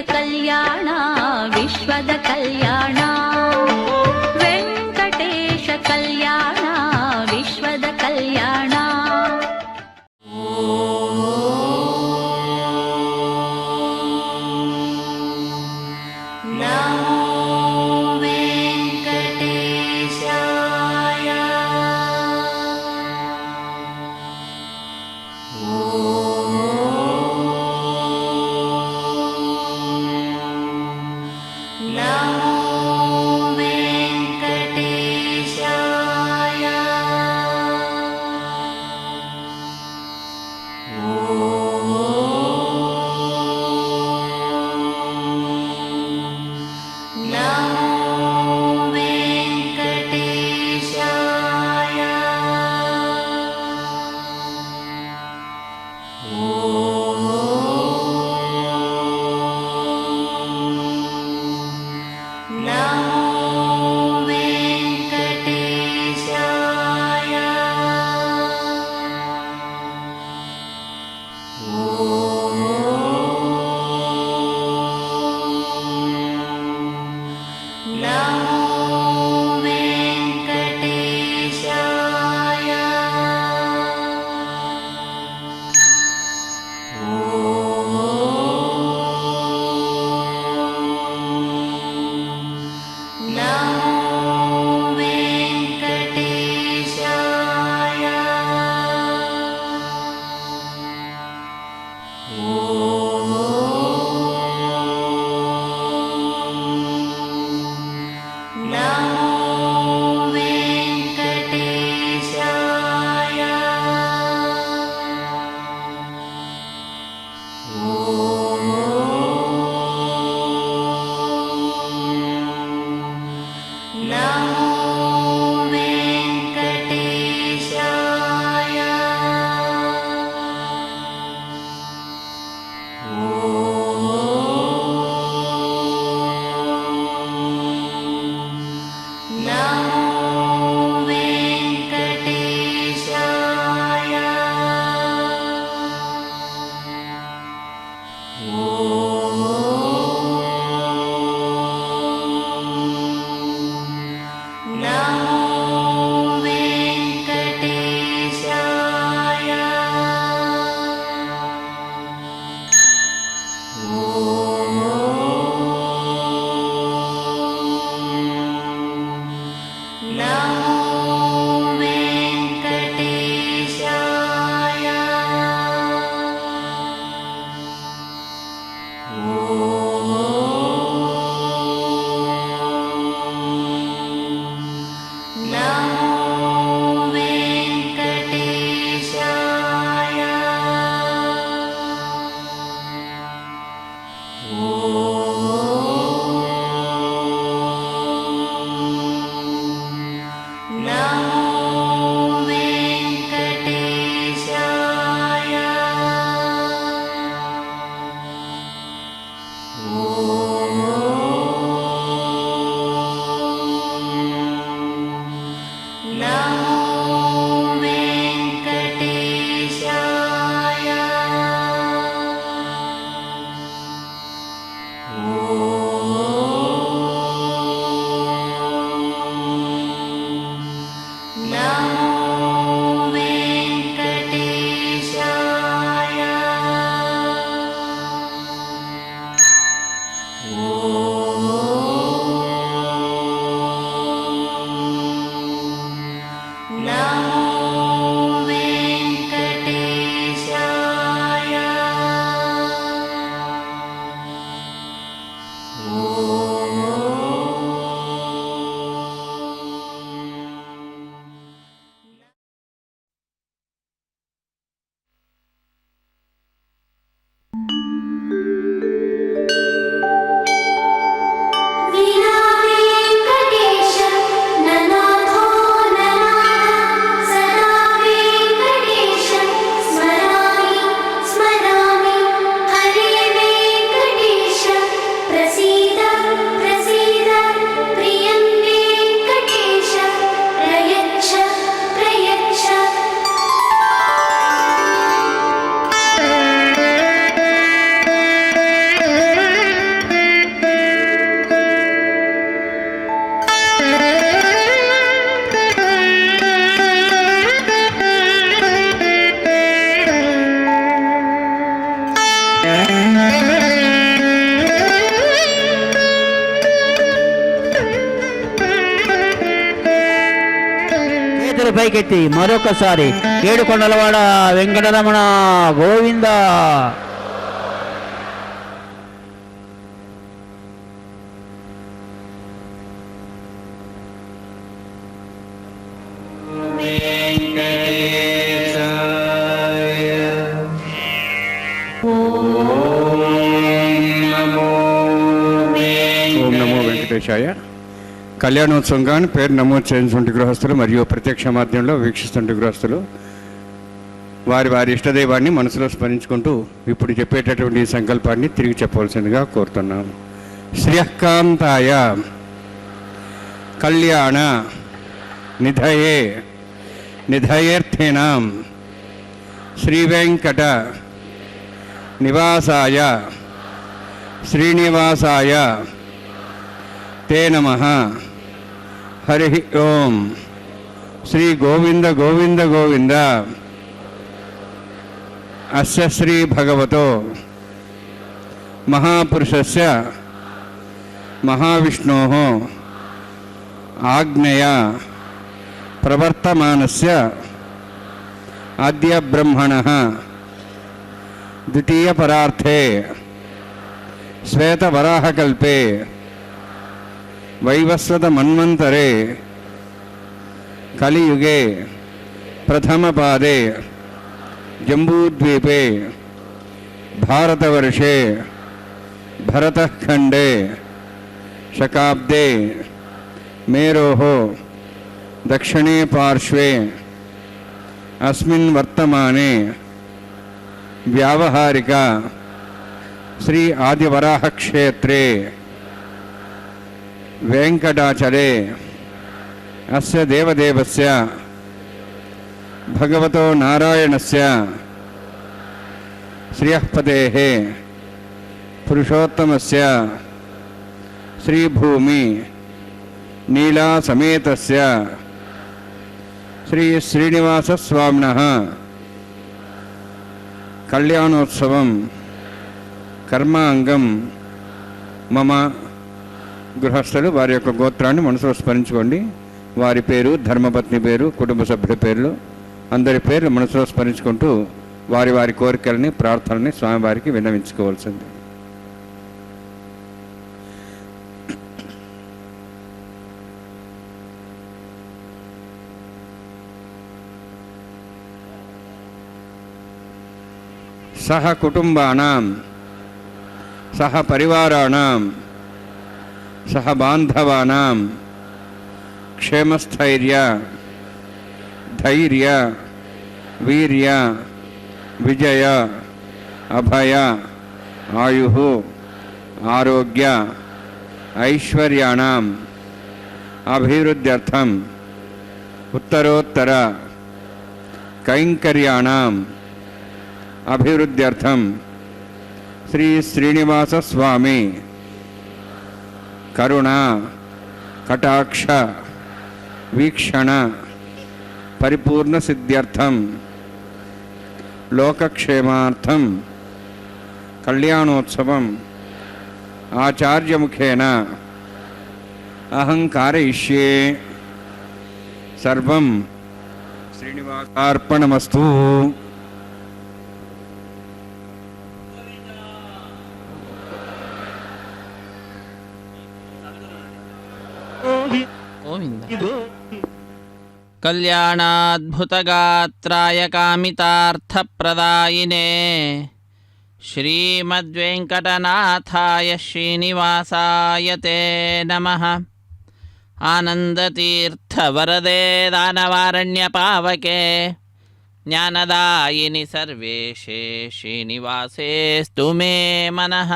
ಕಲ್ಯಾಣ ವಿಶ್ವದ ಕಲ್ಯಾಣ ವೆಂಕಟೇಶ ಕಲ್ಯಾಣ ವಿಶ್ವದ ಕಲ್ಯಾಣ పైకెత్తి మరొకసారి ఏడుకొండలవాడ వెంకటరమణ గోవింద. ఓం నమో వెంకటేశాయ. కళ్యాణోత్సవం కానీ పేరు నమోదు చేసినటువంటి గృహస్థులు మరియు ప్రత్యక్ష మాధ్యమంలో వీక్షిస్తున్న గృహస్థులు వారి వారి ఇష్టదైవాన్ని మనసులో స్మరించుకుంటూ ఇప్పుడు చెప్పేటటువంటి ఈ సంకల్పాన్ని తిరిగి చెప్పవలసిందిగా కోరుతున్నాం. శ్రియకాంతాయ కళ్యాణ నిధయే నిధయేర్థినాం శ్రీవేంకట నివాసాయ శ్రీనివాసాయ తే నమః. హరి ఓం. శ్రీ గోవింద గోవింద గోవింద. అస్య శ్రీ భగవతో మహాపురుషస్య మహావిష్ణోః ఆజ్ఞయ ప్రవర్తమానస్య అద్య బ్రహ్మణః ద్వితీయ పరార్థే శ్వేతవరాహకల్పే వైవస్వత మన్వంతరే కలియుగే ప్రథమపాదే జంబూద్వీపే భారతవర్షే భరతఖండే శకాబ్దే మేరోః దక్షిణే పార్శ్వే అస్మిన్ వర్తమానే వ్యావహారిక శ్రీ ఆదివరాహ క్షేత్రే వెంకటాచలే అస్య దేవదేవస్య భగవతో నారాయణస్య శ్రియఃపదేః పురుషోత్తమస్య శ్రీభూమి నీలా సమేతస్య శ్రీ శ్రీనివాసస్వామినః కళ్యాణోత్సవం కర్మాంగం మమ. గృహస్థులు వారి యొక్క గోత్రాన్ని మనసులో స్మరించుకోండి. వారి పేరు, ధర్మపత్ని పేరు, కుటుంబ సభ్యుల పేర్లు, అందరి పేర్లు మనసులో స్మరించుకుంటూ వారి వారి కోరికలని, ప్రార్థనని స్వామివారికి విన్నవించుకోవాల్సింది. సహ కుటుంబానాం సహ పరివారాణాం సహ బాంధవానాం క్షేమస్థైర్య ధైర్య వీర్య విజయ అభయ ఆయు ఆరోగ్య ఐశ్వర్యాణం అభివృద్ధ్యర్థం ఉత్తరోత్తర కైంకర్యాణం అభివృద్ధ్యర్థం శ్రీ శ్రీనివాస స్వామి కరుణ కటాక్ష వీక్షణ పరిపూర్ణ సిద్ధ్యర్థం లోకక్షేమార్థం కళ్యాణోత్సవం ఆచార్యముఖేన అహం కారయిష్యే. సర్వం శ్రీనివాసార్పణమస్తు. కళ్యాణాద్భుతగాత్రాయ కామితార్థప్రదాయినే శ్రీమద్వేంకటనాథాయ శ్రీనివాసాయ తే నమః. ఆనందతీర్థవరదే దానవారణ్యపావకే జ్ఞానదాయిని సర్వేషే శ్రీనివాసేస్తు మే మనః.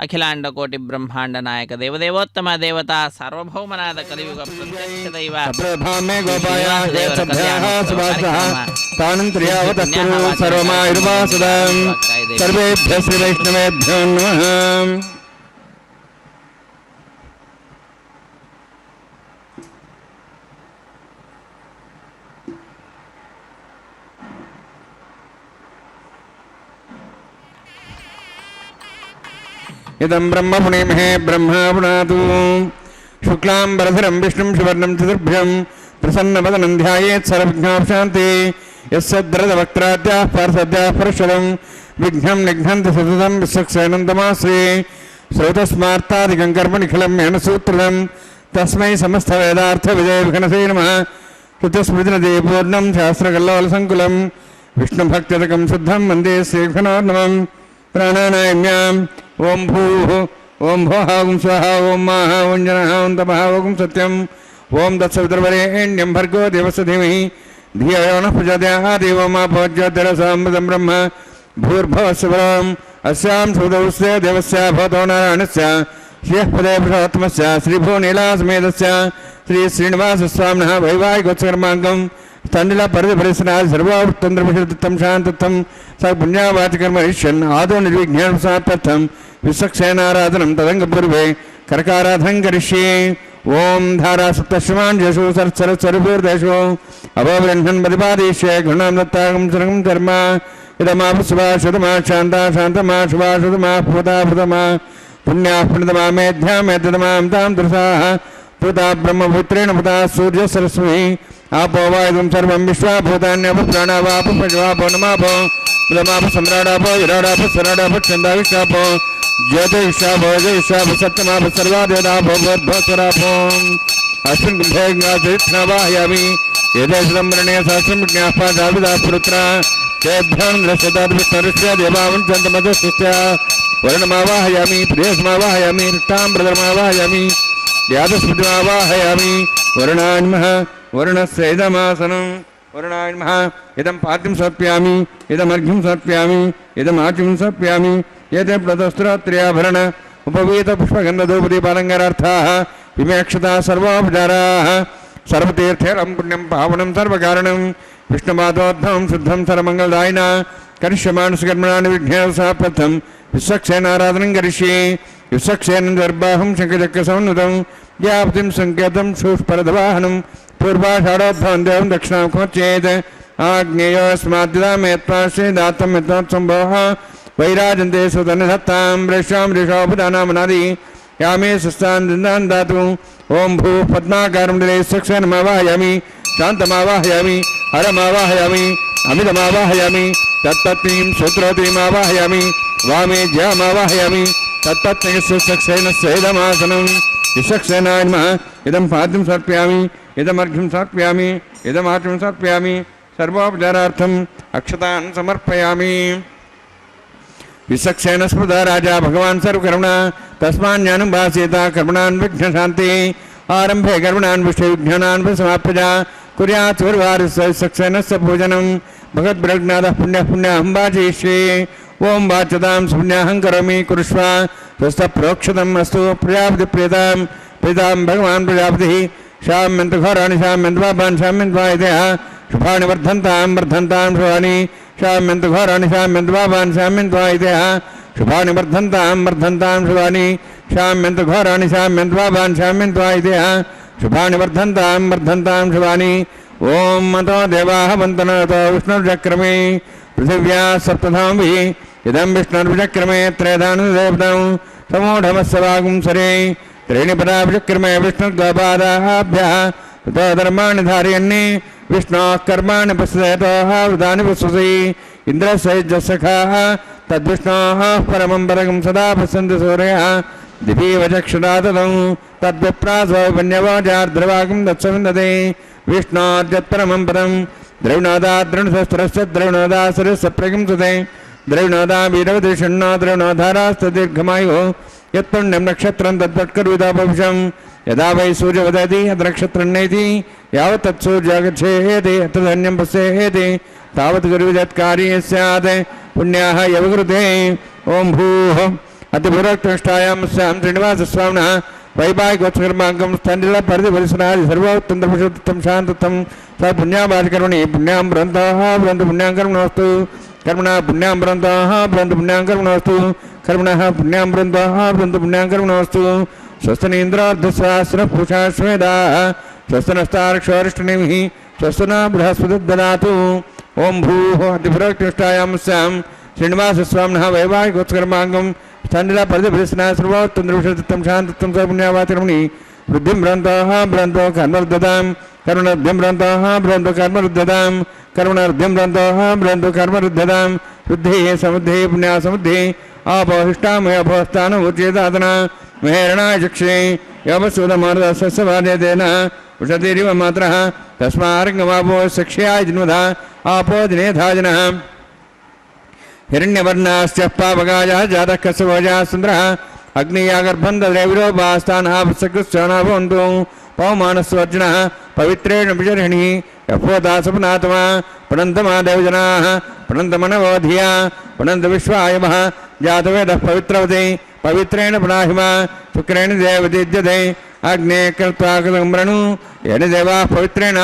అఖిలాండ కోటి బ్రహ్మాండ నాయక దేవదేవోత్తమ దేవత సార్వభౌమనాథ కలియుగ ప్రత్యక్ష దైవ సర్వేభ్యో శ్రీ వైష్ణవేభ్యో నమః. ఇదం బ్రహ్మ పుణేమహే బ్రహ్మ పునాతు శుక్లాంబరధరం విష్ణుం సువర్ణం చతుర్భ్యం प्रसन्नवदनं ध्यायेत् सर्वविघ्नोपशान्ति यस्यद्रदवक्त्राद्याः पार्षद्याः परशुरं विघ्नं निघ्नन्ति सततं विश्वक्सेनं तमाश्री श्रोतस्मार्तादिकं कर्मनिखिलं येन सूत्रं तस्मै समस्तवेदार्थविजयविघ्नसे नमः श्रुतस्मृतिनदे पूर्णं शास्त्रकल्लोलसङ्कुलं विष्णुभक्तिरकं शुद्धं वन्दे श्रीघ्नोर्नमं प्राणानायम्याम् ॐ भूः ॐ भुवः ॐ स्वः ॐ माः ॐ जनः ॐ तपः ॐ सत्यम् ॐ तत्सवितुर्वरेण्यं भर्गो देवस्य धीमहि धियो यो नः प्रचोदयात् देवो मा भवज्योतिरसामृतं ब्रह्म भूर्भुवस्सु वरम् अस्यां सुदौस्य देवस्य भवतो नारायणस्य श्रियः पदे पुरुषोत्तमस्य श्रीभुवनीलासमेतस्य श्रीश्रीनिवासस्वामिनः वैवाहिकोत्सकर्माङ्गं स्तण्डिलपरिधिपरिसरादि सर्वोत्तन्द्रविषदत्तं शान्तत्वं स पुण्यावाचकर्मरिष्यन् आदौ निर्विघ्नसात्पथं विश्वक्सेनाराधनं तदङ्गपूर्वे कर्काराधनं करिष्ये ओम धारा सप्तश्रमान् यशो सरस्वरूपूर्देशो अवब्रह्मन् प्रतिपादिष्ये गुणां दत्तागं शरणं धर्म इदमापुष्पा शुतमा शान्ता शान्तमा शुभा शुतमा पुता पुतमा पुण्याः पुण्यतमा मेध्या मेध्यतमां तां दृशाः पुता ब्रह्मपुत्रेण पुता सूर्य सरस्वती आपो वायुं सर्वं विश्वाभूतान्यपो प्राणावापो पशवापो नमापो मुदमापो सम्राडापो विराडापो सराडापो चन्दाविष्टापो ज्योतिषापो जयिषापो सत्यमापो सर्वादेवतापो भोद्भोस्वरापो अस्मिन् कुम्भे वाहयामि एते सुदम्बरणे सहस्रं विज्ञाः पादाविदा पुरुत्रा तेभ्यं दृश्यताद्विष्णुरुष्य देवावञ्चन्तमधुष्य वर्णमावाहयामि प्रियसमावाहयामि रक्ताम्बरधर्मावाहयामि यादस्मृतिमावाहयामि वर्णान्मः वर्णस्य इदमासनं वर्णान्मः इदं पाद्यं समर्पयामि इदमर्घ्यं समर्पयामि इदमाच्यं समर्पयामि एते प्रतस्त्रोत्र्याभरण उपवीतपुष्पगन्धधूपदीपालङ्कारार्थाः विमेक्षता सर्वोपचाराः सर्वतीर्थेरं पुण्यं पावनं सर्वकारणं विष्णुपादोद्भवं शुद्धं सर्वमङ्गलदायिना करिष्यमाणसकर्मणानि विघ्नेन विश्वक्सेनाराधनं करिष्ये विश्वक्सेनं दर्बाहं शङ्खचक्रसमन्वितं व्याप्तिं सङ्केतं शूष्परदवाहनं पूर्वाषाढोद्भवं देवं दक्षिणां खोच्येत् आग्नेयोऽस्माद्यदा मे त्वाश्रे दातं यत्नोत्सम्भवः वैराजन्ते सुतनिधत्तां वृषां ऋषोपदानामनादि यामे सुस्तान् दन्दान् दातु ॐ भूः पद्माकारं विश्वक्सेनमावाहयामि शान्तमावाहयामि हरमावाहयामि अमितमावाहयामि तत्पत्नीं सूत्रोत्रीमावाहयामि वामे ज्यामावाहयामि तत्पत्नीस्वक्सेनस्य इदमासनं विश्वक्सेनाय नमः इदं पाद्यं समर्पयामि इदमर्घ्यं समर्पयामि इदमाच्यं समर्पयामि सर्वोपचारार्थम् अक्षतान् समर्पयामि विश्वक्सेन स्मृता राजा भगवान् सर्वकर्मणा तस्मान् ज्ञानं भासेता कर्मणान् विघ्नशान्ति आरम्भे कर्मणान् विष्णुविघ्नान् समाप्यजा कुर्यात् पूर्वारस्य विश्वक्सेनस्य पूजनं भगवद्ब्रह्मनाथः पुण्यः पुण्यहं वाचयिष्ये ओं वाच्यतां पुण्याहं करोमि कुरुष्व स्वस्तप्रोक्षतम् अस्तु प्रजापतिप्रियतां प्रियतां भगवान् प्रजापतिः शाम्यन्तघोराणि शाम्यन्तपापान् शाम्यन्तवायतयः शुभानि वर्धन्तां वर्धन्तां शुभानि शाम्यन्तघोराणि शाम्यन्तपापान् शाम्यन्तवायतयः शुभानि वर्धन्तां वर्धन्तां शुभानि शाम्यन्तघोराणि शाम्यन्तपापान् शाम्यन्तवायतयः शुभानि वर्धन्तां वर्धन्तां शुभानि ओं मतो देवाः वन्दनतो विष्णुर्चक्रमे पृथिव्या सप्तधाम्भिः इदं विष्णुर्विचक्रमे त्रयधानुदेवतां समूढमस्य वागुंसरे त्रीणि पदाभिचक्रमे विष्णुर्गोपादाभ्यः ततो धर्माणि धारयन्नि विष्णोः कर्माणि पश्यतोः वृतानि पश्यसि इन्द्रस्य यज्ञसखाः तद्विष्णोः परमं परगं सदा पश्यन्ति सूर्यः दिवीव चक्षुरा तदं तद्विप्रासो वन्यवाचार्द्रवागं दत्सविन्दते विष्णोद्यत्परमं पदं द्रविणोदाद्रणसहस्रस्य द्रविणोदासुरस्य प्रगिंसते द्रविणोदा वीरवदृषण्णो द्रविणोधारास्तदीर्घमायुः यत्पुण्यं नक्षत्रं तद्वत्कर्विदापविशं यदा वै सूर्यवदति यद्नक्षत्रन्नेति यावत् तत्सूर्यागच्छेति तदन्यं पश्येति तावत् गुरुविदत्कारी स्यात् पुण्याः यवकृते ॐ भूः अतिपुरोक्तनिष्ठायां स्यां श्रीनिवासस्वामिनः वैवाहिकोत्सकर्माङ्गं स्तण्डिलपरिधिपरिसरादि सर्वोत्तन्द्रपुरुषोत्तमं शान्तत्वं स पुण्यावाचकर्मणि पुण्यां ब्रन्ताः ब्रन्तु पुण्यां कर्मणोऽस्तु कर्मणः पुण्यां ब्रन्ताः ब्रन्तु पुण्यां कर्मणोऽस्तु कर्मणः पुण्यां ब्रन्ताः ब्रन्तु पुण्यां कर्मणोऽस्तु स्वस्तनीन्द्रार्धसहस्रः पूषा स्वेदाः स्वस्तनस्तार्क्षोरिष्टनिमिः स्वस्तना बृहस्पतिर्ददातु ॐ भूः अतिपुरोक्तनिष्ठायां स्यां श्रीनिवासस्वामिनः वैवाहिकोत्सकर्माङ्गं स्तण्डिलपरिधिपरिसरादि सर्वोत्तन्द्रपुरुषोत्तमं शान्तत्वं स पुण्यावाचकर्मणि वृद्धिं भ्रंतो कर्मरुद्धतां कर्मणर्ध्यं भ्रंतो कर्मरुद्धतां कर्मणर्ध्यं भ्रंतो कर्मरुद्धतां वृद्धिः समृद्धिः पुण्या समृद्धिः आपोहिष्टामयोपोस्तानमुच्येतातना मेहरणाय चक्षे योपसूदमानदस्यवादेन उषतिरिव मात्रः तस्मार्गमापो सक्ष्याय जिन्वधा आपो दिनेधाजनः हिरण्यवर्णाश्च पावकायः जातः कस्यभोजः सुन्दरः अग्नियागर्भं दद्रैविरोपास्तानापसकृश्चानाभवन्तु पवमानस्वर्जनः पवित्रेण विजर्हिणिः यफोदासपनात्मा पुनन्तमा देवजनाः पुनन्तमनवोधिया पुनन्तविश्वायमः जातवेदः पवित्रवते पवित्रेण पुनाहिमा शुक्रेण देवतीज्यते अग्ने कृत्वा कृतम्रणु येन देवाः पवित्रेण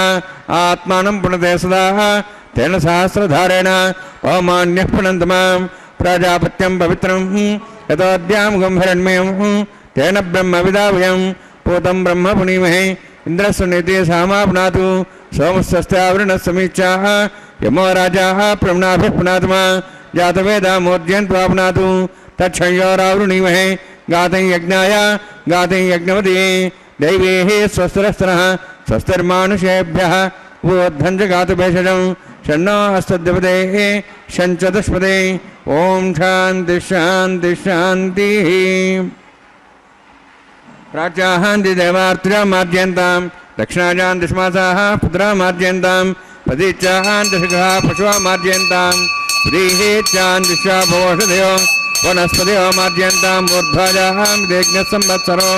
आत्मानं पुनते सदा तेन सहस्रधारेण पवमान्यः पुनन्तमां प्रजापत्यं पवित्रं यतोऽद्यां गम्भीरण्मयं तेन ब्रह्मविदावयं पूतं ब्रह्म पुनीमहे इन्द्रस्य नीति सामा पुनातु सोमस्यस्तावृणः समीक्षाः यमो राजाः प्रम्नाभिः पुनात्मा जातवेदा मोद्यन्त्वा पुनातु तच्छयोरावृणीमहे गातं यज्ञाय गातं यज्ञवती दैवेः स्वस्तिरस्तनः स्वस्तिर्मानुषेभ्यः ऊर्ध्वं च गातुभेषजं षण्णो हस्तद्यपतेः शञ्चतुष्पदे ॐ शान्तिः शान्तिः शान्तिः प्राच्याहान्ति देवार्तिरामाद्यन्तां दक्षिणाजान् दशमासाः पुत्रामाद्यन्तां पदीच्याहान् दशकः पशुवामाद्यन्तां व्रीहेच्यान् दिशा भवोषधयो वनस्पतयो माद्यन्तां ऊर्ध्वाजाहां यज्ञसंवत्सरो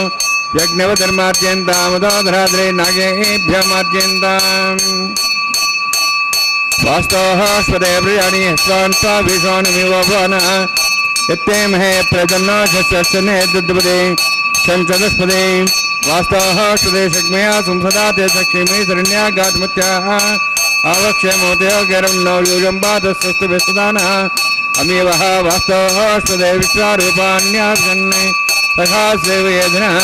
यज्ञवतिर्माद्यन्तामुदोधराद्रे नागेभ्यो माद्यन्ताम् स्वास्तोःस्पदे प्रियाणि स्वान्त्वा विश्वानुमिव भुवनः यत्ते महे प्रजन्नो शस्यने दुद्पदे शञ्चतुष्पदे वास्तोःस्पदे शग्मया संसदा ते सक्षिमे शरण्या गातमत्याः आवक्ष्यमोदयो गरं नौ यूयं बाधस्तस्तु विस्तदानः अमीवः वास्तोःस्पदे विश्वारूपाण्यासन्ने तथा सेवयेधिनः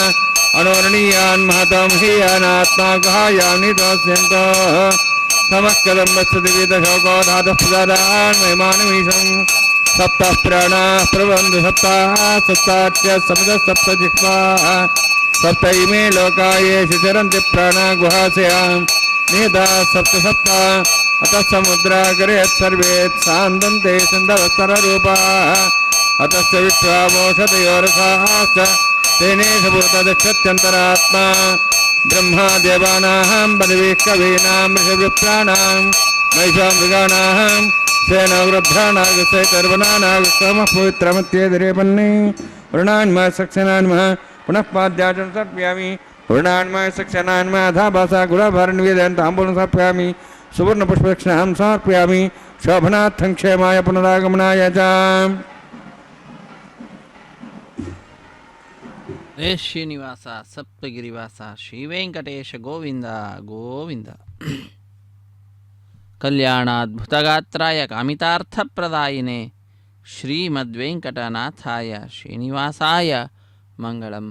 अनोरणीयान् महतं हीयानात्मा गुहायानि दास्यन्तः समस्कदं वत्सदिविदशोको धातः प्रदादान् महिमानमीशं सप्तः प्राणाः प्रबन्धु सप्ताः सप्ताच्च सप्तः सप्तजिह्वाः सप्तैमे लोका येषु चरन्ति प्राणा गुहास्यां निहिताः सप्ता अतः समुद्राकरे सर्वेत् सान्दन्ते सिन्धवस्तररूपाः अतश्च विश्वामोषधयोरसाश्च तेनेष भूतदक्षत्यन्तरात्मा ब्रह्मा देवानां पदवी कवीनां ऋषिविप्राणां महिषा मृगाणां सेनवृद्धानागसैतर्वनानागस्तमः पवित्रमत्येदिरेपन्ने वृणान्मः सक्सेनान्मः पुनः पाद्याचन सर्प्यामि वृणान्मः सक्सेनान्मः धाभासा गुलाभरणनिवेदयन्ताम्बूलं समर्पयामि सुवर्णपुष्पदक्षिणां समर्पयामि शोभनार्थं क्षेमाय पुनरागमनाय च ಶ್ರೀನಿವಾಸ ಸಪ್ತಗಿರಿವಾಸ ಶ್ರೀವೆಂಕಟೇಶ ಗೋವಿಂದ ಗೋವಿಂದ. ಕಲ್ಯಾಣಾದ್ಭುತಗಾತ್ರಾಯ ಕಾಮಿತಾರ್ಥಪ್ರದಾಯಿನೇ ಶ್ರೀಮದ್ವೆಂಕಟನಾಥಾಯ ಶ್ರೀನಿವಾಸಾಯ ಮಂಗಳಂ.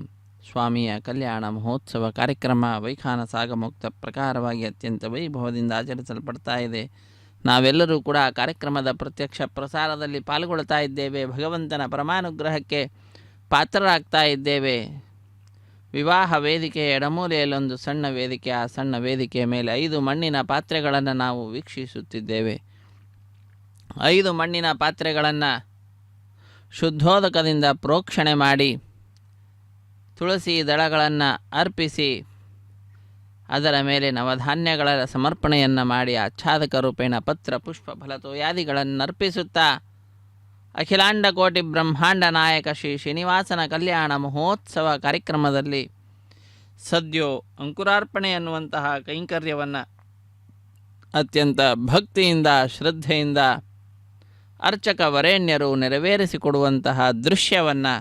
ಸ್ವಾಮಿಯ ಕಲ್ಯಾಣ ಮಹೋತ್ಸವ ಕಾರ್ಯಕ್ರಮ ವೈಖಾನಸಾಗ ಮುಕ್ತ ಪ್ರಕಾರವಾಗಿ ಅತ್ಯಂತ ವೈಭವದಿಂದ ಆಚರಿಸಲ್ಪಡ್ತಾ ಇದೆ. ನಾವೆಲ್ಲರೂ ಕೂಡ ಆ ಕಾರ್ಯಕ್ರಮದ ಪ್ರತ್ಯಕ್ಷ ಪ್ರಸಾರದಲ್ಲಿ ಪಾಲ್ಗೊಳ್ತಾ ಇದ್ದೇವೆ. ಭಗವಂತನ ಪರಮಾನುಗ್ರಹಕ್ಕೆ ಪಾತ್ರರಾಗ್ತಾ ಇದ್ದೇವೆ. ವಿವಾಹ ವೇದಿಕೆಯ ಎಡಮೂಲೆಯಲ್ಲೊಂದು ಸಣ್ಣ ವೇದಿಕೆ, ಆ ಸಣ್ಣ ವೇದಿಕೆಯ ಮೇಲೆ 5 ಮಣ್ಣಿನ ಪಾತ್ರೆಗಳನ್ನು ನಾವು ವೀಕ್ಷಿಸುತ್ತಿದ್ದೇವೆ. 5 ಮಣ್ಣಿನ ಪಾತ್ರೆಗಳನ್ನು ಶುದ್ಧೋದಕದಿಂದ ಪ್ರೋಕ್ಷಣೆ ಮಾಡಿ ತುಳಸಿ ದಳಗಳನ್ನು ಅರ್ಪಿಸಿ ಅದರ ಮೇಲೆ ನವಧಾನ್ಯಗಳ ಸಮರ್ಪಣೆಯನ್ನು ಮಾಡಿ ಆಚ್ಛಾದಕ ರೂಪೇಣ ಪತ್ರ ಪುಷ್ಪ ಫಲತೋಯಾದಿಗಳನ್ನು ಅರ್ಪಿಸುತ್ತಾ ಅಖಿಲಾಂಡ ಕೋಟಿ ಬ್ರಹ್ಮಾಂಡ ನಾಯಕ ಶ್ರೀ ಶ್ರೀನಿವಾಸನ ಕಲ್ಯಾಣ ಮಹೋತ್ಸವ ಕಾರ್ಯಕ್ರಮದಲ್ಲಿ ಸದ್ಯೋ ಅಂಕುರಾರ್ಪಣೆ ಅನ್ನುವಂತಹ ಕೈಂಕರ್ಯವನ್ನು ಅತ್ಯಂತ ಭಕ್ತಿಯಿಂದ ಶ್ರದ್ಧೆಯಿಂದ ಅರ್ಚಕ ವರೇಣ್ಯರು ನೆರವೇರಿಸಿಕೊಡುವಂತಹ ದೃಶ್ಯವನ್ನು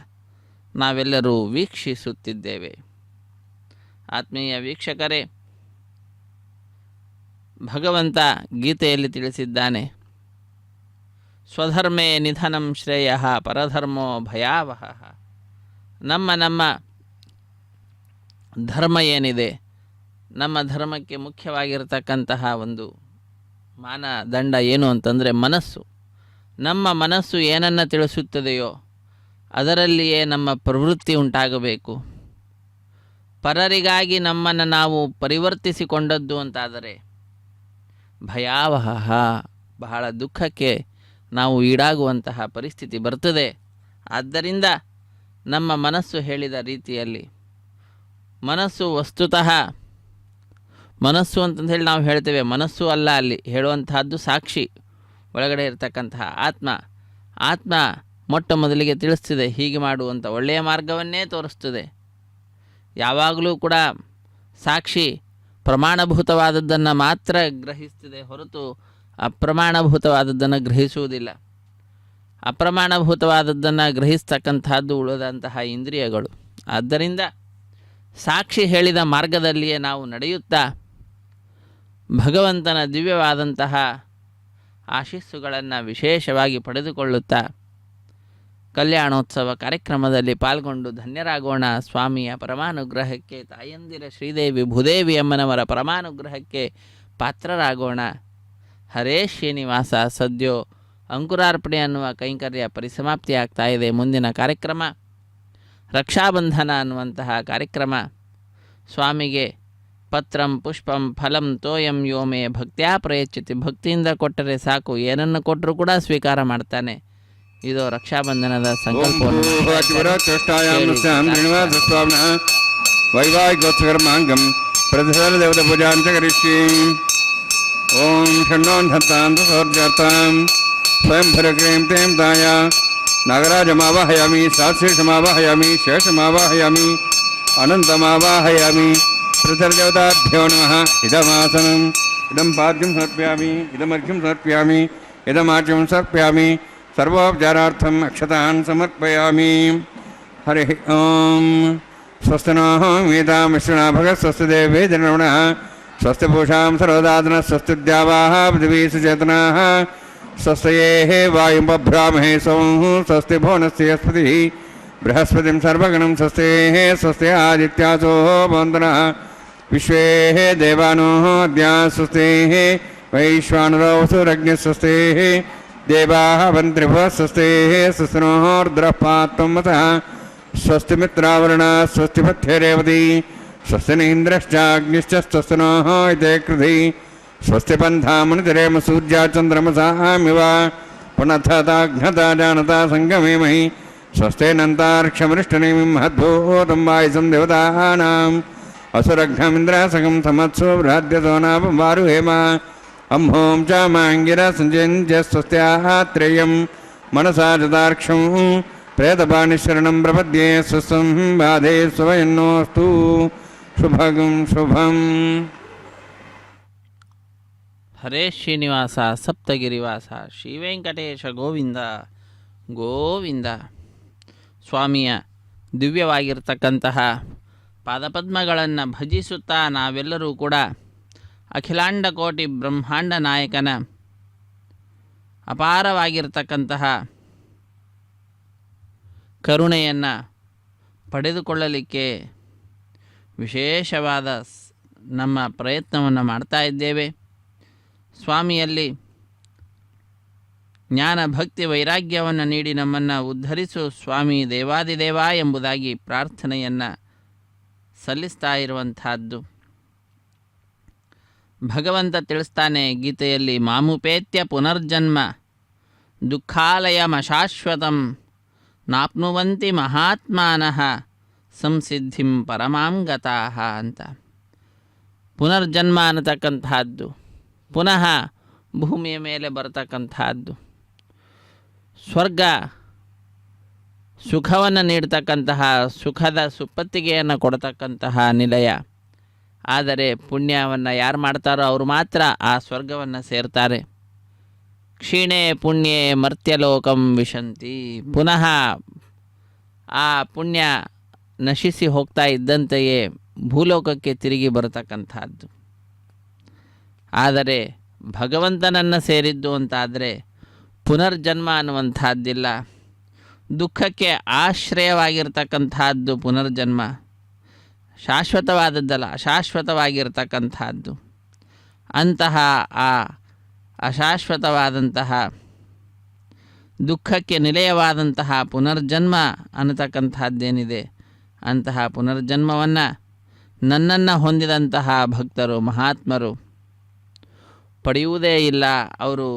ನಾವೆಲ್ಲರೂ ವೀಕ್ಷಿಸುತ್ತಿದ್ದೇವೆ. ಆತ್ಮೀಯ ವೀಕ್ಷಕರೇ, ಭಗವಂತ ಗೀತೆಯಲ್ಲಿ ತಿಳಿಸಿದ್ದಾನೆ, ಸ್ವಧರ್ಮೇ ನಿಧನಂ ಶ್ರೇಯಃ ಪರಧರ್ಮೋ ಭಯಾವಹಃ. ನಮ್ಮ ಧರ್ಮ ಏನಿದೆ, ನಮ್ಮ ಧರ್ಮಕ್ಕೆ ಮುಖ್ಯವಾಗಿರತಕ್ಕಂತಹ ಒಂದು ಮಾನದಂಡ ಏನು ಅಂತಂದರೆ ಮನಸ್ಸು. ನಮ್ಮ ಮನಸ್ಸು ಏನನ್ನು ತಿಳಿಸುತ್ತದೆಯೋ ಅದರಲ್ಲಿಯೇ ನಮ್ಮ ಪ್ರವೃತ್ತಿ ಉಂಟಾಗಬೇಕು. ಪರರಿಗಾಗಿ ನಮ್ಮನ್ನು ನಾವು ಪರಿವರ್ತಿಸಿಕೊಂಡದ್ದು ಅಂತಾದರೆ ಭಯಾವಹ, ಬಹಳ ದುಃಖಕ್ಕೆ ನಾವು ಈಡಾಗುವಂತಹ ಪರಿಸ್ಥಿತಿ ಬರ್ತದೆ. ಆದ್ದರಿಂದ ನಮ್ಮ ಮನಸ್ಸು ಹೇಳಿದ ರೀತಿಯಲ್ಲಿ, ಮನಸ್ಸು ವಸ್ತುತಃ ಮನಸ್ಸು ಅಂತಂದು ಹೇಳಿ ನಾವು ಹೇಳ್ತೇವೆ, ಮನಸ್ಸು ಅಲ್ಲ ಅಲ್ಲಿ ಹೇಳುವಂತಹದ್ದು ಸಾಕ್ಷಿ, ಒಳಗಡೆ ಇರತಕ್ಕಂತಹ ಆತ್ಮ ಮೊಟ್ಟ ಮೊದಲಿಗೆ ತಿಳಿಸ್ತಿದೆ ಹೀಗೆ ಮಾಡುವಂಥ ಒಳ್ಳೆಯ ಮಾರ್ಗವನ್ನೇ ತೋರಿಸ್ತದೆ. ಯಾವಾಗಲೂ ಕೂಡ ಸಾಕ್ಷಿ ಪ್ರಮಾಣಭೂತವಾದದ್ದನ್ನು ಮಾತ್ರ ಗ್ರಹಿಸ್ತದೆ ಹೊರತು ಅಪ್ರಮಾಣಭೂತವಾದದ್ದನ್ನು ಗ್ರಹಿಸುವುದಿಲ್ಲ. ಅಪ್ರಮಾಣಭೂತವಾದದ್ದನ್ನು ಗ್ರಹಿಸ್ತಕ್ಕಂಥದ್ದು ಉಳಿದಂತಹ ಇಂದ್ರಿಯಗಳು. ಆದ್ದರಿಂದ ಸಾಕ್ಷಿ ಹೇಳಿದ ಮಾರ್ಗದಲ್ಲಿಯೇ ನಾವು ನಡೆಯುತ್ತಾ ಭಗವಂತನ ದಿವ್ಯವಾದಂತಹ ಆಶೀಸ್ಸುಗಳನ್ನು ವಿಶೇಷವಾಗಿ ಪಡೆದುಕೊಳ್ಳುತ್ತಾ ಕಲ್ಯಾಣೋತ್ಸವ ಕಾರ್ಯಕ್ರಮದಲ್ಲಿ ಪಾಲ್ಗೊಂಡು ಧನ್ಯರಾಗೋಣ. ಸ್ವಾಮಿಯ ಪರಮಾನುಗ್ರಹಕ್ಕೆ, ತಾಯಂದಿರ ಶ್ರೀದೇವಿ ಭೂದೇವಿ ಅಮ್ಮನವರ ಪರಮಾನುಗ್ರಹಕ್ಕೆ ಪಾತ್ರರಾಗೋಣ. ಹರೇ ಶ್ರೀನಿವಾಸ. ಸದ್ಯೋ ಅಂಕುರಾರ್ಪಣೆ ಅನ್ನುವ ಕೈಂಕರ್ಯ ಪರಿಸಮಾಪ್ತಿ ಆಗ್ತಾ ಇದೆ. ಮುಂದಿನ ಕಾರ್ಯಕ್ರಮ ರಕ್ಷಾಬಂಧನ ಅನ್ನುವಂತಹ ಕಾರ್ಯಕ್ರಮ. ಸ್ವಾಮಿಗೆ ಪತ್ರಂ ಪುಷ್ಪಂ ಫಲಂ ತೋಯಂ ಯೋಮೆ ಭಕ್ತ್ಯಾ ಪ್ರಯಚ್ಯತಿ. ಭಕ್ತಿಯಿಂದ ಕೊಟ್ಟರೆ ಸಾಕು, ಏನನ್ನು ಕೊಟ್ಟರೂ ಕೂಡ ಸ್ವೀಕಾರ ಮಾಡ್ತಾನೆ. ಇದು ರಕ್ಷಾಬಂಧನದ ಸಂಕಲ್ಪವನ್ನು ವೈವಾಹಿಕೋತ್ಸಕರ್ಮಾಂಗಂ ಪ್ರತಿಫಲ ದೇವತ ಪೂಜಾಂಚ ಕರಿಷ್ಯೆ. ಓಂ ಷಣ್ಣೋನ್ಧತ್ತಾಂ ಸೌರ್ಜಾರ್ತಾಂ ಸ್ವಯಂ ಭರಕ್ರೀಂ ತೇಂ ತಾಯ ನಾಗರಾಜಮಾವಾಹಯಾಮಿ, ಸಾತ್ಶೇಷಮಾವಾಹಯಾಮಿ, ಶೇಷಮಾವಾಹಯಾಮಿ, ಅನಂತಮಾವಾಹಯಾಮಿ. ಪೃಥರ್ದೇವತಾಭ್ಯೋ ನಮಃ. ಇದಮಾಸನಂ ಇದಂ ಪಾದ್ಯಂ ಸಮರ್ಪ್ಯಾಮಿ, ಇದಮರ್ಘ್ಯಂ ಸಮರ್ಪ್ಯಾಮಿ, ಇದಮಾಚ್ಯಂ ಸಮರ್ಪ್ಯಾಮಿ. ಸರ್ವೋಪಚಾರಾರ್ಥಂ ಅಕ್ಷತಾನ್ ಸಮರ್ಪಯಾಮಿ. ಹರಿ ಓಂ. ಸ್ವಸ್ತಿನೋ ವೇದಾಂ ವಿಷ್ಣುನಾ ಭಗತ್ ಸ್ವಸ್ತಿ ದೇವೇ ಜನರಮಣಃ ಸ್ವಸ್ತಿ ಪೂಷಾಂ ಸರ್ವದಾದನ ಸ್ವಸ್ತಿ ದ್ಯಾವಾಃ ಪೃಥಿವೀ ಸುಚೇತನಾಃ ಸ್ವಸ್ತಯೇಃ ವಾಯುಂ ಬಭ್ರಾಮಹೇ ಸೋಂ ಸ್ವಸ್ತಿ ಭುವನಸ್ಯ ಯಸ್ಪತಿಃ ಬೃಹಸ್ಪತಿಂ ಸರ್ವಗಣಂ ಸ್ವಸ್ತೇಃ ಸ್ವಸ್ತಿ ಆದಿತ್ಯಾಸೋ ಭವಂತನಃ ವಿಶ್ವೇಃ ದೇವಾನೋ ಅದ್ಯಾ ಸ್ವಸ್ತೇಃ ವೈಶ್ವಾನರೋ ವಸುರಗ್ನಿಃ ಸ್ವಸ್ತೇಃ ದೇವಾಃ ಭವಂತ್ರಿಭುವಃ ಸ್ವಸ್ತೇಃ ಸ್ವಸ್ತಿನೋರ್ದ್ರಃ ಪಾತ್ವಂ ಮತಃ ಸ್ವಸ್ತಿ ಮಿತ್ರಾವರುಣ ಸ್ವಸ್ತಿ ಪಥ್ಯರೇವತಿ ಸ್ವಸ್ತಿ ಇಂದ್ರಶ್ಚಾಗ್ನಿಶ್ಚ ಸ್ವಸ್ತಿನೋಃ ಇತೇ ಕೃಧಿ ಸ್ವಸ್ತಿ ಪಂಥಾಮನುಚರೇಮ ಸೂರ್ಯ ಚಂದ್ರಮಸಾಮಿವ ಪುನಃತಾಘ್ನತಾ ಜಾನತಾ ಸಂಗಮೇಮಹಿ ಸ್ವಸ್ತೇನಂತಾರ್ಕ್ಷಮರಿಷ್ಟನೇಮಿಂ ಮಹದ್ಭೂತಂ ವಾಯುಸಂ ದೇವತಾನಾಂ ಅಸುರಘ್ನಮಿಂದ್ರಾಸಗಂ ಸಮತ್ಸು ಬೃಹದ್ಯಸೋ ನಾಪಂ ವಾರುಹೇಮ ಅಂಹೋಂ ಚ ಮಾಂಗಿರ ಸಂಜಯಂತ್ಯ ಸ್ವಸ್ತ್ಯಾತ್ರೇಯಂ ಮನಸಾ ಚತಾರ್ಕ್ಷಂ ಪ್ರೇತಪಾಣಿಶರಣಂ ಪ್ರಪದ್ಯೆ ಸ್ವಸ್ವಂ ಬಾಧೆ ಸ್ವಯನ್ನೋಸ್ತು ಶುಭಗಂ ಶುಭಂ. ಹರೇ ಶ್ರೀನಿವಾಸ ಸಪ್ತಗಿರಿವಾಸ ಶ್ರೀ ವೆಂಕಟೇಶ ಗೋವಿಂದ ಗೋವಿಂದ. ಸ್ವಾಮಿಯ ದಿವ್ಯವಾಗಿರ್ತಕ್ಕಂತಹ ಪಾದಪದ್ಮಗಳನ್ನು ಭಜಿಸುತ್ತಾ ನಾವೆಲ್ಲರೂ ಕೂಡ ಅಖಿಲಾಂಡ ಕೋಟಿ ಬ್ರಹ್ಮಾಂಡ ನಾಯಕನ ಅಪಾರವಾಗಿರ್ತಕ್ಕಂತಹ ಕರುಣೆಯನ್ನು ಪಡೆದುಕೊಳ್ಳಲಿಕ್ಕೆ ವಿಶೇಷವಾದ ನಮ್ಮ ಪ್ರಯತ್ನವನ್ನು ಮಾಡ್ತಾ ಇದ್ದೇವೆ. ಸ್ವಾಮಿಯಲ್ಲಿ ಜ್ಞಾನ ಭಕ್ತಿ ವೈರಾಗ್ಯವನ್ನು ನೀಡಿ ನಮ್ಮನ್ನು ಉದ್ಧರಿಸು ಸ್ವಾಮಿ ದೇವಾದಿದೇವ ಎಂಬುದಾಗಿ ಪ್ರಾರ್ಥನೆಯನ್ನು ಸಲ್ಲಿಸ್ತಾ ಇರುವಂತಹದ್ದು. ಭಗವಂತ ತಿಳಿಸ್ತಾನೆ ಗೀತೆಯಲ್ಲಿ, ಮಾಮುಪೇತ್ಯ ಪುನರ್ಜನ್ಮ ದುಃಖಾಲಯಮಶಾಶ್ವತಂ ನಾಪ್ನುವಂತಿ ಮಹಾತ್ಮಾನಃ ಸಂಸಿದ್ಧಿಂ ಪರಮಾಂ ಗತಾಃ ಅಂತ. ಪುನರ್ಜನ್ಮ ಅನ್ನತಕ್ಕಂತಹದ್ದು, ಪುನಃ ಭೂಮಿಯ ಮೇಲೆ ಬರತಕ್ಕಂತಹದ್ದು, ಸ್ವರ್ಗ ಸುಖವನ್ನು ನೀಡ್ತಕ್ಕಂತಹ ಸುಖದ ಸುಪ್ಪತ್ತಿಗೆಯನ್ನು ಕೊಡತಕ್ಕಂತಹ ನಿಲಯ. ಆದರೆ ಪುಣ್ಯವನ್ನು ಯಾರು ಮಾಡ್ತಾರೋ ಅವರು ಮಾತ್ರ ಆ ಸ್ವರ್ಗವನ್ನು ಸೇರ್ತಾರೆ. ಕ್ಷೀಣೆ ಪುಣ್ಯೆ ಮರ್ತ್ಯಲೋಕಂ ವಿಶಂತಿ. ಪುನಃ ಆ ಪುಣ್ಯ ನಶಿಸಿ ಹೋಗ್ತಾ ಇದ್ದಂತೆಯೇ ಭೂಲೋಕಕ್ಕೆ ತಿರುಗಿ ಬರತಕ್ಕಂಥದ್ದು. ಆದರೆ ಭಗವಂತನನ್ನು ಸೇರಿದ್ದು ಅಂತಾದರೆ ಪುನರ್ಜನ್ಮ ಅನ್ನುವಂಥದ್ದಿಲ್ಲ. ದುಃಖಕ್ಕೆ ಆಶ್ರಯವಾಗಿರ್ತಕ್ಕಂಥದ್ದು ಪುನರ್ಜನ್ಮ. ಶಾಶ್ವತವಾದದ್ದಲ್ಲ, ಅಶಾಶ್ವತವಾಗಿರ್ತಕ್ಕಂಥದ್ದು. ಅಂತಹ ಆ ಅಶಾಶ್ವತವಾದಂತಹ ದುಃಖಕ್ಕೆ ನಿಲಯವಾದಂತಹ ಪುನರ್ಜನ್ಮ ಅನ್ನತಕ್ಕಂಥದ್ದೇನಿದೆ, ಅಂತಹ ಪುನರ್ಜನ್ಮವನ್ನು ನನ್ನನ್ನು ಹೊಂದಿದಂತಹ ಭಕ್ತರು ಮಹಾತ್ಮರು ಪಡೆಯುವುದೇ ಇಲ್ಲ. ಅವರು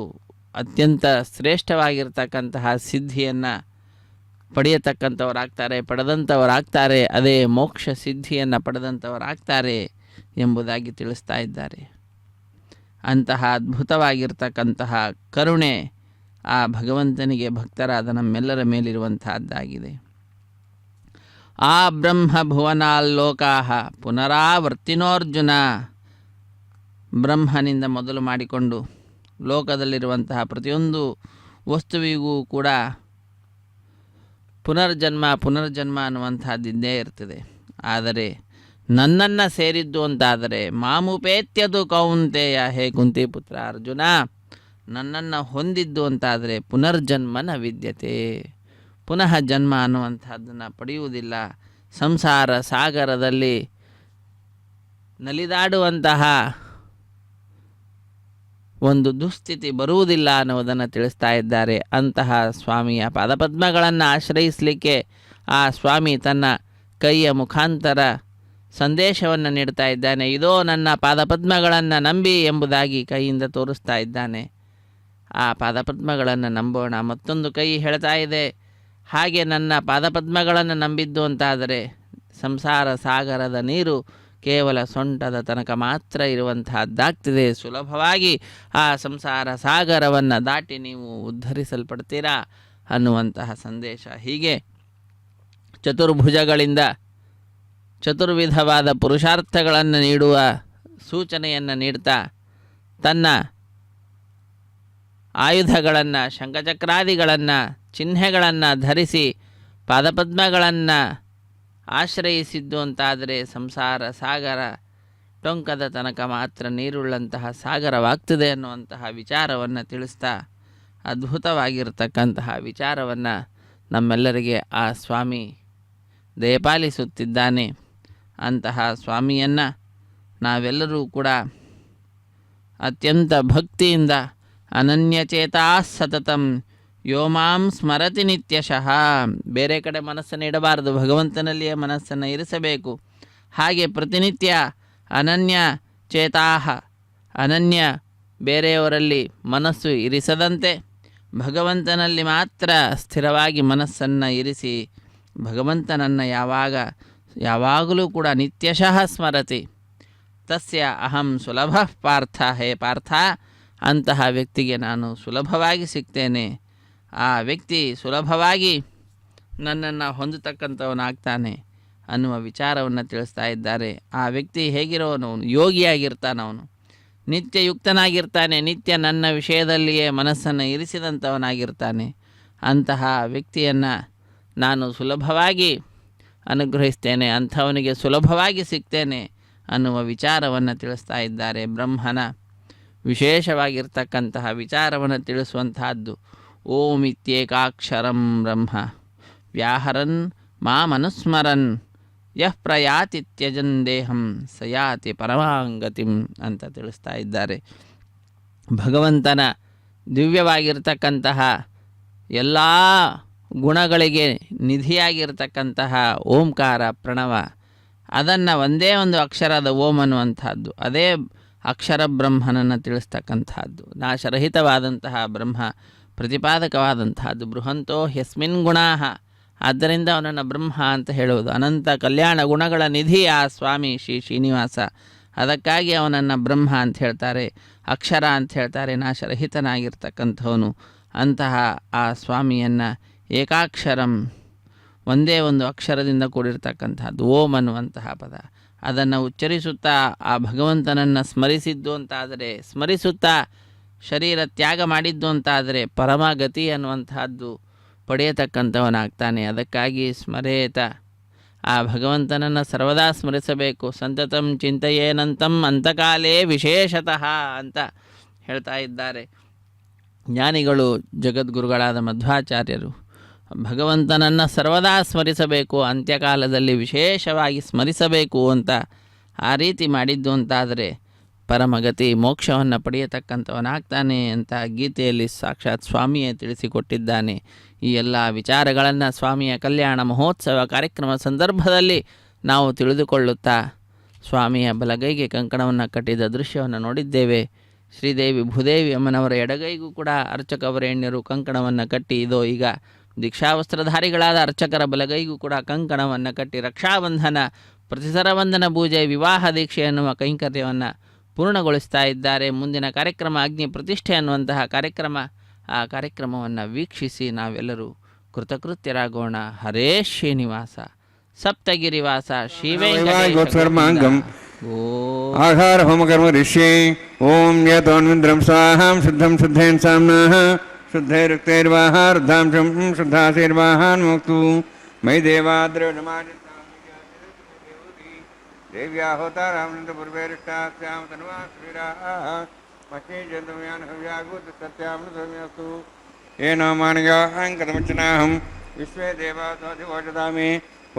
ಅತ್ಯಂತ ಶ್ರೇಷ್ಠವಾಗಿರ್ತಕ್ಕಂತಹ ಸಿದ್ಧಿಯನ್ನು ಪಡೆಯತಕ್ಕಂಥವರಾಗ್ತಾರೆ, ಪಡೆದಂಥವರಾಗ್ತಾರೆ. ಅದೇ ಮೋಕ್ಷ ಸಿದ್ಧಿಯನ್ನು ಪಡೆದಂಥವರಾಗ್ತಾರೆ ಎಂಬುದಾಗಿ ತಿಳಿಸ್ತಾ ಇದ್ದಾರೆ. ಅಂತಹ ಅದ್ಭುತವಾಗಿರ್ತಕ್ಕಂತಹ ಕರುಣೆ ಆ ಭಗವಂತನಿಗೆ ಭಕ್ತರಾದ ನಮ್ಮೆಲ್ಲರ ಮೇಲಿರುವಂತಹದ್ದಾಗಿದೆ. ಆ ಬ್ರಹ್ಮ ಭುವನಾಲ್ಲೋಕಾ ಪುನರಾವರ್ತಿನೋರ್ಜುನ. ಬ್ರಹ್ಮನಿಂದ ಮೊದಲು ಮಾಡಿಕೊಂಡು ಲೋಕದಲ್ಲಿರುವಂತಹ ಪ್ರತಿಯೊಂದು ವಸ್ತುವಿಗೂ ಕೂಡ ಪುನರ್ಜನ್ಮ ಅನ್ನುವಂಥದ್ದಿದ್ದೇ ಇರ್ತದೆ. ಆದರೆ ನನ್ನನ್ನು ಸೇರಿದ್ದು ಅಂತಾದರೆ ಮಾಮುಪೇತ್ಯದು ಕೌಂತೆಯ, ಹೇ ಕುಂತಿ ಪುತ್ರ ಅರ್ಜುನ, ನನ್ನನ್ನು ಹೊಂದಿದ್ದು ಅಂತಾದರೆ ಪುನರ್ಜನ್ಮನ ವಿದ್ಯತೆ, ಪುನಃ ಜನ್ಮ ಅನ್ನುವಂಥದ್ದನ್ನು ಪಡೆಯುವುದಿಲ್ಲ. ಸಂಸಾರ ಸಾಗರದಲ್ಲಿ ನಲಿದಾಡುವಂತಹ ಒಂದು ದುಸ್ಥಿತಿ ಬರುವುದಿಲ್ಲ ಅನ್ನುವುದನ್ನು ತಿಳಿಸ್ತಾ ಇದ್ದಾರೆ. ಅಂತಹ ಸ್ವಾಮಿಯ ಪಾದಪದ್ಮಗಳನ್ನು ಆಶ್ರಯಿಸಲಿಕ್ಕೆ ಆ ಸ್ವಾಮಿ ತನ್ನ ಕೈಯ ಮುಖಾಂತರ ಸಂದೇಶವನ್ನು ನೀಡ್ತಾ ಇದ್ದಾನೆ. ಇದೋ ನನ್ನ ಪಾದಪದ್ಮಗಳನ್ನು ನಂಬಿ ಎಂಬುದಾಗಿ ಕೈಯಿಂದ ತೋರಿಸ್ತಾ ಇದ್ದಾನೆ. ಆ ಪಾದಪದ್ಮಗಳನ್ನು ನಂಬೋಣ. ಮತ್ತೊಂದು ಕೈ ಹೇಳ್ತಾ ಇದೆ, ಹಾಗೆ ನನ್ನ ಪಾದಪದ್ಮಗಳನ್ನು ನಂಬಿದ್ದು ಅಂತಾದರೆ ಸಂಸಾರ ಸಾಗರದ ನೀರು ಕೇವಲ ಸೊಂಟದ ತನಕ ಮಾತ್ರ ಇರುವಂತಹದ್ದಾಗ್ತಿದೆ. ಸುಲಭವಾಗಿ ಆ ಸಂಸಾರ ಸಾಗರವನ್ನು ದಾಟಿ ನೀವು ಉದ್ಧರಿಸಲ್ಪಡ್ತೀರಾ ಅನ್ನುವಂತಹ ಸಂದೇಶ. ಹೀಗೆ ಚತುರ್ಭುಜಗಳಿಂದ ಚತುರ್ವಿಧವಾದ ಪುರುಷಾರ್ಥಗಳನ್ನು ನೀಡುವ ಸೂಚನೆಯನ್ನು ನೀಡ್ತಾ ತನ್ನ ಆಯುಧಗಳನ್ನು, ಶಂಖಚಕ್ರಾದಿಗಳನ್ನು, ಚಿಹ್ನೆಗಳನ್ನು ಧರಿಸಿ ಪಾದಪದ್ಮಗಳನ್ನು ಆಶ್ರಯಿಸಿದ್ದು ಅಂತಾದರೆ ಸಂಸಾರ ಸಾಗರ ಟೊಂಕದ ತನಕ ಮಾತ್ರ ನೀರುಳ್ಳಂತಹ ಸಾಗರವಾಗ್ತದೆ ಅನ್ನುವಂತಹ ವಿಚಾರವನ್ನು ತಿಳಿಸ್ತಾ ಅದ್ಭುತವಾಗಿರ್ತಕ್ಕಂತಹ ವಿಚಾರವನ್ನು ನಮ್ಮೆಲ್ಲರಿಗೆ ಆ ಸ್ವಾಮಿ ದಯಪಾಲಿಸುತ್ತಿದ್ದಾನೆ. ಅಂತಹ ಸ್ವಾಮಿಯನ್ನು ನಾವೆಲ್ಲರೂ ಕೂಡ ಅತ್ಯಂತ ಭಕ್ತಿಯಿಂದ ಅನನ್ಯಚೇತಾ ಸತತಂ ಯೋ ಮಾಂ ಸ್ಮರತಿ ನಿತ್ಯಶಃ, ಬೇರೆ ಕಡೆ ಮನಸ್ಸನ್ನು ಇಡಬಾರದು, ಭಗವಂತನಲ್ಲಿಯೇ ಮನಸ್ಸನ್ನು ಇರಿಸಬೇಕು. ಹಾಗೆ ಪ್ರತಿನಿತ್ಯ ಅನನ್ಯ ಚೇತಾಹ, ಅನನ್ಯ ಬೇರೆಯವರಲ್ಲಿ ಮನಸ್ಸು ಇರಿಸದಂತೆ ಭಗವಂತನಲ್ಲಿ ಮಾತ್ರ ಸ್ಥಿರವಾಗಿ ಮನಸ್ಸನ್ನು ಇರಿಸಿ ಭಗವಂತನನ್ನು ಯಾವಾಗಲೂ ಕೂಡ ನಿತ್ಯಶಃ ಸ್ಮರತಿ ತಸ್ಯ ಅಹಂ ಸುಲಭ ಪಾರ್ಥ, ಹೇ ಪಾರ್ಥ, ಅಂತಹ ವ್ಯಕ್ತಿಗೆ ನಾನು ಸುಲಭವಾಗಿ ಸಿಗ್ತೇನೆ. ಆ ವ್ಯಕ್ತಿ ಸುಲಭವಾಗಿ ನನ್ನನ್ನು ಹೊಂದತಕ್ಕಂಥವನಾಗ್ತಾನೆ ಅನ್ನುವ ವಿಚಾರವನ್ನು ತಿಳಿಸ್ತಾ ಇದ್ದಾರೆ. ಆ ವ್ಯಕ್ತಿ ಹೇಗಿರೋನು? ಯೋಗಿಯಾಗಿರ್ತಾನವನು, ನಿತ್ಯಯುಕ್ತನಾಗಿರ್ತಾನೆ, ನಿತ್ಯ ನನ್ನ ವಿಷಯದಲ್ಲಿಯೇ ಮನಸ್ಸನ್ನು ಇರಿಸಿದಂಥವನಾಗಿರ್ತಾನೆ. ಅಂತಹ ವ್ಯಕ್ತಿಯನ್ನು ನಾನು ಸುಲಭವಾಗಿ ಅನುಗ್ರಹಿಸ್ತೇನೆ, ಅಂಥವನಿಗೆ ಸುಲಭವಾಗಿ ಸಿಗ್ತೇನೆ ಅನ್ನುವ ವಿಚಾರವನ್ನು ತಿಳಿಸ್ತಾ ಇದ್ದಾರೆ. ಬ್ರಹ್ಮನ ವಿಶೇಷವಾಗಿರ್ತಕ್ಕಂತಹ ವಿಚಾರವನ್ನು ತಿಳಿಸುವಂತಹದ್ದು. ಓಂ ಇತ್ಯೇಕಾಕ್ಷರಂ ಬ್ರಹ್ಮ ವ್ಯಾಹರನ್ ಮಾಮನುಸ್ಮರನ್ ಯಃ ಪ್ರಯಾತಿ ತ್ಯಜನ್ ದೇಹಂ ಸಯಾತಿ ಪರಮಾಂಗತಿಂ ಅಂತ ತಿಳಿಸ್ತಾ ಇದ್ದಾರೆ. ಭಗವಂತನ ದಿವ್ಯವಾಗಿರ್ತಕ್ಕಂತಹ ಎಲ್ಲ ಗುಣಗಳಿಗೆ ನಿಧಿಯಾಗಿರ್ತಕ್ಕಂತಹ ಓಂಕಾರ ಪ್ರಣವ, ಅದನ್ನು ಒಂದೇ ಒಂದು ಅಕ್ಷರದ ಓಂ ಅನ್ನುವಂಥದ್ದು, ಅದೇ ಅಕ್ಷರ ಬ್ರಹ್ಮನನ್ನು ತಿಳಿಸ್ತಕ್ಕಂಥದ್ದು. ನಾಶರಹಿತವಾದಂತಹ ಬ್ರಹ್ಮ ಪ್ರತಿಪಾದಕವಾದಂತಹದ್ದು. ಬೃಹಂತೋ ಹ್ಯಸ್ಮಿನ್ ಗುಣಾಹ, ಆದ್ದರಿಂದ ಅವನನ್ನು ಬ್ರಹ್ಮ ಅಂತ ಹೇಳುವುದು. ಅನಂತ ಕಲ್ಯಾಣ ಗುಣಗಳ ನಿಧಿ ಆ ಸ್ವಾಮಿ ಶ್ರೀ ಶ್ರೀನಿವಾಸ. ಅದಕ್ಕಾಗಿ ಅವನನ್ನು ಬ್ರಹ್ಮ ಅಂತ ಹೇಳ್ತಾರೆ, ಅಕ್ಷರ ಅಂತ ಹೇಳ್ತಾರೆ, ನಾಶರಹಿತನಾಗಿರ್ತಕ್ಕಂಥವನು. ಅಂತಹ ಆ ಸ್ವಾಮಿಯನ್ನು ಏಕಾಕ್ಷರಂ, ಒಂದೇ ಒಂದು ಅಕ್ಷರದಿಂದ ಕೂಡಿರ್ತಕ್ಕಂಥದ್ದು ಓಂ ಅನ್ನುವಂತಹ ಪದ, ಅದನ್ನು ಉಚ್ಚರಿಸುತ್ತಾ ಆ ಭಗವಂತನನ್ನು ಸ್ಮರಿಸಿದ್ದು ಅಂತಾದರೆ, ಸ್ಮರಿಸುತ್ತಾ ಶರೀರ ತ್ಯಾಗ ಮಾಡಿದ್ದು ಅಂತಾದರೆ ಪರಮಗತಿ ಅನ್ನುವಂತಹದ್ದು ಪಡೆಯತಕ್ಕಂಥವನಾಗ್ತಾನೆ. ಅದಕ್ಕಾಗಿ ಸ್ಮರೇತ, ಆ ಭಗವಂತನನ್ನು ಸರ್ವದಾ ಸ್ಮರಿಸಬೇಕು. ಸಂತತಂ ಚಿಂತೆಯೇನಂತಂ ಅಂತಕಾಲೇ ವಿಶೇಷತಃ ಅಂತ ಹೇಳ್ತಾ ಇದ್ದಾರೆ ಜ್ಞಾನಿಗಳು, ಜಗದ್ಗುರುಗಳಾದ ಮಧ್ವಾಚಾರ್ಯರು. ಭಗವಂತನನ್ನು ಸರ್ವದಾ ಸ್ಮರಿಸಬೇಕು, ಅಂತ್ಯಕಾಲದಲ್ಲಿ ವಿಶೇಷವಾಗಿ ಸ್ಮರಿಸಬೇಕು ಅಂತ ಆ ರೀತಿ ಮಾಡಿದ್ದು ಅಂತಾದರೆ ಪರಮಗತಿ ಮೋಕ್ಷವನ್ನು ಪಡೆಯತಕ್ಕಂಥವನಾಗ್ತಾನೆ ಅಂತ ಗೀತೆಯಲ್ಲಿ ಸಾಕ್ಷಾತ್ ಸ್ವಾಮಿಯೇ ತಿಳಿಸಿಕೊಟ್ಟಿದ್ದಾನೆ. ಈ ಎಲ್ಲ ವಿಚಾರಗಳನ್ನು ಸ್ವಾಮಿಯ ಕಲ್ಯಾಣ ಮಹೋತ್ಸವ ಕಾರ್ಯಕ್ರಮ ಸಂದರ್ಭದಲ್ಲಿ ನಾವು ತಿಳಿದುಕೊಳ್ಳುತ್ತಾ ಸ್ವಾಮಿಯ ಬಲಗೈಗೆ ಕಂಕಣವನ್ನು ಕಟ್ಟಿದ ದೃಶ್ಯವನ್ನು ನೋಡಿದ್ದೇವೆ. ಶ್ರೀದೇವಿ ಭೂದೇವಿ ಅಮ್ಮನವರ ಎಡಗೈಗೂ ಕೂಡ ಅರ್ಚಕ ವರೇಣ್ಯರು ಕಂಕಣವನ್ನು ಕಟ್ಟಿ ಇದೋ ಈಗ ದೀಕ್ಷಾವಸ್ತ್ರಧಾರಿಗಳಾದ ಅರ್ಚಕರ ಬಲಗೈಗೂ ಕೂಡ ಕಂಕಣವನ್ನು ಕಟ್ಟಿ ರಕ್ಷಾಬಂಧನ, ಪ್ರತಿಸರವಂದನ ಪೂಜೆ, ವಿವಾಹ ದೀಕ್ಷೆ ಎನ್ನುವ ಕೈಂಕರ್ಯವನ್ನು ಪೂರ್ಣಗೊಳಿಸ್ತಾ ಇದ್ದಾರೆ. ಮುಂದಿನ ಕಾರ್ಯಕ್ರಮ ಅಗ್ನಿ ಪ್ರತಿಷ್ಠೆ ಅನ್ನುವಂತಹ ಕಾರ್ಯಕ್ರಮ. ಆ ಕಾರ್ಯಕ್ರಮವನ್ನು ವೀಕ್ಷಿಸಿ ನಾವೆಲ್ಲರೂ ಕೃತಕೃತ್ಯರಾಗೋಣ. ಹರೇ ಶ್ರೀನಿವಾಸ ಸಪ್ತಗಿರಿವಾಸ ಗೋತ್ಸರ್ಮಾಂಗಂ ಆಹಾರ ಹೋಮಕರ್ಮ ಋಷ್ಯೇ ಓಂ ಯತೋನ್ವಿಂದ್ರಂ ಸ್ವಾಹಾಂ ಶುದ್ಧಂ ಶುದ್ಧೇನ್ ಸಾಮ್ನಃ ಶುದ್ಧೈರುಕ್ತೈರ್ವಾಹಾರ್ಧಾಂಶಂ ಶುದ್ಧಾಸೈರ್ವಾಹಾನ್ ಮುಕ್ತು ಮೈ ದೇವಾದ್ರವಣಮಾನಿ ದೇವ್ಯಾ ಹೋತಾರಾಮನಂದ ಪೂರ್ವೇರಿಷ್ಟಾಸ್ಯಾಮ ತನ್ವಾ ಶ್ರೀರಾಹ ಮಹೇ ಜಂತಮ್ಯಾನ್ ಹವ್ಯಾಗೂತ ಸತ್ಯಾಮೃತಮ್ಯಸ್ತು ಏನೋ ಮಾನಗಾಹಂ ಕಥಮರ್ಚನಾಹಂ ವಿಶ್ವೇ ದೇವಾಸೋಧಿವೋಚದಾಮಿ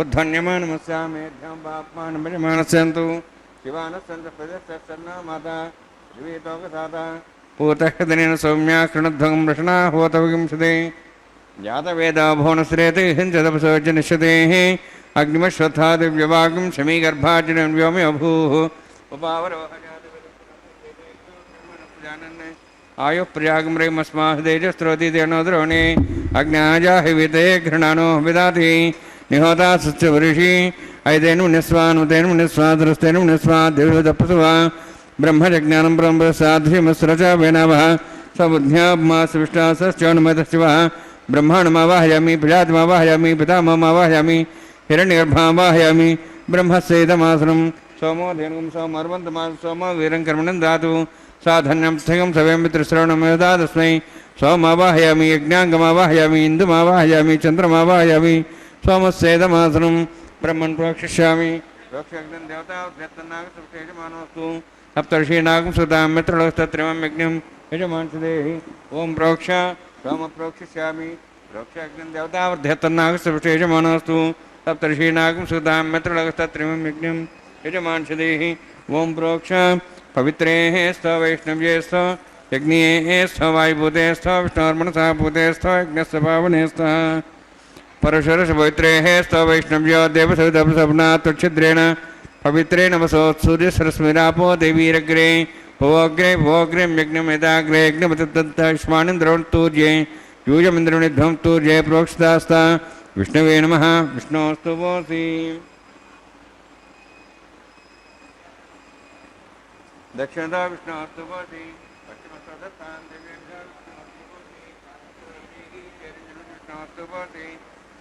ಉದ್ಧನ್ಯಮಾನಮಸ್ಯಾಮೇಧ್ಯಂ ಪಾಪ್ಮಾನ್ ಭಜಮಾನಸ್ಯಂತು ಶಿವಾನಸ್ಸಂತ ಪ್ರಜಸ್ಸನ್ನ ಮಾತಾ ಶ್ರೀತೋಕಸಾತ ಪೂತಃದನೇನ ಸೌಮ್ಯಾ ಕೃಣಧ್ವಂ ರಶನಾ ಹೋತವಗಿಂಸದೆ ಜಾತವೇದ ಭುವನಶ್ರೇತೆ ಹಿಂಸದಪಸೋಚ ನಿಶ್ಯತೆ ಅಗ್ನಿಮಶ್ವತ್ಥಾ ದಿವ್ಯವಾಗಂ ಶಮೀಗರ್ಭಾಜನ ವ್ಯೋಮೆ ಅಭೂಃ ಆಯು ಪ್ರಯಾಗಂ ರೇಮಸ್ಮಾಹೃದೇಜಸ್ತ್ರೋತಿದೇನೋದ್ರೋಣಿ ಅಗ್ನಾಜಾಹಿವಿತೆ ಘೃಣಾನೋ ವಿದಾತಿ ನಿಹೋತಾ ಸಚ್ಚ ವರುಷಿ ಐದೇನು ನಿಸ್ವಾನುತೇನು ನಿಸ್ವಾದರಸ್ತೇನು ನಿಸ್ವಾ ದೇವದಪ್ಪಸುವ ಬ್ರಹ್ಮಜ್ಞಾನಂ ಬ್ರಹ್ಮಸಾಧ್ರಿಮಸ್ರಚ ವೇನವಃ ಸಬುದ್ಧ್ಯಾತ್ಮಾಸವಿಷ್ಟಾಸಶ್ಚೋನ್ಮತ ಶಿವ ಬ್ರಹ್ಮಾಣಮಾವಾಹಯಾಮಿ ಪ್ರಜಾತಿಮಾವಾಹಯಾಮಿ ಪಿತಾಮಹಮಾವಾಹಯಾಮಿ ಹಿರಣ್ಯಗರ್ಭಾವಾಹಯಾಮಿ ಬ್ರಹ್ಮಸ್ಯೈದಮಾಸನಂ ಸೋಮೋ ಧೇನುಗಂ ಸೋಮರ್ವಂತಮಾಸ ಸೋಮೋ ವೀರಂ ಕರ್ಮಣಂ ದಾತು ಸಾಧನ್ಯಂ ಸ್ಥಿಗಂ ಸವ್ಯಂ ಮಿತ್ರಶ್ರವಣಮಯದಾದಸ್ಮೈ ಸೋಮಾವಾಹಯಾಮಿ ಯಜ್ಞಾಂಗಮಾವಾಹಯಾಮಿ ಇಂದುಮಾವಾಹಯಾಮಿ ಚಂದ್ರಮಾವಾಹಯಾಮಿ ಸೋಮಸ್ಯೈದಮಾಸನಂ ಬ್ರಹ್ಮನ್ ಪ್ರೋಕ್ಷಿಷ್ಯಾಮಿ ಪ್ರೋಕ್ಷಗ್ನಂ ದೇವತಾವೃತ್ತನ್ನಾಗಸೃಷ್ಟೇಜಮಾನೋಸ್ತು ಸಪ್ತರ್ಷೀನಾಗಂ ಸುತಾಂ ಮಿತ್ರಲೋಸ್ತತ್ರಿಮಂ ಯಜ್ಞಂ ಯಜಮಾನ್ಸದೇಹಿ ಓಂ ಪ್ರೋಕ್ಷ ಸೋಮ ಪ್ರೋಕ್ಷಿಷ್ಯಾಮಿ ಪ್ರೋಕ್ಷಗ್ನಂ ದೇವತಾವೃತ್ತನ್ನಾಗಸೃಷ್ಟೇಜಮಾನೋಸ್ತು ಸಪ್ತರ್ಷೀನಾಗಂ ಸುತಾಂ ಮಿತ್ರಲೋಸ್ತತ್ರಿಮಂ ಯಜ್ಞಂ ಯಜಮಾನ್ಸದೇಹಿ ಓಂ ಪ್ರೋಕ್ಷ ಪವಿತ್ರೇ ಸ್ಥ ವೈಷ್ಣವ್ಯೇ ಸ್ಥ ಯಜ್ಞೇ ಸ್ಥ ವಾಯುಭೂತೆ ಸ್ಥ ವಿಷ್ಣೋರ್ಮಣಸಾ ಭೂತೆ ಸ್ಥ ಯಜ್ಞಸ್ಥ ಪಾವನೆ ಸ್ಥ ಪರಶುರಶ ಪವಿತ್ರೇ ಸ್ಥ ವೈಷ್ಣವ್ಯೋ ದೇವಸವಿದಪಸಪ್ನಾ ತುಚ್ಛಿದ್ರೇಣ ಪವಿತ್ರೇಣ ವಸೋತ್ಸೂರ್ಯಸರಸ್ಮಿರಾಪೋ ದೇವೀರಗ್ರೆ ಭೋಗ್ರೆ ಭೋಗ್ರೆಂ ಯಜ್ಞಂ ಯದಾಗ್ರೆ ಯಜ್ಞಮತತ್ತಶ್ಮಾನಿಂದ್ರೋಣತೂರ್ಯೆ ಯೂಜಮಿಂದ್ರಣಿಧ್ವಂ ತೂರ್ಯೆ ಪ್ರೋಕ್ಷಿತಾಸ್ತ ವಿಷ್ಣುವೇ ನಮಃ ವಿಷ್ಣೋಸ್ತು ವೋಸಿ ದಕ್ಷಿಣದ ವಿಷ್ಣೋಸ್ತು ವೋಸಿ ಪಶ್ಚಿಮಸ್ತದತ್ತಾಂ ದೇವೇಭ್ಯೋ ವಿಷ್ಣೋಸ್ತು ವೋಸಿ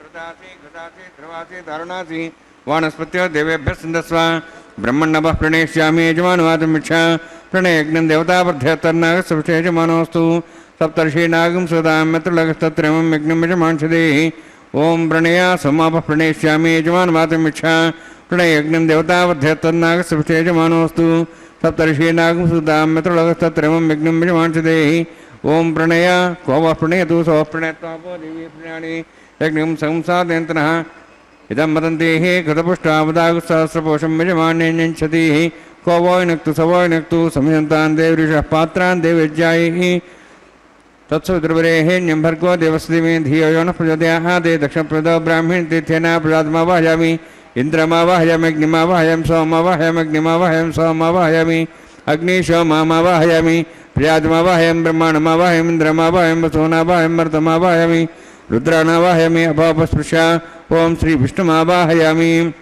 ಕೃತಾಸಿ ಕೃತಾಸಿ ಧ್ರುವಾಸಿ ಧಾರಣಾಸಿ ವಾನಸ್ಪತ್ಯೋ ದೇವೇಭ್ಯ ಸಿಂಧಸ್ವ ಬ್ರಹ್ಮಣ್ಣಭ ಪ್ರಣೇಷ್ಯಾಮಿ ಯಜಮಾನವಾದಮಿಚ್ಛಾ ಪ್ರಣಯಜ್ಞಂ ದೇವತಾವರ್ಧ್ಯತನ್ನಾಗಸವಿಷೇಜಮಾನೋಸ್ತು ಸಪ್ತರ್ಷೀನಾಗಂ ಸದಾಂ ಮಿತ್ರಲಗಸ್ತತ್ರಿಮಂ ಯಜ್ಞಂ ಯಜಮಾನ್ಸದೇಹಿ ಓಂ ಪ್ರಣಯ ಸಮಾಪ ಪ್ರಣೇಷ್ಯಾಮಿ ಯಜಮಾನವಾದಮಿಚ್ಛಾ ಪ್ರಣಯಜ್ಞಂ ದೇವತಾವರ್ಧ್ಯತನ್ನಾಗಸವಿಷೇಜಮಾನೋಸ್ತು ಸಪ್ತರ್ಷೀನಾಗಂ ಸದಾಂ ಮಿತ್ರಲಗಸ್ತತ್ರಿಮಂ ಯಜ್ಞಂ ಯಜಮಾನ್ಸದೇಹಿ ಓಂ ಪ್ರಣಯ ಕೋವ ಪ್ರಣಯತು ಸೋ ಪ್ರಣಯತ್ವಾಪೋ ದೇವಿ ಪ್ರಣಯಾಣಿ ಯಜ್ಞಂ ಸಂಸಾದಯಂತನಃ ಇದಂ ವದಂತಿ ಕೃತಪುಷ್ಟಾವದಾಗುಸಹಸ್ರಪೋಷಂ ಯಜಮಾನ್ಯಂಚತಿ ಕೋ ವೋಯ್ನಕ್ತು ಸವೋಯ್ನಕ್ತು ಸಂಯಂತಾನ್ ದೇವರಿಷಃ ಪಾತ್ರಾನ್ ದೇವಜ್ಯಾಯಿ ತತ್ಸವಿತೃವರೇಹ್ಯಂ ಭರ್ಗೋ ದೇವಸ್ತಿಮೇ ಧಿಯೋ ಯೋ ನ ಪ್ರಚೋದಯಾತ್ ದಕ್ಷಿಣಪ್ರದೋ ಬ್ರಾಹ್ಮೀಣ ತೀರ್ಥೇನ ಪ್ರಜಾತಮಾವಾಹಯಾಮಿ ಇಂದ್ರಮಾವಾಹಯಾಮಿ ಅಗ್ನಿಮಾವಾಹಯಾಮಿ ಸೋಮಮಾವಾಹಯಾಮಿ ಅಗ್ನಿಮಾವಾಹಯಾಮಿ ಸೋಮಮಾವಾಹಯಾಮಿ ಅಗ್ನಿಶೋಮಾವಾಹಯಾಮಿ ಪ್ರಜಾತಮಾವಾಹಯಾಮಿ ಬ್ರಹ್ಮಾಣಮಾವಾಹಯಾಮಿ ಇಂದ್ರಮಾವಾಹಯಾಮಿ ವಸೋನಾವಾಹಯಾಮಿ ಮರ್ತಮಾವಾಹಯಾಮಿ ರುದ್ರಾನಾವಾಹಯಾಮಿ ಅಭಾಪಸ್ಪೃಶ ಓಂ ಶ್ರೀ ವಿಷ್ಣುಮಾವಾಹಯಾಮಿ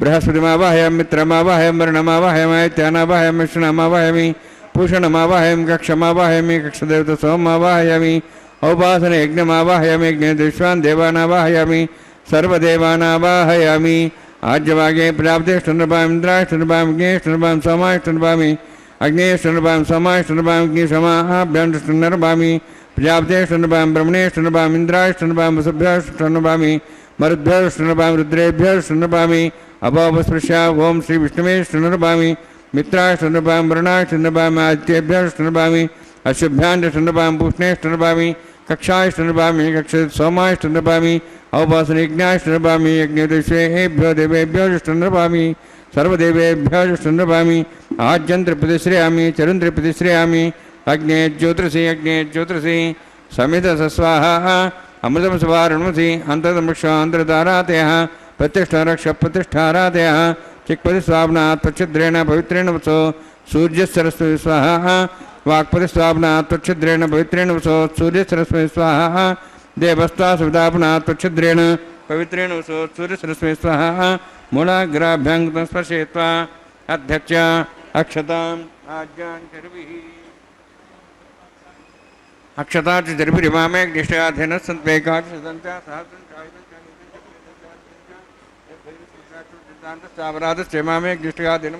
ಬೃಹಸ್ಪತಿಮಾವಾಹಯಾಮಿ ಮಿತ್ರಮಾವಾಹಯಾಮಿ ವರ್ಣಮಾವಾಹಯಾಮಿ ಐತ್ಯಾನಾವಾಹಯಾಮಿ ವಿಷ್ಣುಮಾವಾಹಯಾಮಿ ಭೂಷಣಮಾವಾಹಯಾಮಿ ಕಕ್ಷಮಾವಾಹಯಾಮಿ ಕಕ್ಷದೇವತ ಸೋಮಮಾವಾಹಯಾಮಿ ಔಪಾಸನ ಯಜ್ಞಮಾವಾಹಯಾಮಿ ಯಜ್ಞೇಶ್ವಾನ್ ದೇವಾನಾವಾಹಯಾಮಿ ಸರ್ವದೇವಾನಾವಾಹಯಾಮಿ ಆಜ್ಯವಾಗೆ ಪ್ರಜಾಪತಿಷ್ಠನೃಪಾಮಿ ಇಂದ್ರಾಷ್ಠನೃಪಾಮಿ ಯಜ್ಞೇಷ್ಠನೃಪಾಮಿ ಸೋಮಾಷ್ಠನೃಪಾಮಿ ಅಗ್ನೇಷ್ಠನೃಪಾಮಿ ಸೋಮಾಷ್ಠನೃಪಾಮಿ ಅಗ್ನಿಶಮಾಭ್ಯಂಷ್ಠನೃಪಾಮಿ ಪ್ರಜಾಪತಿಷ್ಠನೃಪಾಮಿ ಬ್ರಹ್ಮಣೇಷ್ಠನೃಪಾಮಿ ಇಂದ್ರಾಷ್ಠನೃಪಾಮಿ ವಸುಭ್ಯಷ್ಠನೃಪಾಮಿ ಮರುದ್ಭ್ಯಷ್ಠನೃಪಾಮಿ ರುದ್ರೇಭ್ಯಷ್ಠನೃಪಾಮಿ ಅಭಾವಸ್ಪೃಶ್ಯ ಓಂ ಶ್ರೀ ವಿಷ್ಣುವೇಷ್ಠನೃಪಾಮಿ ಮಿತ್ರಾಷ್ಠನೃಪಾಮಿ ವರುಣಾಷ್ಠನೃಪಾಮಿ ಆದಿತ್ಯೇಭ್ಯಷ್ಠನೃಪಾಮಿ ಅಶುಭ್ಯಾಷ್ಠನೃಪಾಮಿ ಪೂಷ್ಣೇಷ್ಠನೃಪಾಮಿ ಕಕ್ಷಾಷ್ಠನೃಪಾಮಿ ಕಕ್ಷ ಸೋಮಾಷ್ಠನೃಪಾಮಿ ಔಪಾಸನ ಯಜ್ಞಾಷ್ಠನೃಪಾಮಿ ಯಜ್ಞೇಶ್ವೇಭ್ಯೋ ದೇವೇಭ್ಯೋಷ್ಠನೃಪಾಮಿ ಸರ್ವದೇವೇಭ್ಯೋಷ್ಠನೃಪಾಮಿ ಆಜ್ಯಂತ್ರಿಪ್ರತಿಶ್ರಯಾಮಿ ಚರುಂತ್ರಿಪ್ರತಿಶ್ರಯಾಮಿ ಅಗ್ನೇ ಜ್ಯೋತಿಷಿ ಸಮಿತ ಸಸ್ವಾಹ ಅಮೃತಂ ಸವಾರುಣಸಿ ಅಂತರ್ಮಕ್ಷ ಅಂತರ್ಧಾರಾತಯ ಪ್ರತಿಷ್ಠಾರಕ್ಷ ಪ್ರತಿಷ್ಠಾರಾತಯ चिक्पति स्वाप्नात् त्वच्छिद्रेण पवित्रेण वसो सूर्यसरस्वती स्वाहा वाक्पति स्वाप्नात् त्वच्छिद्रेण पवित्रेण वसो सूर्यसरस्वती स्वाहा देवस्ता सुविदापनात् त्वच्छिद्रेण पवित्रेण वसो सूर्यसरस्वती स्वाहा मूलाग्राभ्यां स्पर्शयित्वा अध्यक्ष अक्षताम् आज्ञाञ्चर्भिः अक्षताचर्भिरिमामे निष्ठयाधेन सन्त्वेकादशदन्त्या सहस्रं निष्ठयाधेन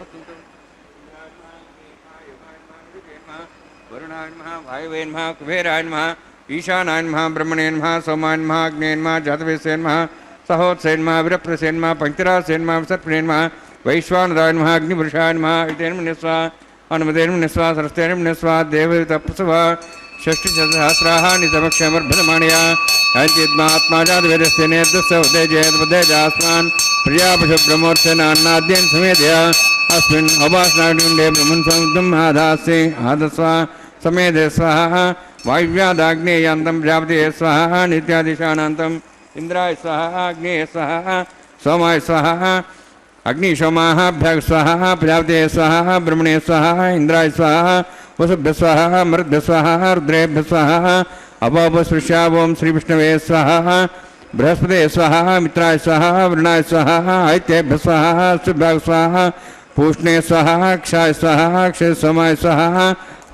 वरुणाय नमः वायवे नमः कुबेराय नमः ईशानाय नमः ब्रह्मणे नमः सोमाय नमः अग्ने नमः जातवेदसे नमः सहोत्से नमः वीरप्रसे नमः पंचरासे नमः सर्पणे नमः वैश्वानराय नमः अग्निपुरुषाय नमः इतेन मुनिस्वा अनुमतेन मुनिस्वा सरस्तेन मुनिस्वा देवप्रसवा षष्टिसहस्राणि समक्षमर्भमाणया अयद्मात्मा जातवेदस्य नेतस्य उदयजयद्वदयजास्मान् प्रियापशुब्रह्मोत्सेन अन्नाद्येन समेतया अस्मिन् अवासनाकुण्डे ब्रह्मन् समुद्रम् आदास्ये आदस्वा समेधे स्वाहा वायुव्यादाग्नेयान्तं प्रजापते स्वाहा नित्यादिशानान्तम् इंद्राय स्वाहा अग्नेय स्वाहा सोमाय स्वाहा अग्निशोमाभ्यः स्वाहा प्रजापते स्वाहा ब्रह्मणे स्वाहा इंद्राय स्वाहा वसुभ्य स्वाहा मरुद्भ्य स्वाहा रुद्रेभ्य स्वाहा अपोपस्पृश्या ओं श्री विष्णवे स्वाहा बृहस्पते स्वाहा मित्राय स्वाहा वरुणाय स्वाहा आदित्येभ्य स्वाहा शुभ्याय स्वाहा पूष्णे स्वाहा क्षाय स्वाहा क्षय सोमाय स्वाहा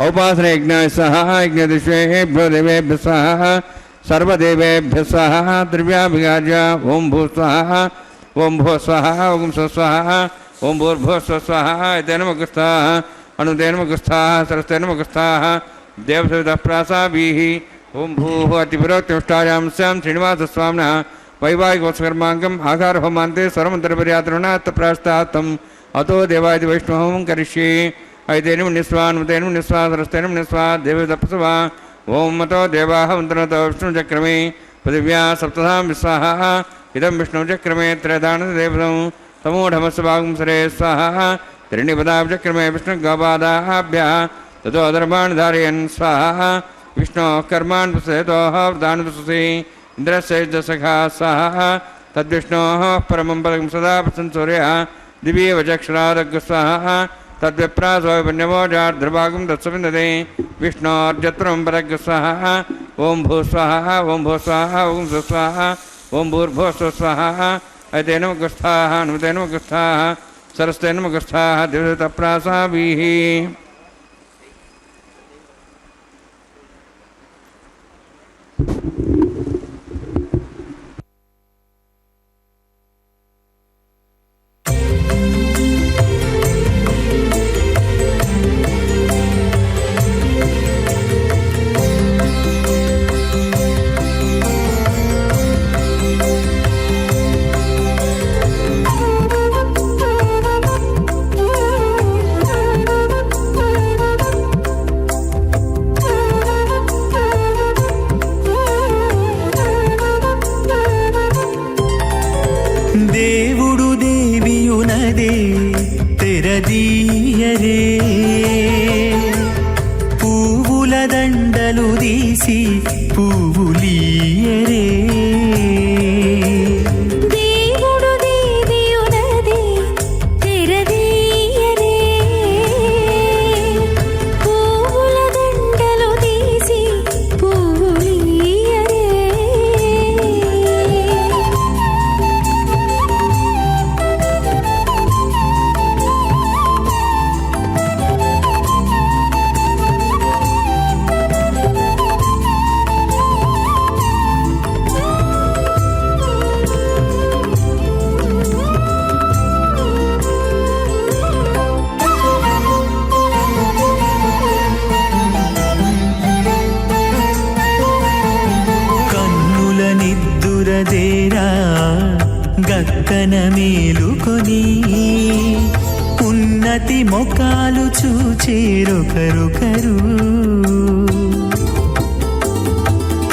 औपासने यज्ञाय स्वाहा यज्ञदिष्वेभ्यो देवेभ्य स्वाहा सर्वदेवेभ्य स्वाहा द्रव्याभिगार्य ओं भू स्वाहा ओं भो स्वाहा ओं स्वाहा ओं भूर्भुवः स्वाहा एतेन मुखस्थाः अनुदेन मुखस्थाः सरस्तेन मुखस्थाः देवसवितः प्रासाभिः ओं भूः अतिपुरोक्तिष्ठायां स्यां श्रीनिवासस्वामिनः वैवाहिकोत्सकर्माङ्गम् आहारहोमान्ते सर्वमन्त्रपर्यातरुणात् प्रास्तात्तम् अतो देवायति वैष्णवं करिष्ये ऐतेन मुनिस्वा अनुदेन मुनिस्वा सरस्तेन मुनिस्वा देवसप्तवा ओं मतो देवाः मन्त्रतो विष्णुचक्रमे पृथिव्या सप्तधां विस्वाहा इदं विष्णुचक्रमे त्रयदानदेवतं तमोढमस्वागुंसरे स्वाहा त्रीणिपदाचक्रमे विष्णुगवादाभ्यः ततो अधर्मान् धारयन् स्वाहा विष्णोः कर्मान् प्रसेतोः वृतान् प्रसुषे इन्द्रस्य सखा स्वाहा तद्विष्णोः परमं पदं सदा प्रसन् सूर्यः दिव्यवचक्षुरादग् स्वाहा तद्विप्रासोऽन्यवोजार्ध्रभागं तत्सविन्दते विष्णोर्जत्रं परग् स्वाहा ओं भू स्वाहा ओं भू स्वाहा ओं स्वाहा ओं भूर्भुवः स्वाहा ऐतेन मुखस्थाः अनुमतेन मुखस्थाः सरस्तेन मुखस्थाः दिवसतप्रासाभिः గక్కన మేలుకొని ఉన్నతి మొకాలు చూచేరొకరొకరు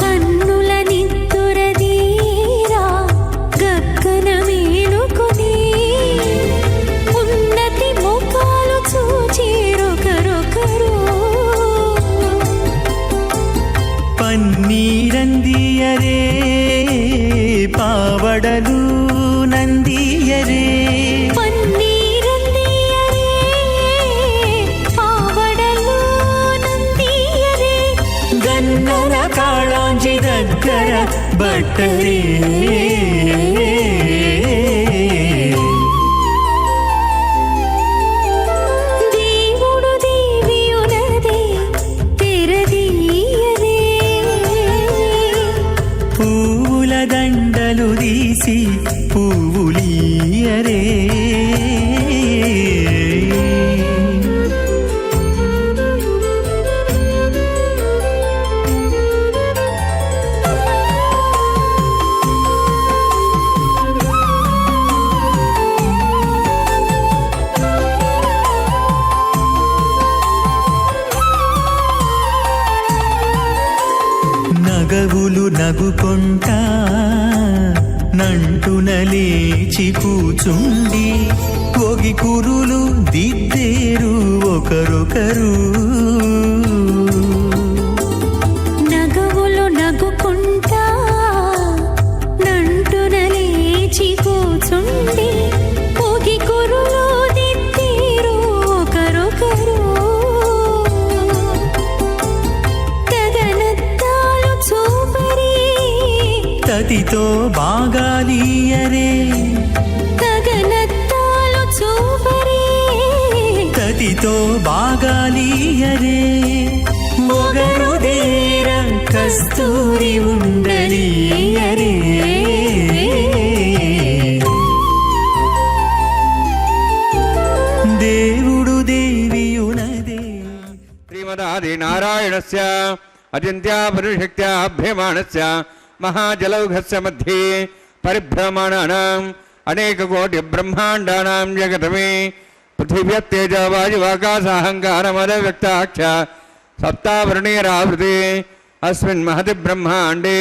కన్నుల నిద్దురదీరా గక్కన మేలుకొని ఉన్నతి మొకాలు చూచేరొకరొకరు పన్నీరందియరే పావడలు నందియరే పన్నీరందియరే శ్రీధర భట్టరే దేవుడు దేవియునదే తెరదీయదే పూల దండలు తీసి పువ్వులీయరే నగవులు నగుకొంటా నంటున లేచి కూచుండి ఒగి కురులు దిద్దేరు ఒకరొకరు నగవులు నగుకుంటా నంటున లేచి కూచుండి పోగి కురులు దిద్దేరు ఒకరొకరు తగనత్తాలు చూపరి తతితో బాగాలీయరే తగనత్తాలు చూపరి తతితో బాగాలీయరే మొగరు దేర కస్తూరి ఉండలీయరే దేవుడు దేవియునదే శ్రీమదాది నారాయణస్య అచింత్యా పరిశక్త్యాభ్యమానస్య మహాజలౌఘస్య మధ్యే పరిభ్రమణానాం అనేకకోటి బ్రహ్మాండానాం జగతమే పృథివ్యత్తేజ వాయువాకాశాహంకారమద వ్యక్తాక్ష సప్తావరణీరావృతే అస్మిన్ మహతి బ్రహ్మాండే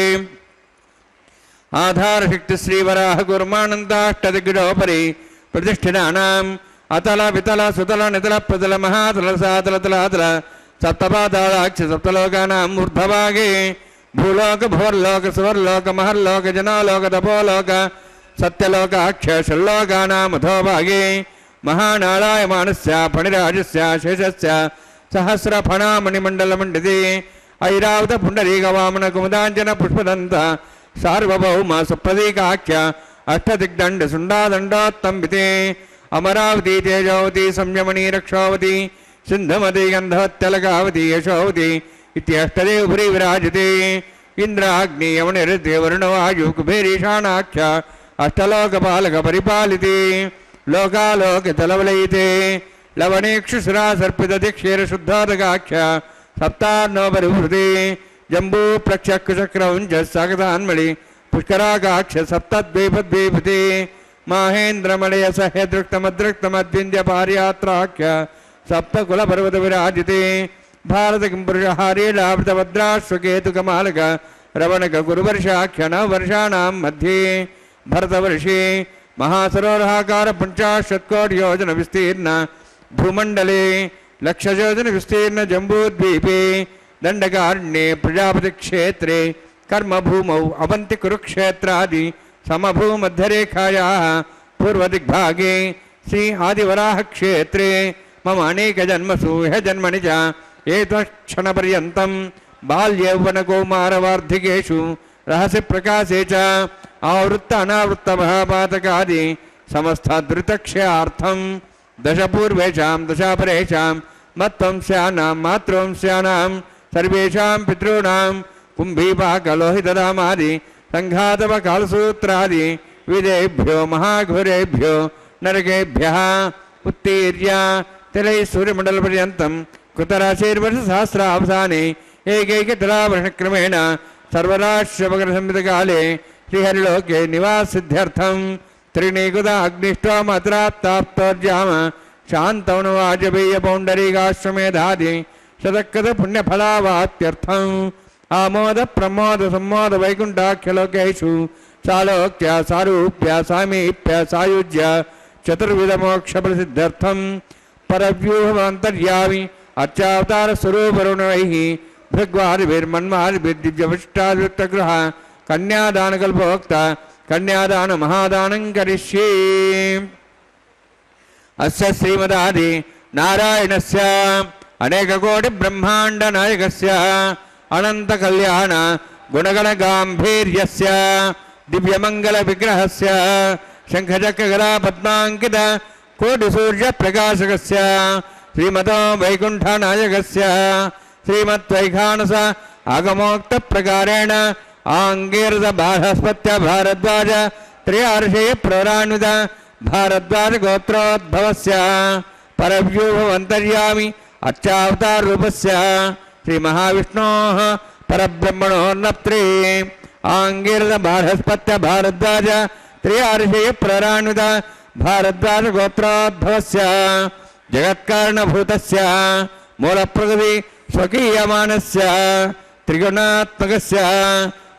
ఆధారశక్తి శ్రీవరాహ గుర్మానందాష్టదిగ్గుడోపరి ప్రతిష్ఠితానాం అతల వితల సుతల నితల ప్రతల మహాతల సాతల తలాతల సప్తపాతాళాక్ష సప్తలోకానాం ఊర్ధ్వభాగే భూలోక భోర్లోక సువర్లోక మహర్లోక జనాలోక తపోలోక సత్యలోకాక్ష షల్లోకానాం అధోభాగే మహానారాయమానస్య ఫణిరాజస్య శేషస్య సహస్రఫణామణిమండలమండితే ఐరావత పుండరీకవామన కుముదాంజన పుష్పదంత సార్వభౌమ సుప్రదీకాఖ్య అష్టదిగ్దండ సుండాదండోత్తంబితే అమరావతి తేజావతి సంయమణి రక్షావతి సింధమతి గంధవత్యలకావతి యశోవతి ఇత్యష్టదేవపురి విరాజతే ఇంద్రాగ్ని యమనిరుద్దే వరుణవాయు కుబేరీషాణాఖ్య అష్టలోకపాలక పరిపాలితే లోకాలోకితలవలయితే లవణేక్షుసురా సర్పితదిక్షేర శుద్ధోదకాఖ్య సప్తార్ణోపరివృతే జంబూ ప్రక్షక్కుచక్రౌంజ సగతాన్మళి పుష్కరాకాక్ష సప్తద్వీపద్వీపతే మాహేంద్రమణయ సహ్యదృక్తమదృక్తమద్వింద్య పార్యాత్రాఖ్య సప్తకుల పర్వత విరాజితే భారత కింపురుషహారీలావృతభద్రాశ్వకేతుకమాలక రవణక గురువర్షాఖ్య నవవర్షాణం మధ్యే భరతవర్షే మహాసరోరహాకార పంచాశత్కోటియోజన విస్తీర్ణ భూమండలే లక్షయోజన విస్తీర్ణ జంబూద్వీపే దండకారణ్యే ప్రజాపతి క్షేత్రే కర్మభూమౌ అవంతి కురుక్షేత్రాది సమభూమధ్యరేఖాయాः పూర్వదిగ్భాగే శ్రీ ఆదివరాహ క్షేత్రే మమ అనేక జన్మసు ఇహ జన్మని చ ఏతక్షణపర్యంతం బాల్యౌవనకౌమారవార్ధికేషు రహస్య ప్రకాశే చ ఆవృత్త అనావృత్త మహాపాతకాది సమస్తదృతక్షయార్థం దశపూర్వేషాం దశాపరేషాం మత్వంశానాం మాతృవంశానాం సర్వేషాం పితॄణాం కుంభీపాకలోహితదామాది సంఘాతవకాలసూత్రాది విదేభ్యో మహాఘోరేభ్యో నరకేభ్యः ఉత్తీర్య తిలై సూర్యమండలపర్యంతం కృతరాశైర్వర్షసహస్రావసానే ఏకైకతిలావర్షక్రమేణ సర్వరాశ్యమకరసంహితకాలే శ్రీహరిలోకే నివాసిద్ధ్యర్థం త్రిణీకుత అగ్నిష్టోమత్రాప్తాప్తోర్జామ శాంతవనవాజపేయ పౌండరీకాశ్వమేధాది శతకృత పుణ్యఫలావాప్త్యర్థం ఆమోద ప్రమోద సంమోద వైకుంఠాఖ్యలోకేషు సాలోక్య సారూప్య సామీప్య సాయుజ్య చతుర్విధ మోక్ష ప్రసిద్ధ్యర్థం పరవ్యూహమంతర్యామి అర్చావతార స్వరూపరుణైః భృగ్వాదిభిర్మన్వాదిభిర్దివ్యవిష్టాదివృత్తగృహ కన్యాదానకల్పోక్త కన్యాదాన మహాదానం కరిష్యే. అస్య శ్రీమదాది నారాయణస్య అనేకకోటి బ్రహ్మాండ నాయకస్య అనంత కళ్యాణ ಗುಣಗಣಗಾಂಭೀರ್ಯಸ್ಯ ದಿವ್ಯಮಂಗಲವಿಗ್ರಹಸ್ಯ ಶಂಖಚಕ್ರಗದಾ ಪದ್ಮಾಂಕಿತ ಕೋಟಿಸೂರ್ಯಪ್ರಕಾಶಕಸ್ಯ ಶ್ರೀಮತೋ ವೈಕುಂಠನಾಯಕಸ್ಯ ಶ್ರೀಮದ್ವೈಖಾನಸ ಆಗಮೋಕ್ತಪ್ರಕಾರೇಣ ಆಂಗೀರಸ ಬಾಹಸ್ಪತ್ಯ ಭಾರದ್ವಾಜ ತ್ರಯಾರ್ಷೇಯ ಪ್ರವರಾನ್ವಿತ ಭಾರದ್ವಾಜ ಗೋತ್ರೋದ್ಭವಸ್ಯ ಪರವ್ಯೂಹವಂತರ್ಯಾಮಿ ಅರ್ಚಾವತಾರೂಪಸ್ಯ ಶ್ರೀಮಹಾವಿಷ್ಣೋಃ ಪರಬ್ರಹ್ಮಣೋರ್ನಪ್ತ್ರೇ ಆಂಗೀರಸ ಬಾಹಸ್ಪತ್ಯ ಭಾರದ್ವಾಜ ತ್ರಯಾರ್ಷೇಯ ಪ್ರವರಾನ್ವಿತ ಭಾರದ್ವಾಜ ಗೋತ್ರೋದ್ಭವಸ್ಯ ಜಗತ್ಕಾರಣಭೂತಸ್ಯ ಮೂಲಪ್ರಕೃತಿ ಸ್ವಕೀಯಮಾನಸ್ಯ ತ್ರಿಗುಣಾತ್ಮಕಸ್ಯ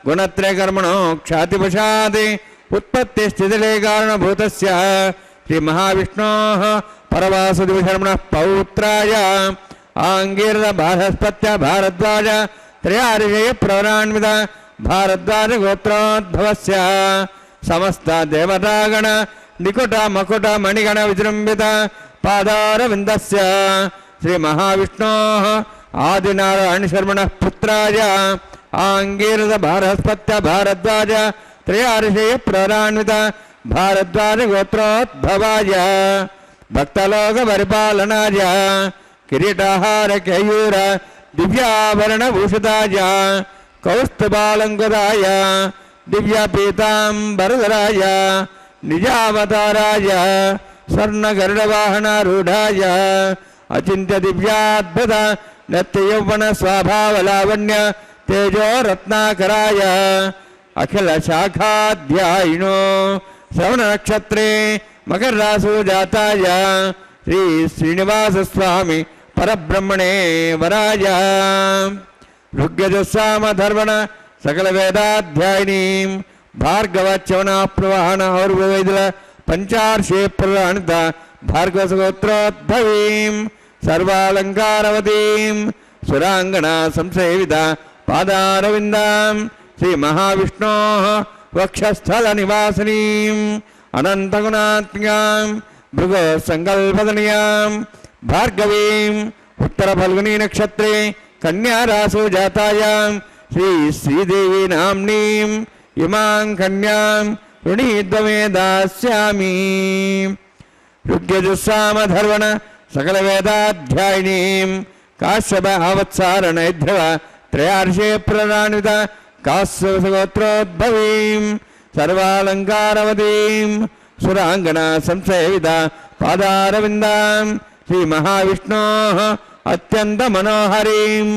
ಗುಣತ್ರಯಕರ್ಮಣೋ ಕ್ಷಾತಿವಶಾತ್ ಉತ್ಪತ್ತಿಸ್ಥಿತಿಲೇ ಕಾರಣಭೂತಸ್ಯ ಶ್ರೀಮಹಾವಿಷ್ಣೋಃ ಪರವಾಸುದೇವಶರ್ಮಣಃ ಪೌತ್ರಾಯ ಆಂಗೀರಸ ಬಾಹಸ್ಪತ್ಯ ಭಾರದ್ವಾಜ ತ್ರಯಾರ್ಷೇಯ ಪ್ರವರಾನ್ವಿತ ಭಾರದ್ವಾಜ ಗೋತ್ರೋದ್ಭವಸ್ಯ ಸಮಸ್ತ ದೇವತಾಗಣ ನಿಕಟ ಮಕುಟ ಮಣಿಗಣ ವಿಜೃಂಭಿತ ಪಾದಾರವಿಂದಸ್ಯ ಶ್ರೀಮಹಾವಿಷ್ಣೋಃ ಆದಿನಾರಾಯಣಶರ್ಮಣಃ ಪುತ್ರಾಯ ಆಂಗೀರಸ ಬಾಹಸ್ಪತ್ಯ ಭಾರದ್ವಾಜ ತ್ರಯಾರ್ಷೇಯ ಪ್ರವರಾನ್ವಿತ ಭಾರದ್ವಾಜ ಗೋತ್ರೋದ್ಭವಾಯ ಭಕ್ತಲೋಕ ಪರಿಪಾಲನಾಯ ಕಿರೀಟಹಾರ ಕೇಯೂರ ದಿವ್ಯಾಭರಣಭೂಷಿತಾಯ ಕೌಸ್ತುಭಾಲಂಕೃತಾಯ ದಿವ್ಯಪೀತಾಂಬರಧರಾಯ ನಿಜಾವತಾರಾಯ ಸ್ವರ್ಣಗರುಡವಾಹನಾರೂಢಾಯ ಅಚಿಂತ್ಯ ದಿವ್ಯಾದ್ಭುತ ನತ್ಯಯೌವನ ಸ್ವಭಾವಲಾವಣ್ಯ ತೇಜೋ ರತ್ನಾಕರಾಯ ಅಖಿಲ ಶಾಖಾಧ್ಯಾಯಿನೋ ಶ್ರವಣ ನಕ್ಷತ್ರೇ ಮಕರ ರಾಸು ಜಾತಾಯ ಶ್ರೀ ಶ್ರೀನಿವಾಸ ಸ್ವಾಮಿ ಪರಬ್ರಹ್ಮಣೇ ವರಾಯ ಋಗ್ಯಜಸ್ಸಾಮಧರ್ಮಣ ಸಕಲ ವೇದಾಧ್ಯಾಯಿನೀಂ ಭಾರ್ಗವಚ್ಯವನಾಪ್ರವಾಹನ ಔರ್ವೈದಲ ಪಂಚಾರ್ಷೇ ಪ್ರವಣಿತ ಭಾರ್ಗವಸಗೋತ್ರೋದ್ಭವೀಂ ಸರ್ವಾಲಂಕಾರವತೀಂ ಸುರಾಂಗಣ ಸಂಸೇವಿತ ಪಾದಾರವಿಂದಾಂ ಶ್ರೀ ಮಹಾವಿಷ್ಣೋಃ ವಕ್ಷಸ್ಥಲ ನಿವಾಸಿನೀಂ ಅನಂತಗುಣಾತ್ಮ್ಯಾಂ ಭೃಗೋ ಸಂಕಲ್ಪದನಿಯಾಂ ಭಾರ್ಗವೀಂ ಉತ್ತರ ಫಲ್ಗುನಿ ನಕ್ಷತ್ರೇ ಕನ್ಯಾ ರಾಸು ಜಾತಾಯಾಂ ಶ್ರೀ ಶ್ರೀದೇವಿ ನಾಮ್ನೀಂ ಇಮಾಂ ಕನ್ಯಾಂ ಋಣೀದ್ವಮೇ ದಾಸ್ಯಾಮಿ ಋಗ್ಯಜುಸ್ಸಾಮಧರ್ವಣ ಸಕಲ ವೇದಾಧ್ಯಾಯಿನೀಂ ಕಾಶ್ಯಪ ಆವತ್ಸಾರಣೈಧ್ರವ ತ್ರಯಾರ್ಷೇ ಪ್ರರಾನ್ವಿತ ಕಾಶ್ಯಪಗೋತ್ರೋದ್ಭವೀಂ ಸರ್ವಾಲಂಕಾರವತೀಂ ಸುರಾಂಗಣ ಸಂಸೇವಿತ ಪಾದಾರವಿಂದಾಂ ಶ್ರೀ ಮಹಾವಿಷ್ಣೋಃ ಅತ್ಯಂತ ಮನೋಹರೀಂ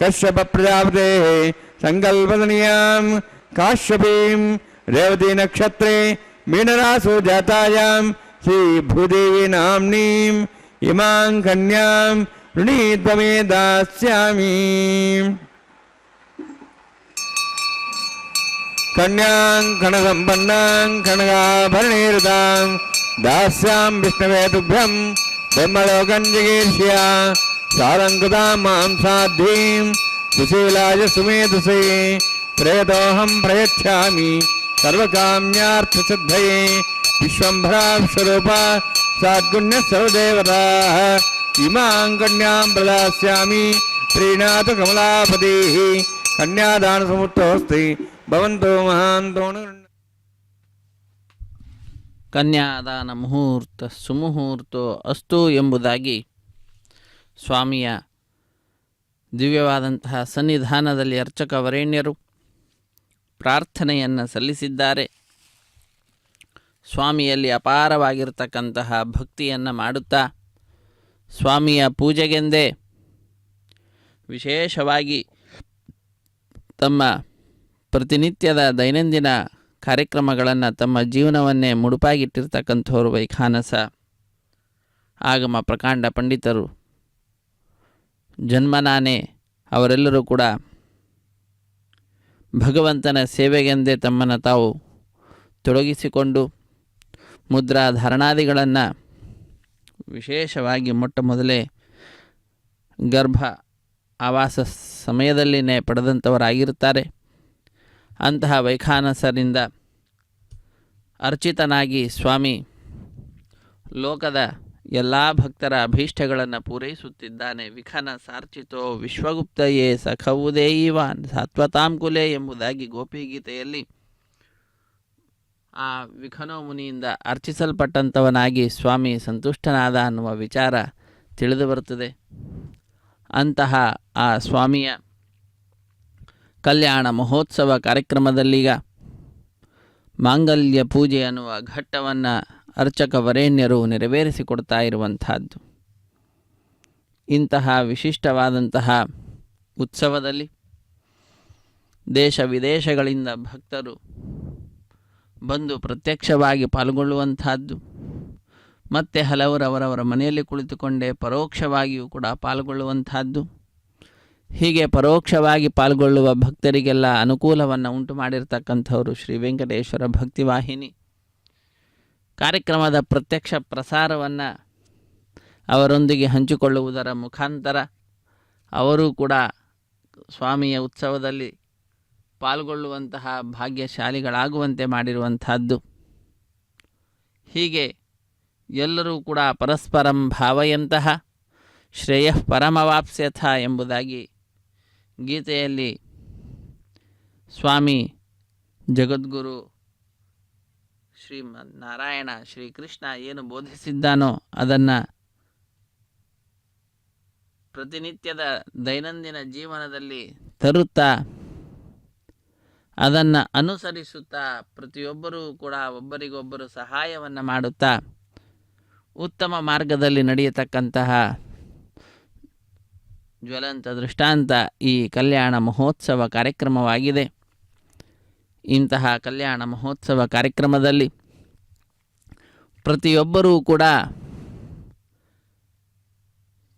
ಕಶ್ಯಪ ಪ್ರಜಾಪತೇಃ ಸಂಕಲ್ಪದನಿಯಾಂ ಕಾಶ್ಯಪೀಂ ರೇವತಿ ನಕ್ಷತ್ರೇ ಮೀನರಾಸು ಜಾತಾಯಾಂ ಶ್ರೀ ಭೂದೇವಿ ನಾಮ್ನೀಂ ಇಮಾಂ ಕನ್ಯಾಂ ಋಣೀದ್ವಮೇ ದಾಸ್ಯಾಮಿ ಕನ್ಯಾಂ ಕಣಸಂಪನ್ನಾಂ ಕನಕಾಭರಣೀರುತಾಂ ದಾಸ್ಯಾಂ ವಿಷ್ಣವೇ ತುಭ್ಯಂ ಬ್ರಹ್ಮಲೋಕಂ ಜಿಗೀರ್ಷ್ಯ ಸಾಲಂಕೃತಾಂ ಮಾಂ ಸಾಧ್ವೀಂ ಸುಶೀಲಾಯ ಸುಮೇಧಸೇ ಪ್ರೇತೋಹಂ ಪ್ರಯಚ್ಛಾಮಿ ಸರ್ವಕಾಮ್ಯಾರ್ಥಸಿದ್ಧಯೇ ವಿಶ್ವಂಭರಾ ಸ್ವರೂಪ ಸಾದ್ಗುಣ್ಯ ಸರ್ವದೇವತಾಃ ಇಮಾಂ ಕನ್ಯಾಂ ಪ್ರದಾಸ್ಯಾಮಿ ಪ್ರೀಣಾತು ಕಮಲಾಪತಿಃ ಕನ್ಯಾದಾನ ಸಮುತ್ತೋಸ್ತಿ ಭವಂತೋ ಮಹಾಂತೋ ಕನ್ಯಾದಾನ ಮುಹೂರ್ತ ಸುಮುಹೂರ್ತೋ ಅಸ್ತು ಎಂಬುದಾಗಿ ಸ್ವಾಮಿಯ ದಿವ್ಯವಾದಂತಹ ಸನ್ನಿಧಾನದಲ್ಲಿ ಅರ್ಚಕ ವರೇಣ್ಯರು ಪ್ರಾರ್ಥನೆಯನ್ನು ಸಲ್ಲಿಸಿದ್ದಾರೆ. ಸ್ವಾಮಿಯಲ್ಲಿ ಅಪಾರವಾಗಿರ್ತಕ್ಕಂತಹ ಭಕ್ತಿಯನ್ನು ಮಾಡುತ್ತಾ ಸ್ವಾಮಿಯ ಪೂಜೆಗೆಂದೇ ವಿಶೇಷವಾಗಿ ತಮ್ಮ ಪ್ರತಿನಿತ್ಯದ ದೈನಂದಿನ ಕಾರ್ಯಕ್ರಮಗಳನ್ನು ತಮ್ಮ ಜೀವನವನ್ನೇ ಮುಡುಪಾಗಿಟ್ಟಿರ್ತಕ್ಕಂಥವ್ರು ವೈಖಾನಸ ಆಗಮ ಪ್ರಕಾಂಡ ಪಂಡಿತರು. ಜನ್ಮನಾನೇ ಅವರೆಲ್ಲರೂ ಕೂಡ ಭಗವಂತನ ಸೇವೆಗೆಂದೇ ತಮ್ಮನ್ನು ತಾವು ತೊಡಗಿಸಿಕೊಂಡು ಮುದ್ರಾಧಾರಣಾದಿಗಳನ್ನು ವಿಶೇಷವಾಗಿ ಮೊಟ್ಟ ಮೊದಲೇ ಗರ್ಭ ಆವಾಸ ಸಮಯದಲ್ಲಿನೇ ಪಡೆದಂಥವರಾಗಿರ್ತಾರೆ. ಅಂತಹ ವೈಖಾನಸರಿಂದ ಅರ್ಚಿತನಾಗಿ ಸ್ವಾಮಿ ಲೋಕದ ಎಲ್ಲ ಭಕ್ತರ ಅಭೀಷ್ಟಗಳನ್ನು ಪೂರೈಸುತ್ತಿದ್ದಾನೆ. ವಿಖನ ಸಾರ್ಚಿತೋ ವಿಶ್ವಗುಪ್ತಯೇ ಸಖವುದೇಯಿವಾನ್ ಸಾತ್ವತಾಂಕುಲೆ ಎಂಬುದಾಗಿ ಗೋಪಿಗೀತೆಯಲ್ಲಿ ಆ ವಿಖನೋ ಮುನಿಯಿಂದ ಅರ್ಚಿಸಲ್ಪಟ್ಟಂಥವನಾಗಿ ಸ್ವಾಮಿ ಸಂತುಷ್ಟನಾದ ಅನ್ನುವ ವಿಚಾರ ತಿಳಿದು ಬರುತ್ತದೆ. ಅಂತಹ ಆ ಸ್ವಾಮಿಯ ಕಲ್ಯಾಣ ಮಹೋತ್ಸವ ಕಾರ್ಯಕ್ರಮದಲ್ಲೀಗ ಮಾಂಗಲ್ಯ ಪೂಜೆ ಅನ್ನುವ ಘಟ್ಟವನ್ನು ಅರ್ಚಕ ವರೇಣ್ಯರು ನೆರವೇರಿಸಿಕೊಡ್ತಾ ಇರುವಂತಹದ್ದು. ಇಂತಹ ವಿಶಿಷ್ಟವಾದಂತಹ ಉತ್ಸವದಲ್ಲಿ ದೇಶ ವಿದೇಶಗಳಿಂದ ಭಕ್ತರು ಬಂದು ಪ್ರತ್ಯಕ್ಷವಾಗಿ ಪಾಲ್ಗೊಳ್ಳುವಂತಹದ್ದು, ಮತ್ತು ಹಲವರು ಅವರವರ ಮನೆಯಲ್ಲಿ ಕುಳಿತುಕೊಂಡೇ ಪರೋಕ್ಷವಾಗಿಯೂ ಕೂಡ ಪಾಲ್ಗೊಳ್ಳುವಂತಹದ್ದು. ಹೀಗೆ ಪರೋಕ್ಷವಾಗಿ ಪಾಲ್ಗೊಳ್ಳುವ ಭಕ್ತರಿಗೆಲ್ಲ ಅನುಕೂಲವನ್ನು ಉಂಟು ಮಾಡಿರ್ತಕ್ಕಂಥವರು ಶ್ರೀ ವೆಂಕಟೇಶ್ವರ ಭಕ್ತಿವಾಹಿನಿ. ಕಾರ್ಯಕ್ರಮದ ಪ್ರತ್ಯಕ್ಷ ಪ್ರಸಾರವನ್ನು ಅವರೊಂದಿಗೆ ಹಂಚಿಕೊಳ್ಳುವುದರ ಮುಖಾಂತರ ಅವರು ಕೂಡ ಸ್ವಾಮಿಯ ಉತ್ಸವದಲ್ಲಿ ಪಾಲ್ಗೊಳ್ಳುವಂತಹ ಭಾಗ್ಯಶಾಲಿಗಳಾಗುವಂತೆ ಮಾಡಿರುವಂತಹದ್ದು. ಹೀಗೆ ಎಲ್ಲರೂ ಕೂಡ ಪರಸ್ಪರಂ ಭಾವಯಂತಹ ಶ್ರೇಯಃ ಪರಮವಾಪ್ಸ್ಯಥ ಎಂಬುದಾಗಿ ಗೀತೆಯಲ್ಲಿ ಸ್ವಾಮಿ ಜಗದ್ಗುರು ಶ್ರೀಮನ್ನಾರಾಯಣ ಶ್ರೀಕೃಷ್ಣ ಏನು ಬೋಧಿಸಿದ್ದಾನೋ ಅದನ್ನು ಪ್ರತಿನಿತ್ಯದ ದೈನಂದಿನ ಜೀವನದಲ್ಲಿ ತರುತ್ತಾ ಅದನ್ನು ಅನುಸರಿಸುತ್ತಾ ಪ್ರತಿಯೊಬ್ಬರೂ ಕೂಡ ಒಬ್ಬರಿಗೊಬ್ಬರು ಸಹಾಯವನ್ನು ಮಾಡುತ್ತಾ ಉತ್ತಮ ಮಾರ್ಗದಲ್ಲಿ ನಡೆಯತಕ್ಕಂತಹ ಜ್ವಲಂತ ದೃಷ್ಟಾಂತ ಈ ಕಲ್ಯಾಣ ಮಹೋತ್ಸವ ಕಾರ್ಯಕ್ರಮವಾಗಿದೆ. ಇಂತಹ ಕಲ್ಯಾಣ ಮಹೋತ್ಸವ ಕಾರ್ಯಕ್ರಮದಲ್ಲಿ ಪ್ರತಿಯೊಬ್ಬರೂ ಕೂಡ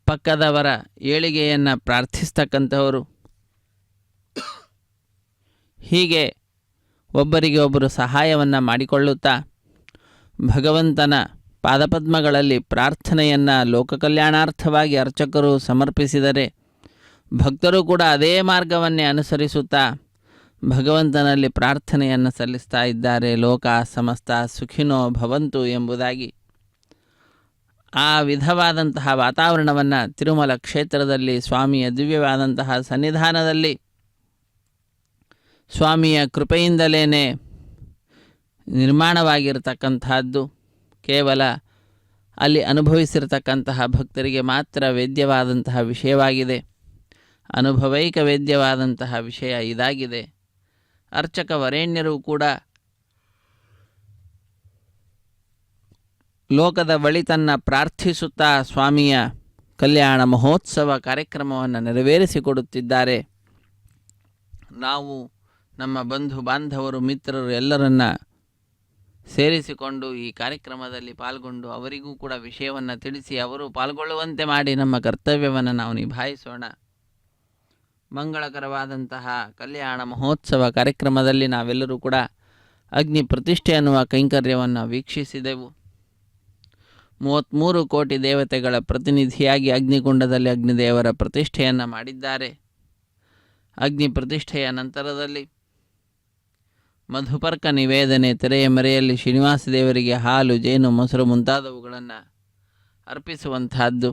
ಪಕ್ಕದವರ ಏಳಿಗೆಯನ್ನು ಪ್ರಾರ್ಥಿಸ್ತಕ್ಕಂಥವರು. ಹೀಗೆ ಒಬ್ಬರಿಗೆ ಒಬ್ಬರು ಸಹಾಯವನ್ನು ಮಾಡಿಕೊಳ್ಳುತ್ತಾ ಭಗವಂತನ ಪಾದಪದ್ಮಗಳಲ್ಲಿ ಪ್ರಾರ್ಥನೆಯನ್ನು ಲೋಕ ಕಲ್ಯಾಣಾರ್ಥವಾಗಿ ಅರ್ಚಕರು ಸಮರ್ಪಿಸಿದರೆ ಭಕ್ತರು ಕೂಡ ಅದೇ ಮಾರ್ಗವನ್ನೇ ಅನುಸರಿಸುತ್ತಾ ಭಗವಂತನಲ್ಲಿ ಪ್ರಾರ್ಥನೆಯನ್ನು ಸಲ್ಲಿಸ್ತಾ ಇದ್ದಾರೆ. ಲೋಕ ಸಮಸ್ತ ಸುಖಿನೋ ಭವಂತು ಎಂಬುದಾಗಿ ಆ ವಿಧವಾದಂತಹ ವಾತಾವರಣವನ್ನು ತಿರುಮಲ ಕ್ಷೇತ್ರದಲ್ಲಿ ಸ್ವಾಮಿಯ ದಿವ್ಯವಾದಂತಹ ಸನ್ನಿಧಾನದಲ್ಲಿ ಸ್ವಾಮಿಯ ಕೃಪೆಯಿಂದಲೇ ನಿರ್ಮಾಣವಾಗಿರತಕ್ಕಂತಹದ್ದು. ಕೇವಲ ಅಲ್ಲಿ ಅನುಭವಿಸಿರತಕ್ಕಂತಹ ಭಕ್ತರಿಗೆ ಮಾತ್ರ ವೇದ್ಯವಾದಂತಹ ವಿಷಯವಾಗಿದೆ. ಅನುಭವೈಕ ವೇದ್ಯವಾದಂತಹ ವಿಷಯ ಇದಾಗಿದೆ. ಅರ್ಚಕ ವರೇಣ್ಯರು ಕೂಡ ಲೋಕದ ಬಳಿತನ್ನು ಪ್ರಾರ್ಥಿಸುತ್ತಾ ಸ್ವಾಮಿಯ ಕಲ್ಯಾಣ ಮಹೋತ್ಸವ ಕಾರ್ಯಕ್ರಮವನ್ನು ನೆರವೇರಿಸಿಕೊಡುತ್ತಿದ್ದಾರೆ. ನಾವು ನಮ್ಮ ಬಂಧು ಬಾಂಧವರು ಮಿತ್ರರು ಎಲ್ಲರನ್ನ ಸೇರಿಸಿಕೊಂಡು ಈ ಕಾರ್ಯಕ್ರಮದಲ್ಲಿ ಪಾಲ್ಗೊಂಡು ಅವರಿಗೂ ಕೂಡ ವಿಷಯವನ್ನು ತಿಳಿಸಿ ಅವರು ಪಾಲ್ಗೊಳ್ಳುವಂತೆ ಮಾಡಿ ನಮ್ಮ ಕರ್ತವ್ಯವನ್ನು ನಾವು ನಿಭಾಯಿಸೋಣ. ಮಂಗಳಕರವಾದಂತಹ ಕಲ್ಯಾಣ ಮಹೋತ್ಸವ ಕಾರ್ಯಕ್ರಮದಲ್ಲಿ ನಾವೆಲ್ಲರೂ ಕೂಡ ಅಗ್ನಿ ಪ್ರತಿಷ್ಠೆ ಅನ್ನುವ ಕೈಂಕರ್ಯವನ್ನು ವೀಕ್ಷಿಸಿದೆವು. 33 ಕೋಟಿ ದೇವತೆಗಳ ಪ್ರತಿನಿಧಿಯಾಗಿ ಅಗ್ನಿಕುಂಡದಲ್ಲಿ ಅಗ್ನಿದೇವರ ಪ್ರತಿಷ್ಠೆಯನ್ನು ಮಾಡಿದ್ದಾರೆ. ಅಗ್ನಿ ಪ್ರತಿಷ್ಠೆಯ ನಂತರದಲ್ಲಿ ಮಧುಪರ್ಕ ನಿವೇದನೆ, ತೆರೆಯ ಮರೆಯಲ್ಲಿ ಶ್ರೀನಿವಾಸ ದೇವರಿಗೆ ಹಾಲು, ಜೇನು, ಮೊಸರು ಮುಂತಾದವುಗಳನ್ನು ಅರ್ಪಿಸುವಂತಹದ್ದು.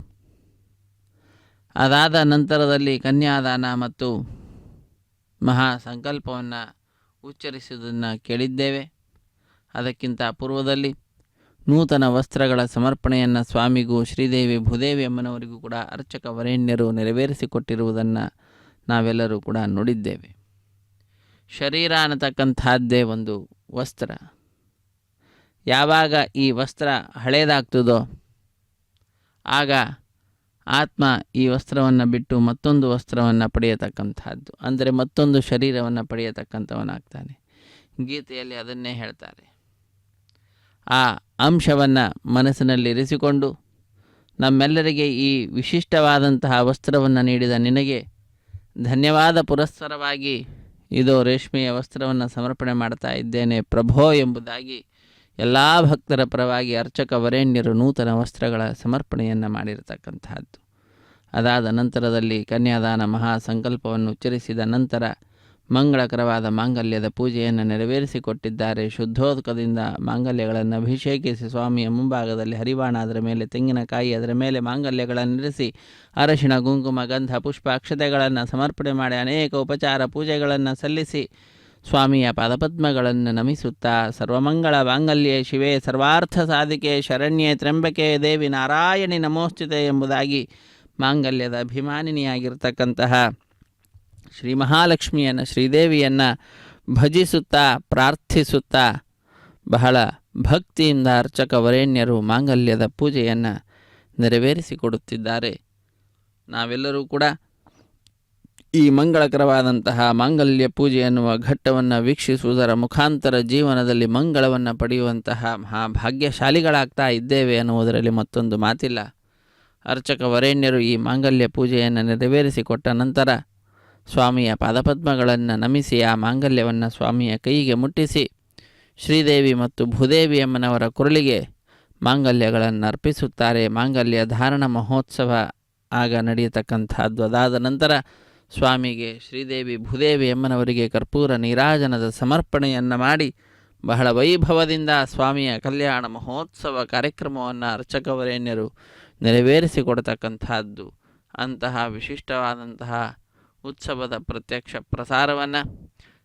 ಅದಾದ ನಂತರದಲ್ಲಿ ಕನ್ಯಾದಾನ ಮತ್ತು ಮಹಾ ಸಂಕಲ್ಪವನ್ನು ಉಚ್ಚರಿಸುವುದನ್ನು ಕೇಳಿದ್ದೇವೆ. ಅದಕ್ಕಿಂತ ಪೂರ್ವದಲ್ಲಿ ನೂತನ ವಸ್ತ್ರಗಳ ಸಮರ್ಪಣೆಯನ್ನು ಸ್ವಾಮಿಗೂ ಶ್ರೀದೇವಿ ಭೂದೇವಿ ಅಮ್ಮನವರಿಗೂ ಕೂಡ ಅರ್ಚಕ ವರೇಣ್ಯರು ನೆರವೇರಿಸಿಕೊಟ್ಟಿರುವುದನ್ನು ನಾವೆಲ್ಲರೂ ಕೂಡ ನೋಡಿದ್ದೇವೆ. ಶರೀರ ಅನ್ನತಕ್ಕಂಥದ್ದೇ ಒಂದು ವಸ್ತ್ರ. ಯಾವಾಗ ಈ ವಸ್ತ್ರ ಹಳೇದಾಗ್ತದೋ ಆಗ ಆತ್ಮ ಈ ವಸ್ತ್ರವನ್ನು ಬಿಟ್ಟು ಮತ್ತೊಂದು ವಸ್ತ್ರವನ್ನು ಪಡೆಯತಕ್ಕಂಥದ್ದು, ಅಂದರೆ ಮತ್ತೊಂದು ಶರೀರವನ್ನು ಪಡೆಯತಕ್ಕಂಥವನಾಗ್ತಾನೆ. ಗೀತೆಯಲ್ಲಿ ಅದನ್ನೇ ಹೇಳ್ತಾರೆ. ಆ ಅಂಶವನ್ನು ಮನಸ್ಸಿನಲ್ಲಿ ಇರಿಸಿಕೊಂಡು ನಮ್ಮೆಲ್ಲರಿಗೆ ಈ ವಿಶಿಷ್ಟವಾದಂತಹ ವಸ್ತ್ರವನ್ನು ನೀಡಿದ ನಿನಗೆ ಧನ್ಯವಾದ ಪುರಸ್ಸರವಾಗಿ ಇದೋ ರೇಷ್ಮೆಯ ವಸ್ತ್ರವನ್ನು ಸಮರ್ಪಣೆ ಮಾಡ್ತಾ ಇದ್ದೇನೆ ಪ್ರಭೋ ಎಂಬುದಾಗಿ ಎಲ್ಲ ಭಕ್ತರ ಪರವಾಗಿ ಅರ್ಚಕ ವರೇಣ್ಯರು ನೂತನ ವಸ್ತ್ರಗಳ ಸಮರ್ಪಣೆಯನ್ನು ಮಾಡಿರತಕ್ಕಂತಹದ್ದು. ಅದಾದ ನಂತರದಲ್ಲಿ ಕನ್ಯಾದಾನ ಮಹಾ ಸಂಕಲ್ಪವನ್ನು ಉಚ್ಚರಿಸಿದ ನಂತರ ಮಂಗಳಕರವಾದ ಮಾಂಗಲ್ಯದ ಪೂಜೆಯನ್ನು ನೆರವೇರಿಸಿಕೊಟ್ಟಿದ್ದಾರೆ. ಶುದ್ಧೋದಕದಿಂದ ಮಾಂಗಲ್ಯಗಳನ್ನು ಅಭಿಷೇಕಿಸಿ ಸ್ವಾಮಿಯ ಮುಂಭಾಗದಲ್ಲಿ ಹರಿವಾಣ, ಅದರ ಮೇಲೆ ತೆಂಗಿನಕಾಯಿ, ಅದರ ಮೇಲೆ ಮಾಂಗಲ್ಯಗಳನ್ನಿರಿಸಿ ಅರಶಿಣ, ಕುಂಕುಮ, ಗಂಧ, ಪುಷ್ಪ, ಅಕ್ಷತೆಗಳನ್ನು ಸಮರ್ಪಣೆ ಮಾಡಿ ಅನೇಕ ಉಪಚಾರ ಪೂಜೆಗಳನ್ನು ಸಲ್ಲಿಸಿ ಸ್ವಾಮಿಯ ಪಾದಪದ್ಮಗಳನ್ನು ನಮಿಸುತ್ತಾ ಸರ್ವಮಂಗಳ ಮಾಂಗಲ್ಯೆ ಶಿವೆ ಸರ್ವಾರ್ಥ ಸಾಧಿಕೆ ಶರಣ್ಯೆ ತ್ರ್ಯಂಬಕೆ ದೇವಿ ನಾರಾಯಣಿ ನಮೋಸ್ತುತೆ ಎಂಬುದಾಗಿ ಮಾಂಗಲ್ಯದ ಅಭಿಮಾನಿನಿಯಾಗಿರ್ತಕ್ಕಂತಹ ಶ್ರೀ ಮಹಾಲಕ್ಷ್ಮಿಯನ್ನು, ಶ್ರೀದೇವಿಯನ್ನು ಭಜಿಸುತ್ತಾ ಪ್ರಾರ್ಥಿಸುತ್ತಾ ಬಹಳ ಭಕ್ತಿಯಿಂದ ಅರ್ಚಕ ವರೇಣ್ಯರು ಮಾಂಗಲ್ಯದ ಪೂಜೆಯನ್ನು ನೆರವೇರಿಸಿಕೊಡುತ್ತಿದ್ದಾರೆ. ನಾವೆಲ್ಲರೂ ಕೂಡ ಈ ಮಂಗಳಕರವಾದಂತಹ ಮಾಂಗಲ್ಯ ಪೂಜೆ ಎನ್ನುವ ಘಟ್ಟವನ್ನು ವೀಕ್ಷಿಸುವುದರ ಮುಖಾಂತರ ಜೀವನದಲ್ಲಿ ಮಂಗಳವನ್ನು ಪಡೆಯುವಂತಹ ಭಾಗ್ಯಶಾಲಿಗಳಾಗ್ತಾ ಇದ್ದೇವೆ ಅನ್ನುವುದರಲ್ಲಿ ಮತ್ತೊಂದು ಮಾತಿಲ್ಲ. ಅರ್ಚಕ ವರೇಣ್ಯರು ಈ ಮಾಂಗಲ್ಯ ಪೂಜೆಯನ್ನು ನೆರವೇರಿಸಿಕೊಟ್ಟ ನಂತರ ಸ್ವಾಮಿಯ ಪಾದಪದ್ಮಗಳನ್ನು ನಮಿಸಿ ಆ ಮಾಂಗಲ್ಯವನ್ನು ಸ್ವಾಮಿಯ ಕೈಗೆ ಮುಟ್ಟಿಸಿ ಶ್ರೀದೇವಿ ಮತ್ತು ಭೂದೇವಿ ಅಮ್ಮನವರ ಕುರಳಿಗೆ ಮಾಂಗಲ್ಯಗಳನ್ನು ಅರ್ಪಿಸುತ್ತಾರೆ. ಮಾಂಗಲ್ಯ ಧಾರಣ ಮಹೋತ್ಸವ ಆಗ ನಡೆಯತಕ್ಕಂಥದ್ದು. ಅದಾದ ನಂತರ ಸ್ವಾಮಿಗೆ ಶ್ರೀದೇವಿ ಭೂದೇವಿ ಅಮ್ಮನವರಿಗೆ ಕರ್ಪೂರ ನೀರಾಜನದ ಸಮರ್ಪಣೆಯನ್ನು ಮಾಡಿ ಬಹಳ ವೈಭವದಿಂದ ಸ್ವಾಮಿಯ ಕಲ್ಯಾಣ ಮಹೋತ್ಸವ ಕಾರ್ಯಕ್ರಮವನ್ನು ಅರ್ಚಕವರೇಣ್ಯರು ನೆರವೇರಿಸಿಕೊಡ್ತಕ್ಕಂಥದ್ದು. ಅಂತಹ ವಿಶಿಷ್ಟವಾದಂತಹ ಉತ್ಸವದ ಪ್ರತ್ಯಕ್ಷ ಪ್ರಸಾರವನ್ನು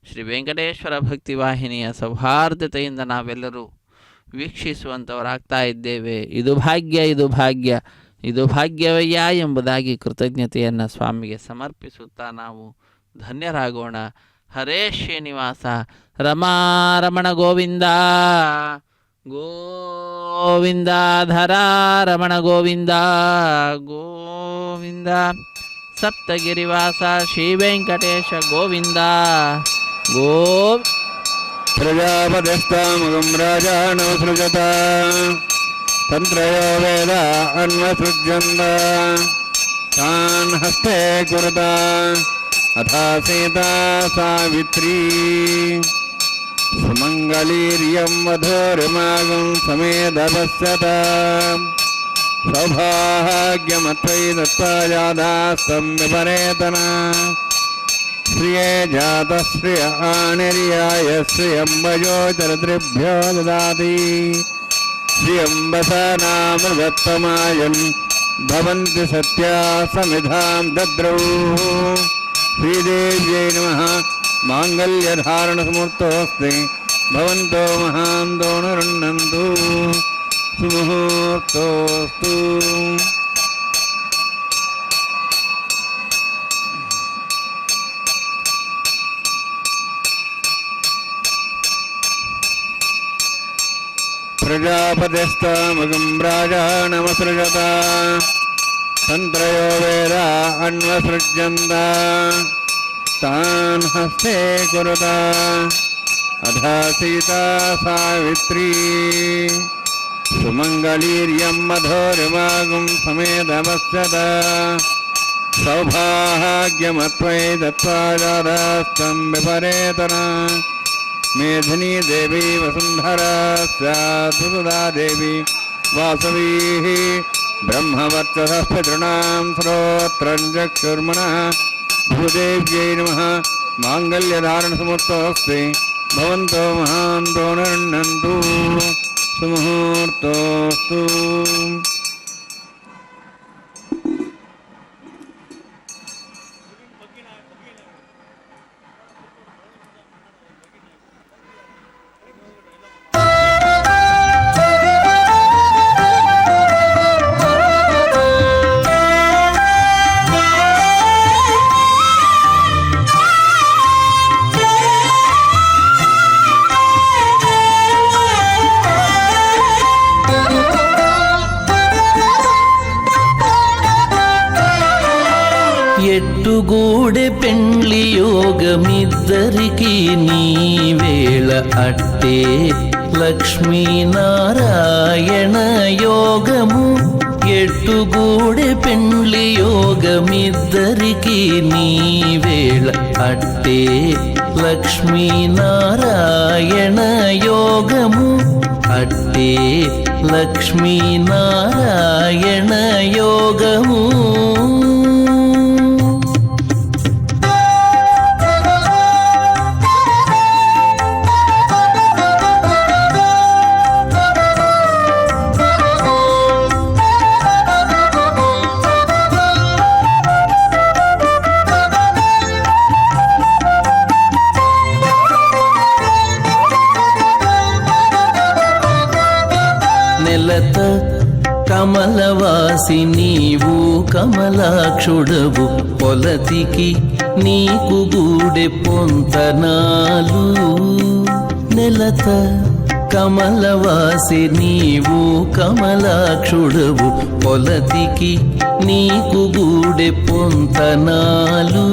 ಶ್ರೀ ವೆಂಕಟೇಶ್ವರ ಭಕ್ತಿವಾಹಿನಿಯ ಸೌಹಾರ್ದತೆಯಿಂದ ನಾವೆಲ್ಲರೂ ವೀಕ್ಷಿಸುವಂಥವರಾಗ್ತಾ ಇದ್ದೇವೆ. ಇದು ಭಾಗ್ಯ, ಇದು ಭಾಗ್ಯ, ಇದು ಭಾಗ್ಯವಯ್ಯ ಎಂಬುದಾಗಿ ಕೃತಜ್ಞತೆಯನ್ನು ಸ್ವಾಮಿಗೆ ಸಮರ್ಪಿಸುತ್ತಾ ನಾವು ಧನ್ಯರಾಗೋಣ. ಹರೇ ಶ್ರೀನಿವಾಸ ರಮಾರಮಣ ಗೋವಿಂದ ಗೋವಿಂದ ಧರಾರಮಣ ಗೋವಿಂದ ಗೋವಿಂದ ಸಪ್ತಗಿರಿವಾಸ ಶ್ರೀ ವೆಂಕಟೇಶ ಗೋವಿಂದ ಗೋ ಪ್ರಜಾಪತಿಸ್ತಾಮಗಂ ರಾಜಾನವಸೃಜತ ತಂತ್ರಯೋ ವೇದ ಅನ್ವಸೃಜ್ಯಂತ ತಾನ್ ಹಸ್ತೆ ಕುರುತ ಅಥಾ ಸೀತಾ ಸಾವಿತ್ರೀ ಸುಮಂಗಲೀರ್ಯಂ ವಧೂರಿಮಾಗಂ ಸಮೇಧಪಶ್ಯತ ಸೌಭಾಗ್ಯಮತ್ವೈ ದತ್ತಾಯಾದಾಸ್ತಂ ವಿಪರೇತನ ಶ್ರಿಯೇ ಜಾತ ಶ್ರಿಯ ಆನಿರ್ಯಾಯ ಶ್ರಿಯಂಬಯೋಚರದ್ರಿಭ್ಯೋ ದದಾತಿ ಶ್ರಿಯಂಬಸನಾಮೃತಮಾಯನ್ ಭವಂತಿ ಸತ್ಯಾ ಸಮಿಧಾಂ ದದ್ರೌ. ಶ್ರೀದೇವ್ಯೈ ನಮಃ. ಮಾಂಗಲ್ಯಧಾರಣಸಮೂರ್ತೋಸ್ತಿ ಭವಂತೋ ಮಹಾಂತೋ ನೃಣ್ಣಂತು ಸುಮುಹೂರ್ತೋಸ್ತು. ಪ್ರಜಾಪತಿಸ್ತಾಮಗಂ ರಾಜಾನಮಸೃಜತ ತಂತ್ರಯೋ ವೇದ ಅನ್ವಸೃಜ್ಯಂತ ತಾನ್ ಹಸ್ತೆ ಕುರುತ ಅಧಾ ಸೀತಾ ಸಾವಿತ್ರೀ ಸುಮಂಗಲೀರ್ಯಂ ಮಧುರಿಮಾಗಂ ಸಮೇಧಪಶ್ಯತ ಸೌಭಾಗ್ಯಮತ್ವೈ ದತ್ವಾಜಾದಾಸ್ತಂ ವಿಪರೇತನ ಮೇಧಿನಿ ದೇವಿ ವಸುಂಧರಾ ಸ್ಯಾತ್ಸುಧಾ ದೇವಿ ವಾಸವೀ ಬ್ರಹ್ಮವರ್ಚಸಃ ಪಿತॄಣಾಂ ಶ್ರೋತ್ರಂ ಚಕ್ಷುರ್ಮನಃ. ಭೂದೇವ್ಯೈ ನಮಃ. ಮಾಂಗಲ್ಯಧಾರಣಸಮೂರ್ತೋಸ್ತಿ ಭವಂತೋ ಮಹಾಂತೋ ನೃಣ್ಣಂತು ಸುಮುಹೂರ್ತೋಸ್ತು. ఎట్టుగూడె పెండ్లి యోగమిద్దరికి నీవేళ అట్టే లక్ష్మీనారాయణ యోగము. ఎట్టుగూడె పెండ్లి యోగమిద్దరికి నీవేళ అట్టే లక్ష్మీనారాయణ యోగము. అట్టే లక్ష్మీనారాయణ యోగము. నెలత కమలవాసి నీవు కమలాక్షుడవు పొలతికి నీకు గూడె పొంతనాలు నెలత కమలవాసి నీవు కమలాక్షుడవు పొలతికి నీకు గూడె పొంతనాలు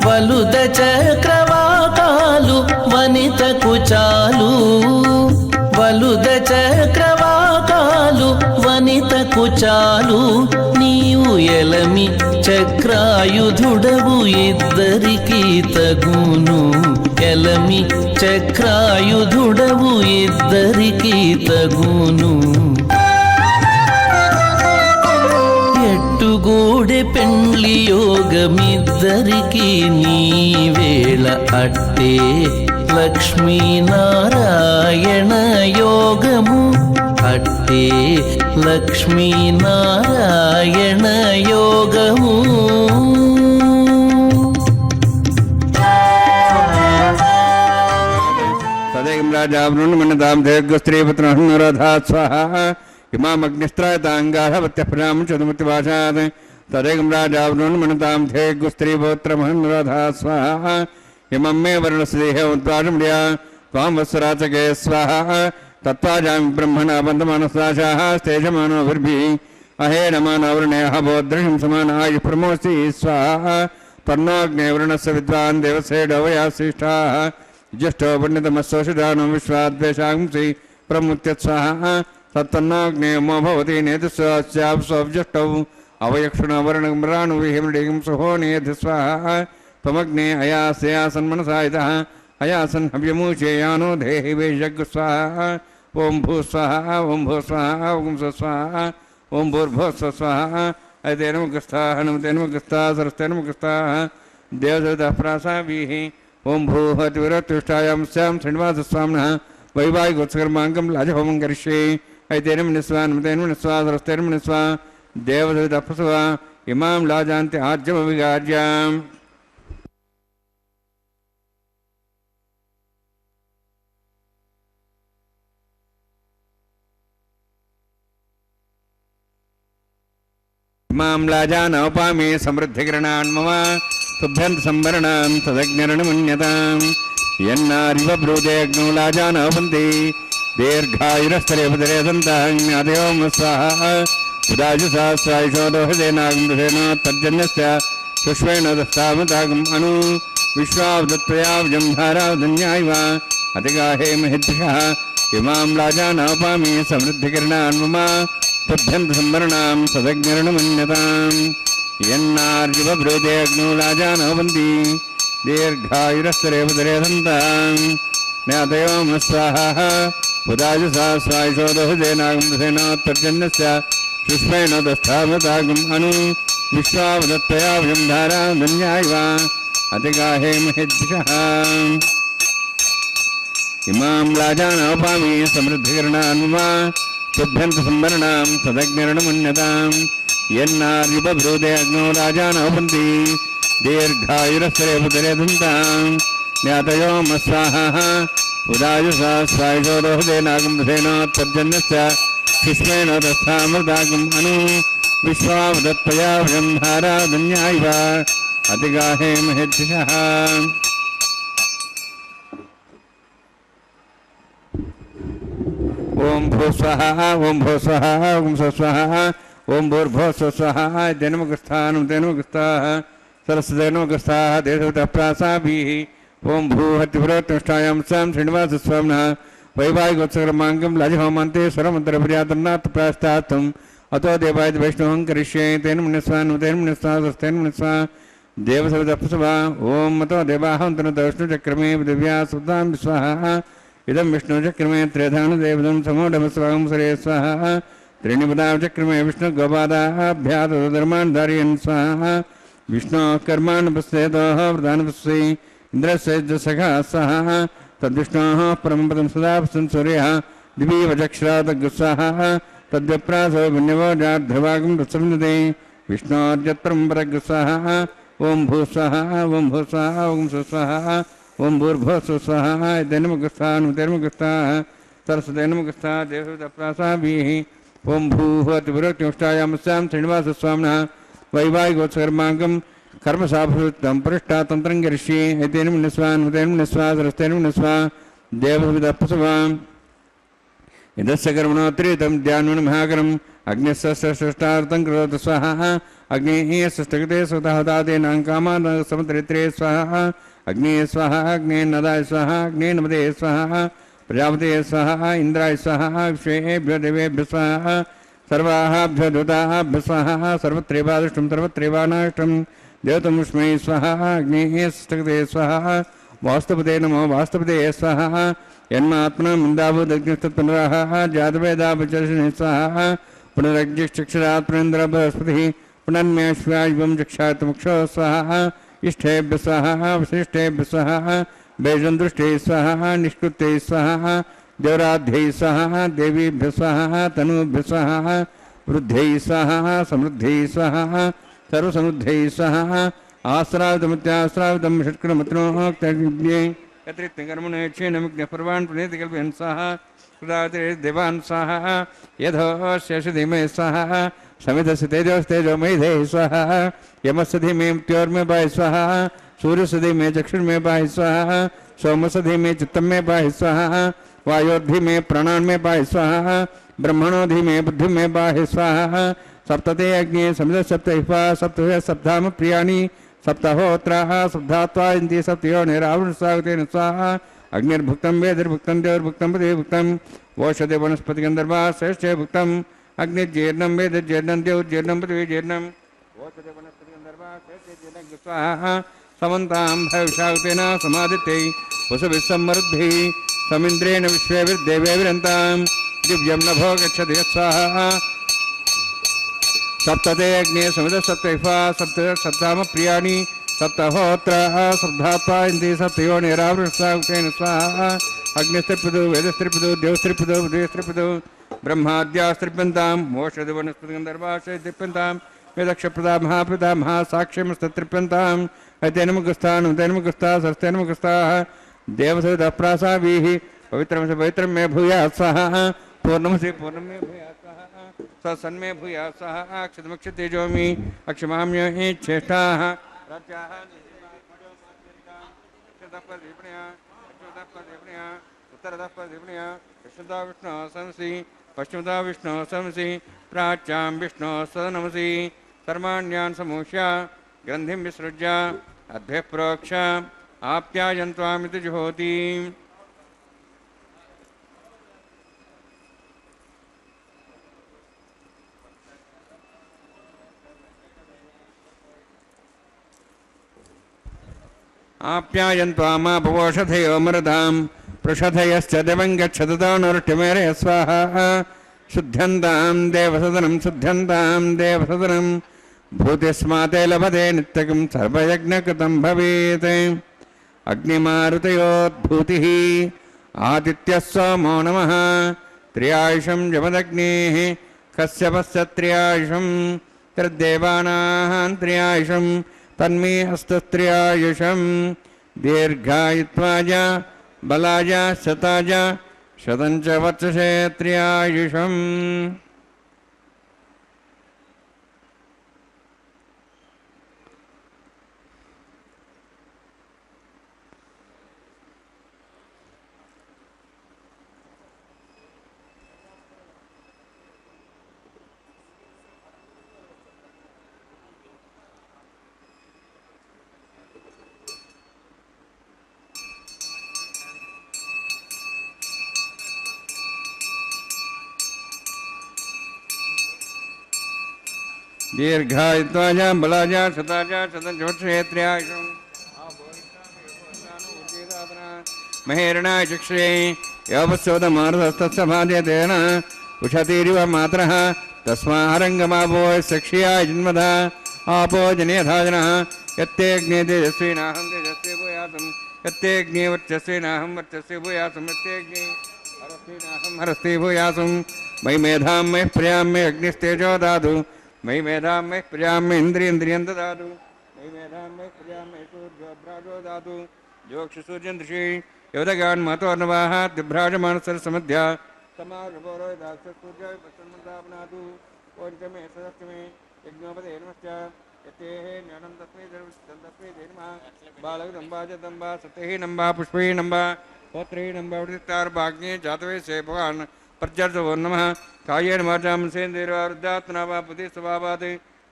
వలుద చక్రవాకాలు వనితకు చాలు వలుద చక్రవాకాలు వనితకు చాలు నీవు ఎలమి చక్రాయుధుడవు ఇద్దరికి తగును ఎలమి చక్రాయుధుడవు ఇద్దరికి తగును ఎట్టుగూడె పెండ్లి యోగమిద్దరికి నీ వేళ అట్టే లక్ష్మీనారాయణ యోగము అట్టే లక్ష్మీనారాయణ యోగము తదేకం రాజావృణ్ మన్నదాం దీర్ఘస్త్రీపుత్రహనురథా స్వాహ ఇమామగ్నిస్త్రాతాంగాహవత్యప్రాం చతుమతివాసాద్ తదేకం రాజావృణ్ మన్నదాం దీర్ఘస్త్రీపుత్రమహనురథా స్వాహ ఇమం మే వర్ణస్దేహ ఉద్వాసముడియా త్వాం వత్సరాచకే స్వాహ తత్వాజామి బ్రహ్మణ బంధమానసాశాః స్తేజమానోభిర్భిః అహేనమానవృణేః బోద్ధృశం సమానాయ ప్రమోసి స్వాహ తన్నోగ్నే వృణస్య విద్వాన్ దేవసేడవయాశిష్టాః జ్యేష్ఠో పుణ్యతమస్సోషిదానం విశ్వాద్వేషాంసి ప్రముత్య స్వాహ తత్తన్నోగ్నేమో భవతి నేతస్యాప్సోబ్జష్టౌ అవయక్షుణవర్ణమరాణు విహిమృడిగం సుహో నేధి స్వాహ త్వమగ్నే అయాసయాసన్మనసా ఇతః అయాసన్ హవ్యమూచేయానో దేహి వేషగ్ స్వాహ ఓం భూ స్వాహ ఓం భూ స్వాహ ఓం స్వాహ ఓం భూర్భో స్వాహ అయితే నమగస్థాః నమతే నమగస్థాః సరస్తే నమగస్థాః దేవదత్తః ప్రాసాభిః ఓం భూహతివిరతుష్టాయాం స్యాం శ్రీనివాసస్వామినः వైవాహికోత్సకర్మాంగం లాజహోమం కరిష్యే అయితే నమనిస్వా నమతే నమనిస్వా సరస్తే నమనిస్వా దేవదత్తः ప్రసవా ఇమాం లాజాంతి ఆర్జమవిగార్యాం ఇమాం లాజానౌపామి సమృద్ధికిరణాన్ మమ తుభ్యంత సంవరణాం తదజ్ఞరణమన్యతాం యన్నారివ బ్రూదేగ్నో లాజానౌపంతి దీర్ఘాయురస్తరేపదరే దంతాజ్ఞాదయోమ స్వాహ ఉదాజుసహస్రాయుషోదోహదేనాగమృషేణ తర్జన్యస్య సుష్వేణ దస్తామతాగం అను విశ్వావదత్వయావ్జం ధారావధన్యాయవ అతిగాహే మహిద్భిషః ఇమాం లాజానౌపామి సమృద్ధికిరణాన్ మమ తుభ్యంత సంవరణాం తదజ్ఞరణమన్యతాం యన్నార్యువ బ్రూదేగ్నో లాజానౌపంతి దీర్ఘాయురస్తరేపదరే దంతాం జ్ఞాతయోమ స్వాహ ఉదాజుసహస్రాయుషోదోహదేనాగమృషేణ తర్జన్యస్య సుష్మేణ దస్తామతాగం అను విశ్వావదత్వయావ్యం ధారాధన్యాయవ అతిగాహే మహిద్భిషః ఇమాం లాజానౌపామి సమృద్ధికిరణాన్ మమ తుభ్యంత సంవరణాం తదజ్ఞరణమన్యతాం యన్నార్యువ బ్రూదేగ్నో లాజానౌపంతి దీర్ఘాయురస్తరేపదరే దంతాం జ్ఞాతయోమ స్వాహ ఉదాజుసహస్రాయుషోదోహదేనాగమృషేణ తర్జన్యస్య సుష్మేణ దస్తామతాగం అను విశ్వావదత్వయావ్యం ధారాధన్యాయవ అతిగాహే మహిద్భిషః ఓం భూ స్వహ ఓం భూ స్వహ ఓం స్వస్వహ ఓం భూర్భో స్వస్వహ జన్మగస్థానం జన్మగస్థాః సరస్వతేనమగస్థాః దేశవతః ప్రాసాభిః ఓం భూహతిపురోత్తిష్టాయాం స్యాం శ్రీనివాసస్వామినः వైవాహికోత్సకర్మాంగం లాజహోమంతే స్వరమంతరప్రియాతన్నాత్ ప్రాస్తాత్వం అతో దేవాయ వైష్ణవం కరిష్యే తేన మునిస్వా తేన మునిస్వా స్వస్తేన మునిస్వా దేవసవిదప్సవా ఓం అతో దేవాహంతనత విష్ణుచక్రమే దివ్యా సుతాం స్వాహ ఇదం విష్ణుచక్రమే త్రేధాను దేవదం సమోఢమస్వాహం సరే స్వాహ త్రీణిపదాచక్రమే విష్ణుగోపాదాభ్యాతధర్మాన్ ధారయన్ స్వాహ విష్ణోః కర్మాణి పశ్యేతోః వ్రతాని పశ్యే ఇంద్రస్య సఖా స్వాహ తద్విష్ణోః పరమపదం సదా పశ్యన్ సూర్యः దివీవచక్షురాతగ్స్వాహ తద్విప్రాసో పుణ్యవోజార్ధవాగం ప్రసన్నతే విష్ణోర్యత్పరం పరగ్స్వాహ ఓం భూస్వాహ ఓం భూస్వాహ ఓం సుస్వాహ ఓం భూర్భువస్సు స్వాహా ధనుముఖస్థా నుముఖస్థా సరస్వతేనుముఖస్థా దేవప్రాసాభిః ఓం భూహోతిపురోక్తిష్టాయామస్యాం శ్రీనివాసస్వామినः వైవాహికోత్సకర్మాంకం కర్మసాభృతం పృష్టా తంత్రం గరిష్యే ఏతేన నిస్వా నుతేన నిస్వా సరస్తేన నిస్వా దేవవిదప్సవాం यदस्य कर्मणोत्तरीतं ध्यानं महाकरम् अग्निस्ष्टार्थं करोतु स्वाहा अग्निः स्थगते स्वतःदातेनां कामान् समत्रित्रे स्वाहा अग्ने स्वाहा अग्ने नदाय स्वाहा अग्ने नमदे स्वाहा प्रजापते स्वाहा इंद्राय स्वाहा विश्वेभ्यो देवेभ्यो स्वाहा सर्वाभ्यो दूताभ्यो स्वाहा सर्वत्रैवादृष्टं सर्वत्रैवानाष्टं देवतमुष्मै स्वाहा अग्नेः स्थगते स्वाहा वास्तुपते नमो वास्तुपते स्वाहा यन्मात्मना मुंदाभूदग्निस्तत्पुनराः जातवेदापचर्षणे स्वाहा पुनरग्निश्चक्षरात् पुनरेन्द्र बृहस्पतिः पुनर्मेश्वायुवं चक्षातमुक्षो स्वाहा इष्टेभ्य स्वाहा वशिष्ठेभ्य स्वाहा बेजन्दृष्टे स्वाहा निष्कृते स्वाहा देवराध्यै स्वाहा देवीभ्य स्वाहा तनूभ्य स्वाहा वृद्ध्यै स्वाहा समृद्ध्यै स्वाहा सर्वसमृद्ध्यै स्वाहा आश्रावितमत्याश्रावितं षट्कर्मत्रोक्तज्ञे यत्रित्यकर्मणेक्षेणमुग्नपर्वान् प्रणीतिकल्पयन् स्वाहा देवान् स्वाहा यथोऽस्य धीमे स्वाहा समिधस्य तेजोमयधे स्वाहा यमस्य धीमे मृत्योर्मे पाहि स्वाहा सूर्यस्य धीमे चक्षुर्मे पाहि स्वाहा सोमस्य धीमे चित्तमे पाहि स्वाहा वायोर्धीमे प्राणान्मे पाहि स्वाहा ब्रह्मणो धीमे बुद्धिमे पाहि स्वाहा सप्तते अग्ने समिध सप्तहिपा सप्त सप्ताम प्रियाणि सप्तहोत्राः सप्तात्वा इंद्रिय सप्तयो निरावृतसागतेन स्वाहा अग्निर्भुक्तं वेदिर्भुक्तं देवर्भुक्तं पतिर्भुक्तं ओषधे वनस्पतिगन्धर्वा श्रेष्ठे भुक्तं अग्निर्जीर्णं वेदिर्जीर्णं देवर्जीर्णं पतिर्जीर्णं ओषधे वनस्पतिगन्धर्वा श्रेष्ठे जीर्णं स्वाहा समन्तां भविषागतेन समादित्यै वसुभिस्समृद्धिः समिन्द्रेण विश्वेभिर्देवेभिरन्तां दिव्यं नभो गच्छति स्वाहा सप्तते अग्ने समिध सप्तहिपा सप्त सप्ताम प्रियाणि सप्तहोत्राः सप्तात्वा इंद्रिय सप्तयो निरावृतसागतेन स्वाहा अग्निस्त्रिपिदु वेदस्त्रिपिदु देवस्त्रिपिदु बुद्धिस्त्रिपिदु ब्रह्माद्यास्त्रिप्यन्तां मोक्षदि वनस्पतिगन्धर्वाश्रयस्त्रिप्यन्तां वेदक्षप्रदा महाप्रदा महासाक्ष्यमस्तत्रिप्यन्तां ऐतेनमुखस्था सरस्तेनमुखस्थाः देवसविदप्रासाभिः पवित्रं मे भूयात् स्वाहा पूर्णमसि पूर्णं मे भूयात् स्वाहा सन्मे भूया स्वाहा अक्षतमक्षतेजोमि अक्षमाम्यो हि चेष्टाः उत्तरदः विष्णुदा विष्णु समसि पश्चिमदा विष्णु समसि प्राच्यां विष्णु सदनमसि सर्वाण्यान् समूष्य ग्रन्थिं विसृज्य अद्भ्यः प्रोक्ष आप्यायन्त्वामिति जुहोति आप्यायन्त्वामापवोषधयो मृदां पृषधयश्च दिवं गच्छतदानुर्टिमेरे स्वाहा शुद्ध्यन्तां देवसदनं भूतिस्माते लभते नित्यकं सर्वयज्ञकृतं भवेत् अग्निमारुतयोद्भूतिः आदित्यः सोमो नमः त्र्यायुषं जमदग्नेः कश्यपस्य त्र्यायुषं तद्देवानां त्र्यायुषं तन्मे हस्तस्त्र्यायुषं दीर्घायुत्वाय बलाय शताय शतं च वर्चसे त्र्यायुषम् दीर्घायुत्वाय बलाय शताय शतं च वर्चसे त्र्यायुषम् महेरणाय चक्षुषे योपस्योदमारुतस्तस्य भाद्यतेन उषतीरिव मातरः तस्मारङ्गमापो सक्षियाय जन्मदा आपो जनेधाजनः यत्तेऽग्ने तेजस्विनाहं तेजस्वी भूयासं यत्तेऽग्ने वर्चस्विनाहं वर्चस्वी भूयासं यत्तेऽग्ने हरस्विनाहं हरस्वी भूयासं मयि मेधां मयि प्रियां मे अग्निस्तेजो दातु मयि मेधां मयि प्रियां मे इन्द्रियं ददातु मयि मेधां मयि प्रियां मे सूर्योऽभ्राजो दातु जोक्षसूर्यं दृशि योदगान् मतोर्नवाः दिभ्राजमानसरसमध्या समारोदाक्षसूर्याय पश्चिमन्दापनातु ओरितमे सदस्तमे यज्ञोपदे नमश्च यतेः ज्ञानं तस्मै तस्मै नमः बालकदम्बा च दम्बा सतेः नम्बा पुष्पे नम्बा पत्रे नम्बा वृत्तार्भाग्ये जातवे से भगवान् प्रज्जर्जवो नमः कायेन वाचां सेन्द्रियवृद्धात्मना वा पति स्वभावात्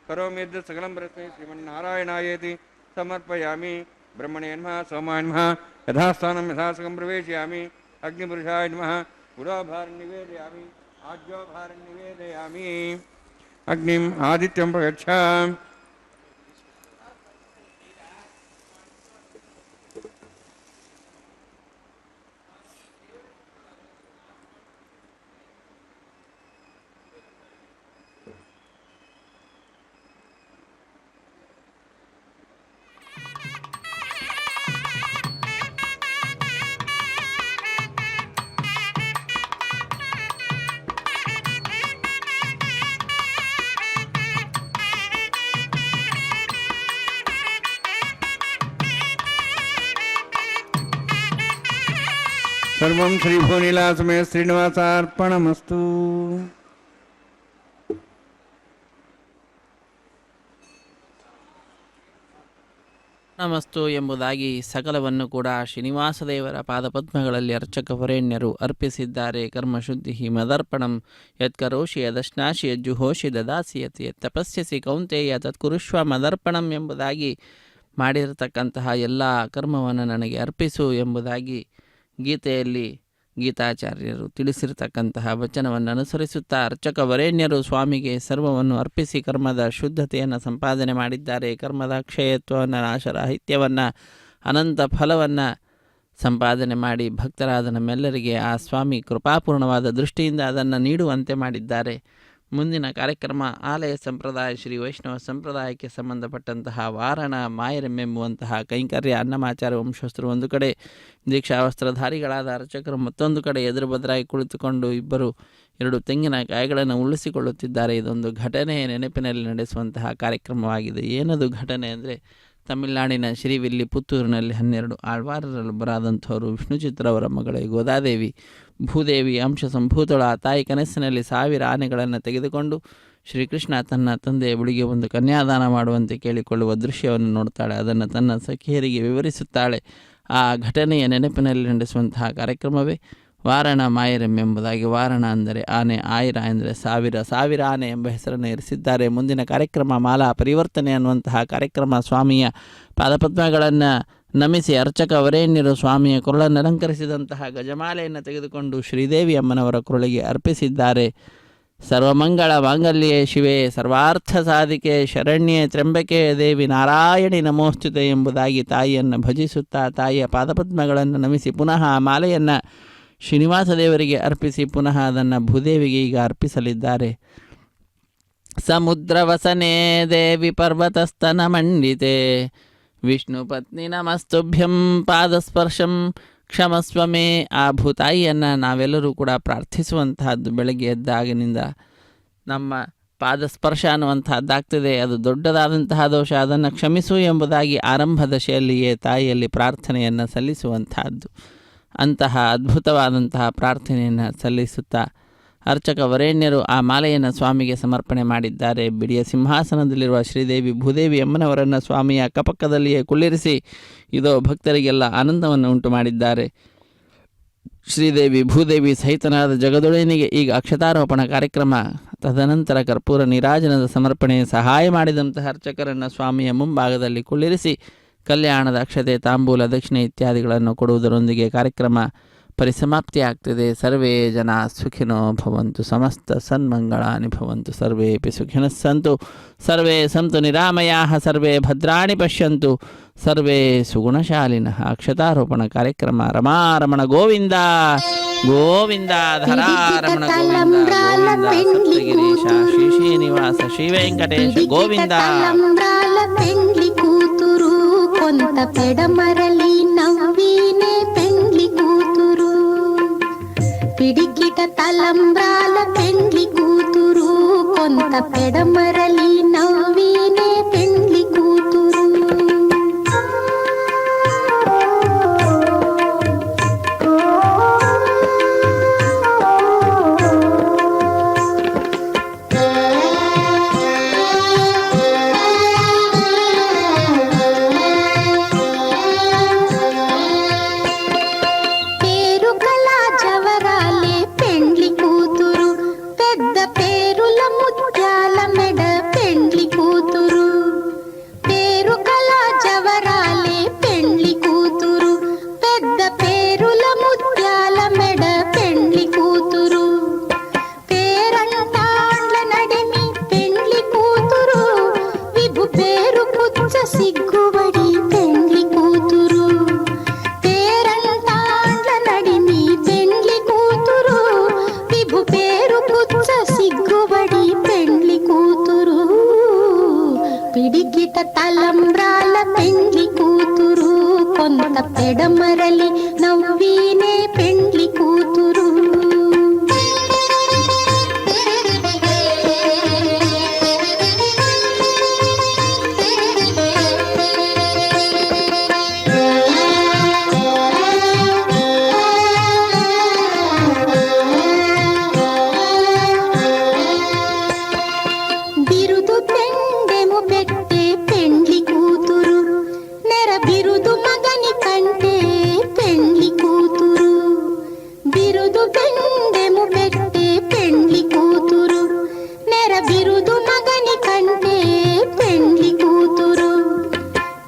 करोमीद्य सकलं परस्मै श्रीमन्नारायणायेति समर्पयामि ब्रह्मणे नमः सोमाय नमः यथास्थानं यथासकं प्रवेशयामि अग्निपुरुषाय नमः गुडाभारं निवेदयामि आज्योभारं निवेदयामि अग्निम् आदित्यं प्रयच्छ सर्वं श्रीभुवनिलासमे श्रीनिवासार्पणमस्तु। ನಮಸ್ತು ಎಂಬುದಾಗಿ ಸಕಲವನ್ನು ಕೂಡ ಶ್ರೀನಿವಾಸ ದೇವರ ಪಾದಪದ್ಮಗಳಲ್ಲಿ ಅರ್ಚಕ ವರೇಣ್ಯರು ಅರ್ಪಿಸಿದ್ದಾರೆ. ಕರ್ಮಶುದ್ಧಿ ಮದರ್ಪಣಂ ಯತ್ಕರೋಷಿ ಯದಶ್ನಾಶಿ ಯಜ್ಜುಹೋಷಿ ದದಾಸಿ ಯತ್ ತಪಸ್ಯಸಿ ಕೌಂತೆಯ ತತ್ಕುರುಷ್ವ ಮದರ್ಪಣಂ ಎಂಬುದಾಗಿ ಮಾಡಿರತಕ್ಕಂತಹ ಎಲ್ಲ ಕರ್ಮವನ್ನು ನನಗೆ ಅರ್ಪಿಸು ಎಂಬುದಾಗಿ ಗೀತೆಯಲ್ಲಿ ಗೀತಾಚಾರ್ಯರು ತಿಳಿಸಿರತಕ್ಕಂತಹ ವಚನವನ್ನು ಅನುಸರಿಸುತ್ತಾ ಅರ್ಚಕ ವರೇಣ್ಯರು ಸ್ವಾಮಿಗೆ ಸರ್ವವನ್ನು ಅರ್ಪಿಸಿ ಕರ್ಮದ ಶುದ್ಧತೆಯನ್ನು ಸಂಪಾದನೆ ಮಾಡಿದ್ದಾರೆ. ಕರ್ಮದ ಅಕ್ಷಯತ್ವವನ್ನು, ನಾಶರಾಹಿತ್ಯವನ್ನು, ಅನಂತ ಫಲವನ್ನು ಸಂಪಾದನೆ ಮಾಡಿ ಭಕ್ತರಾದ ನಮ್ಮೆಲ್ಲರಿಗೆ ಆ ಸ್ವಾಮಿ ಕೃಪಾಪೂರ್ಣವಾದ ದೃಷ್ಟಿಯಿಂದ ಅದನ್ನು ನೀಡುವಂತೆ ಮಾಡಿದ್ದಾರೆ. ಮುಂದಿನ ಕಾರ್ಯಕ್ರಮ ಆಲಯ ಸಂಪ್ರದಾಯ ಶ್ರೀ ವೈಷ್ಣವ ಸಂಪ್ರದಾಯಕ್ಕೆ ಸಂಬಂಧಪಟ್ಟಂತಹ ವಾರಣ ಮಾಯರೆಂಬೆಂಬುವಂತಹ ಕೈಂಕರ್ಯ ಅನ್ನಮಾಚಾರ್ಯ ವಂಶಸ್ಥರು ಒಂದು ಕಡೆ, ದೀಕ್ಷಾವಸ್ತ್ರಧಾರಿಗಳಾದ ಅರ್ಚಕರು ಮತ್ತೊಂದು ಕಡೆ ಎದುರು ಬದರಾಗಿ ಕುಳಿತುಕೊಂಡು ಇಬ್ಬರು 2 ತೆಂಗಿನಕಾಯಿಗಳನ್ನು ಉಳಿಸಿಕೊಳ್ಳುತ್ತಿದ್ದಾರೆ. ಇದೊಂದು ಘಟನೆಯ ನೆನಪಿನಲ್ಲಿ ನಡೆಸುವಂತಹ ಕಾರ್ಯಕ್ರಮವಾಗಿದೆ. ಏನದು ಘಟನೆ ಅಂದರೆ, ತಮಿಳುನಾಡಿನ ಶ್ರೀವಿಲ್ಲಿ ಪುತ್ತೂರಿನಲ್ಲಿ 12 ಆಳ್ವಾರರೊಬ್ಬರಾದಂಥವರು ವಿಷ್ಣುಚಿತ್ರವರ ಮಗಳೇ ಗೋದಾದೇವಿ ಭೂದೇವಿ ಅಂಶ ಸಂಭೂತಳ ತಾಯಿ ಕನಸಿನಲ್ಲಿ 1000 ಆನೆಗಳನ್ನು ತೆಗೆದುಕೊಂಡು ಶ್ರೀಕೃಷ್ಣ ತನ್ನ ತಂದೆಯ ಬಳಿಗೆ ಒಂದು ಕನ್ಯಾದಾನ ಮಾಡುವಂತೆ ಕೇಳಿಕೊಳ್ಳುವ ದೃಶ್ಯವನ್ನು ನೋಡ್ತಾಳೆ. ಅದನ್ನು ತನ್ನ ಸಖಿಯರಿಗೆ ವಿವರಿಸುತ್ತಾಳೆ. ಆ ಘಟನೆಯ ನೆನಪಿನಲ್ಲಿ ನಡೆಸುವಂತಹ ಕಾರ್ಯಕ್ರಮವೇ ವಾರಣ ಮಾಯರೆಂಬೆಂಬುದಾಗಿ. ವಾರಣ ಅಂದರೆ ಆನೆ, ಆಯಿರ ಎಂದರೆ 1000 ಆನೆ ಎಂಬ ಹೆಸರನ್ನು ಇರಿಸಿದ್ದಾರೆ. ಮುಂದಿನ ಕಾರ್ಯಕ್ರಮ ಮಾಲಾ ಪರಿವರ್ತನೆ ಅನ್ನುವಂತಹ ಕಾರ್ಯಕ್ರಮ. ಸ್ವಾಮಿಯ ಪಾದಪದ್ಮಗಳನ್ನು ನಮಿಸಿ ಅರ್ಚಕ ವರೇಣ್ಯರು ಸ್ವಾಮಿಯ ಕೊರಳನ್ನು ಅಲಂಕರಿಸಿದಂತಹ ಗಜಮಾಲೆಯನ್ನು ತೆಗೆದುಕೊಂಡು ಶ್ರೀದೇವಿ ಅಮ್ಮನವರ ಕೊರಳಿಗೆ ಅರ್ಪಿಸಿದ್ದಾರೆ. ಸರ್ವಮಂಗಳ ಮಾಂಗಲ್ಯೆ ಶಿವೆ ಸರ್ವಾರ್ಥ ಸಾಧಿಕೆ ಶರಣ್ಯೆ ತ್ರ್ಯಂಬಕೆ ದೇವಿ ನಾರಾಯಣಿ ನಮೋಸ್ತುತೆ ಎಂಬುದಾಗಿ ತಾಯಿಯನ್ನು ಭಜಿಸುತ್ತಾ ತಾಯಿಯ ಪಾದಪದ್ಮಗಳನ್ನು ನಮಿಸಿ ಪುನಃ ಆ ಮಾಲೆಯನ್ನು ಶ್ರೀನಿವಾಸ ದೇವರಿಗೆ ಅರ್ಪಿಸಿ ಪುನಃ ಅದನ್ನು ಭೂದೇವಿಗೆ ಈಗ ಅರ್ಪಿಸಲಿದ್ದಾರೆ. ಸಮುದ್ರವಸನೆ ದೇವಿ ಪರ್ವತಸ್ತನ ಮಂಡಿತೆ ವಿಷ್ಣು ಪತ್ನಿ ನಮಸ್ತುಭ್ಯಂ ಪಾದಸ್ಪರ್ಶಂ ಕ್ಷಮಸ್ವ ಮೇ. ಆ ಭೂತಾಯಿಯನ್ನು ನಾವೆಲ್ಲರೂ ಕೂಡ ಪ್ರಾರ್ಥಿಸುವಂತಹದ್ದು. ಬೆಳಗ್ಗೆ ಎದ್ದಾಗಿನಿಂದ ನಮ್ಮ ಪಾದಸ್ಪರ್ಶ ಅನ್ನುವಂತಹದ್ದಾಗ್ತದೆ. ಅದು ದೊಡ್ಡದಾದಂತಹ ದೋಷ, ಅದನ್ನು ಕ್ಷಮಿಸು ಎಂಬುದಾಗಿ ಆರಂಭ ದಶೆಯಲ್ಲಿಯೇ ತಾಯಿಯಲ್ಲಿ ಪ್ರಾರ್ಥನೆಯನ್ನು ಸಲ್ಲಿಸುವಂತಹದ್ದು. ಅಂತಹ ಅದ್ಭುತವಾದಂತಹ ಪ್ರಾರ್ಥನೆಯನ್ನು ಸಲ್ಲಿಸುತ್ತಾ ಅರ್ಚಕ ವರೇಣ್ಯರು ಆ ಮಾಲೆಯನ್ನು ಸ್ವಾಮಿಗೆ ಸಮರ್ಪಣೆ ಮಾಡಿದ್ದಾರೆ. ಬಿಡಿಯ ಸಿಂಹಾಸನದಲ್ಲಿರುವ ಶ್ರೀದೇವಿ ಭೂದೇವಿ ಅಮ್ಮನವರನ್ನು ಸ್ವಾಮಿಯ ಅಕ್ಕಪಕ್ಕದಲ್ಲಿಯೇ ಕುಳ್ಳಿರಿಸಿ ಇದೋ ಭಕ್ತರಿಗೆಲ್ಲ ಆನಂದವನ್ನು ಉಂಟು ಮಾಡಿದ್ದಾರೆ. ಶ್ರೀದೇವಿ ಭೂದೇವಿ ಸಹಿತನಾದ ಜಗದೊಡೆಯನಿಗೆ ಈಗ ಅಕ್ಷತಾರೋಪಣ ಕಾರ್ಯಕ್ರಮ, ತದನಂತರ ಕರ್ಪೂರ ನೀರಾಜನದ ಸಮರ್ಪಣೆ. ಸಹಾಯ ಮಾಡಿದಂತಹ ಅರ್ಚಕರನ್ನು ಸ್ವಾಮಿಯ ಮುಂಭಾಗದಲ್ಲಿ ಕುಳ್ಳಿರಿಸಿ ಕಲ್ಯಾಣದ ಅಕ್ಷತೆ, ತಾಂಬೂಲ, ದಕ್ಷಿಣೆ ಇತ್ಯಾದಿಗಳನ್ನು ಕೊಡುವುದರೊಂದಿಗೆ ಕಾರ್ಯಕ್ರಮ ಪರಿಸಮಾಪ್ತಿ ಆಗ್ತದೆ. ಸರ್ವೇ ಜನ ಸುಖಿನೋ ಭವಂತು, ಸಮಸ್ತ ಸನ್ಮಂಗಳಾನಿ ಭವಂತು, ಸರ್ವೇಪಿ ಸುಖಿನಃ ಸಂತು, ಸರ್ವೇ ಸಂತು ನಿರಾಮಯಾಃ, ಸರ್ವೇ ಭದ್ರಾಣಿ ಪಶ್ಯಂತು, ಸರ್ವೇ ಸುಗುಣಶಾಲಿನಃ. ಅಕ್ಷತಾರೋಪಣ ಕಾರ್ಯಕ್ರಮ. ರಮಾರಮಣ ಗೋವಿಂದ ಗೋವಿಂದ, ಧರಾರಮಣ ಗೋವಿಂದ ಗೋವಿಂದ, ಸಪ್ತಗಿರೀಶ ಶ್ರೀ ಶ್ರೀನಿವಾಸ ಶ್ರೀ ವೆಂಕಟೇಶ ಗೋವಿಂದ. ಕೂತುರು ಕೊಂತ ಪೆಡಮರಲಿ ನವ್ವೀನೆ ಪೆಂಡ್ಲಿ ಕೂತುರು, పిడికిట తలంబ్రాల పెండ్లి కూతురు, కొంత పెడమరలి నవ్వినే పెండ్లి కూతురు. పిడికిట తలంబ్రాల పెండ్లి కూతురు కొంత పెడమరలి నవ్వీనే పెండ్లి కూతురు. బిరుదు పెండెము పెట్టే పెండ్లి కూతురు నెర బిరుదు మగని కంటే పెండ్లి కూతురు. బిరుదు పెండెము పెట్టే పెండ్లి కూతురు నెర బిరుదు మగని కంటే పెండ్లి కూతురు.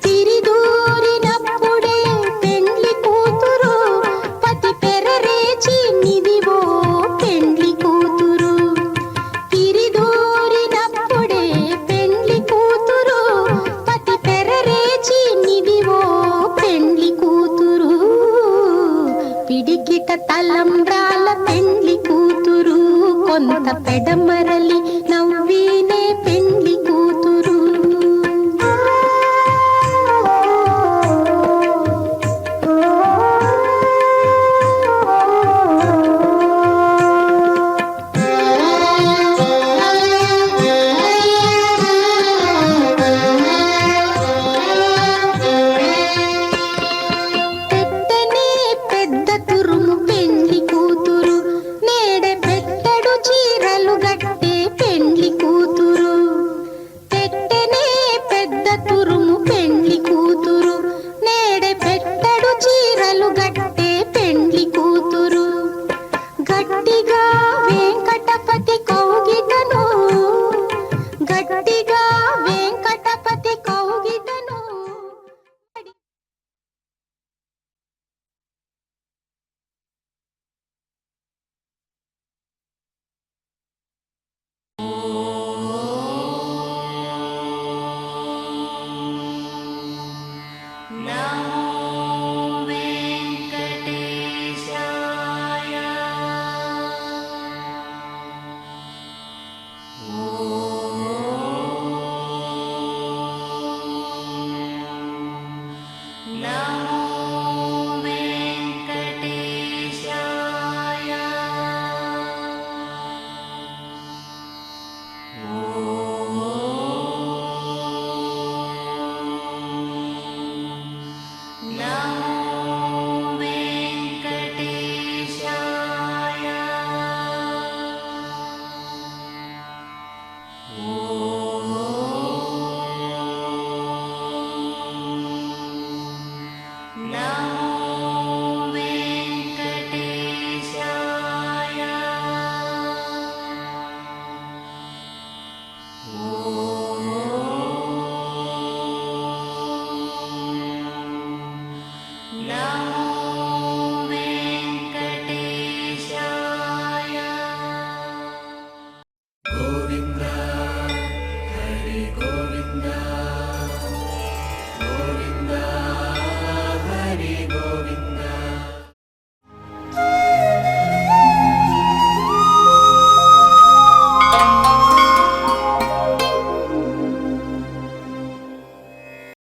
తిరిదూరినప్పుడే పెండ్లి కూతురు పతి పెరరేచి నిదివో పెండ్లి కూతురు. తిరిదూరినప్పుడే పెండ్లి కూతురు పతి పెరరేచి నిదివో పెండ్లి కూతురు. పిడికిట తలంబ్రాల పెండ్లి కూతురు కొంత పెడ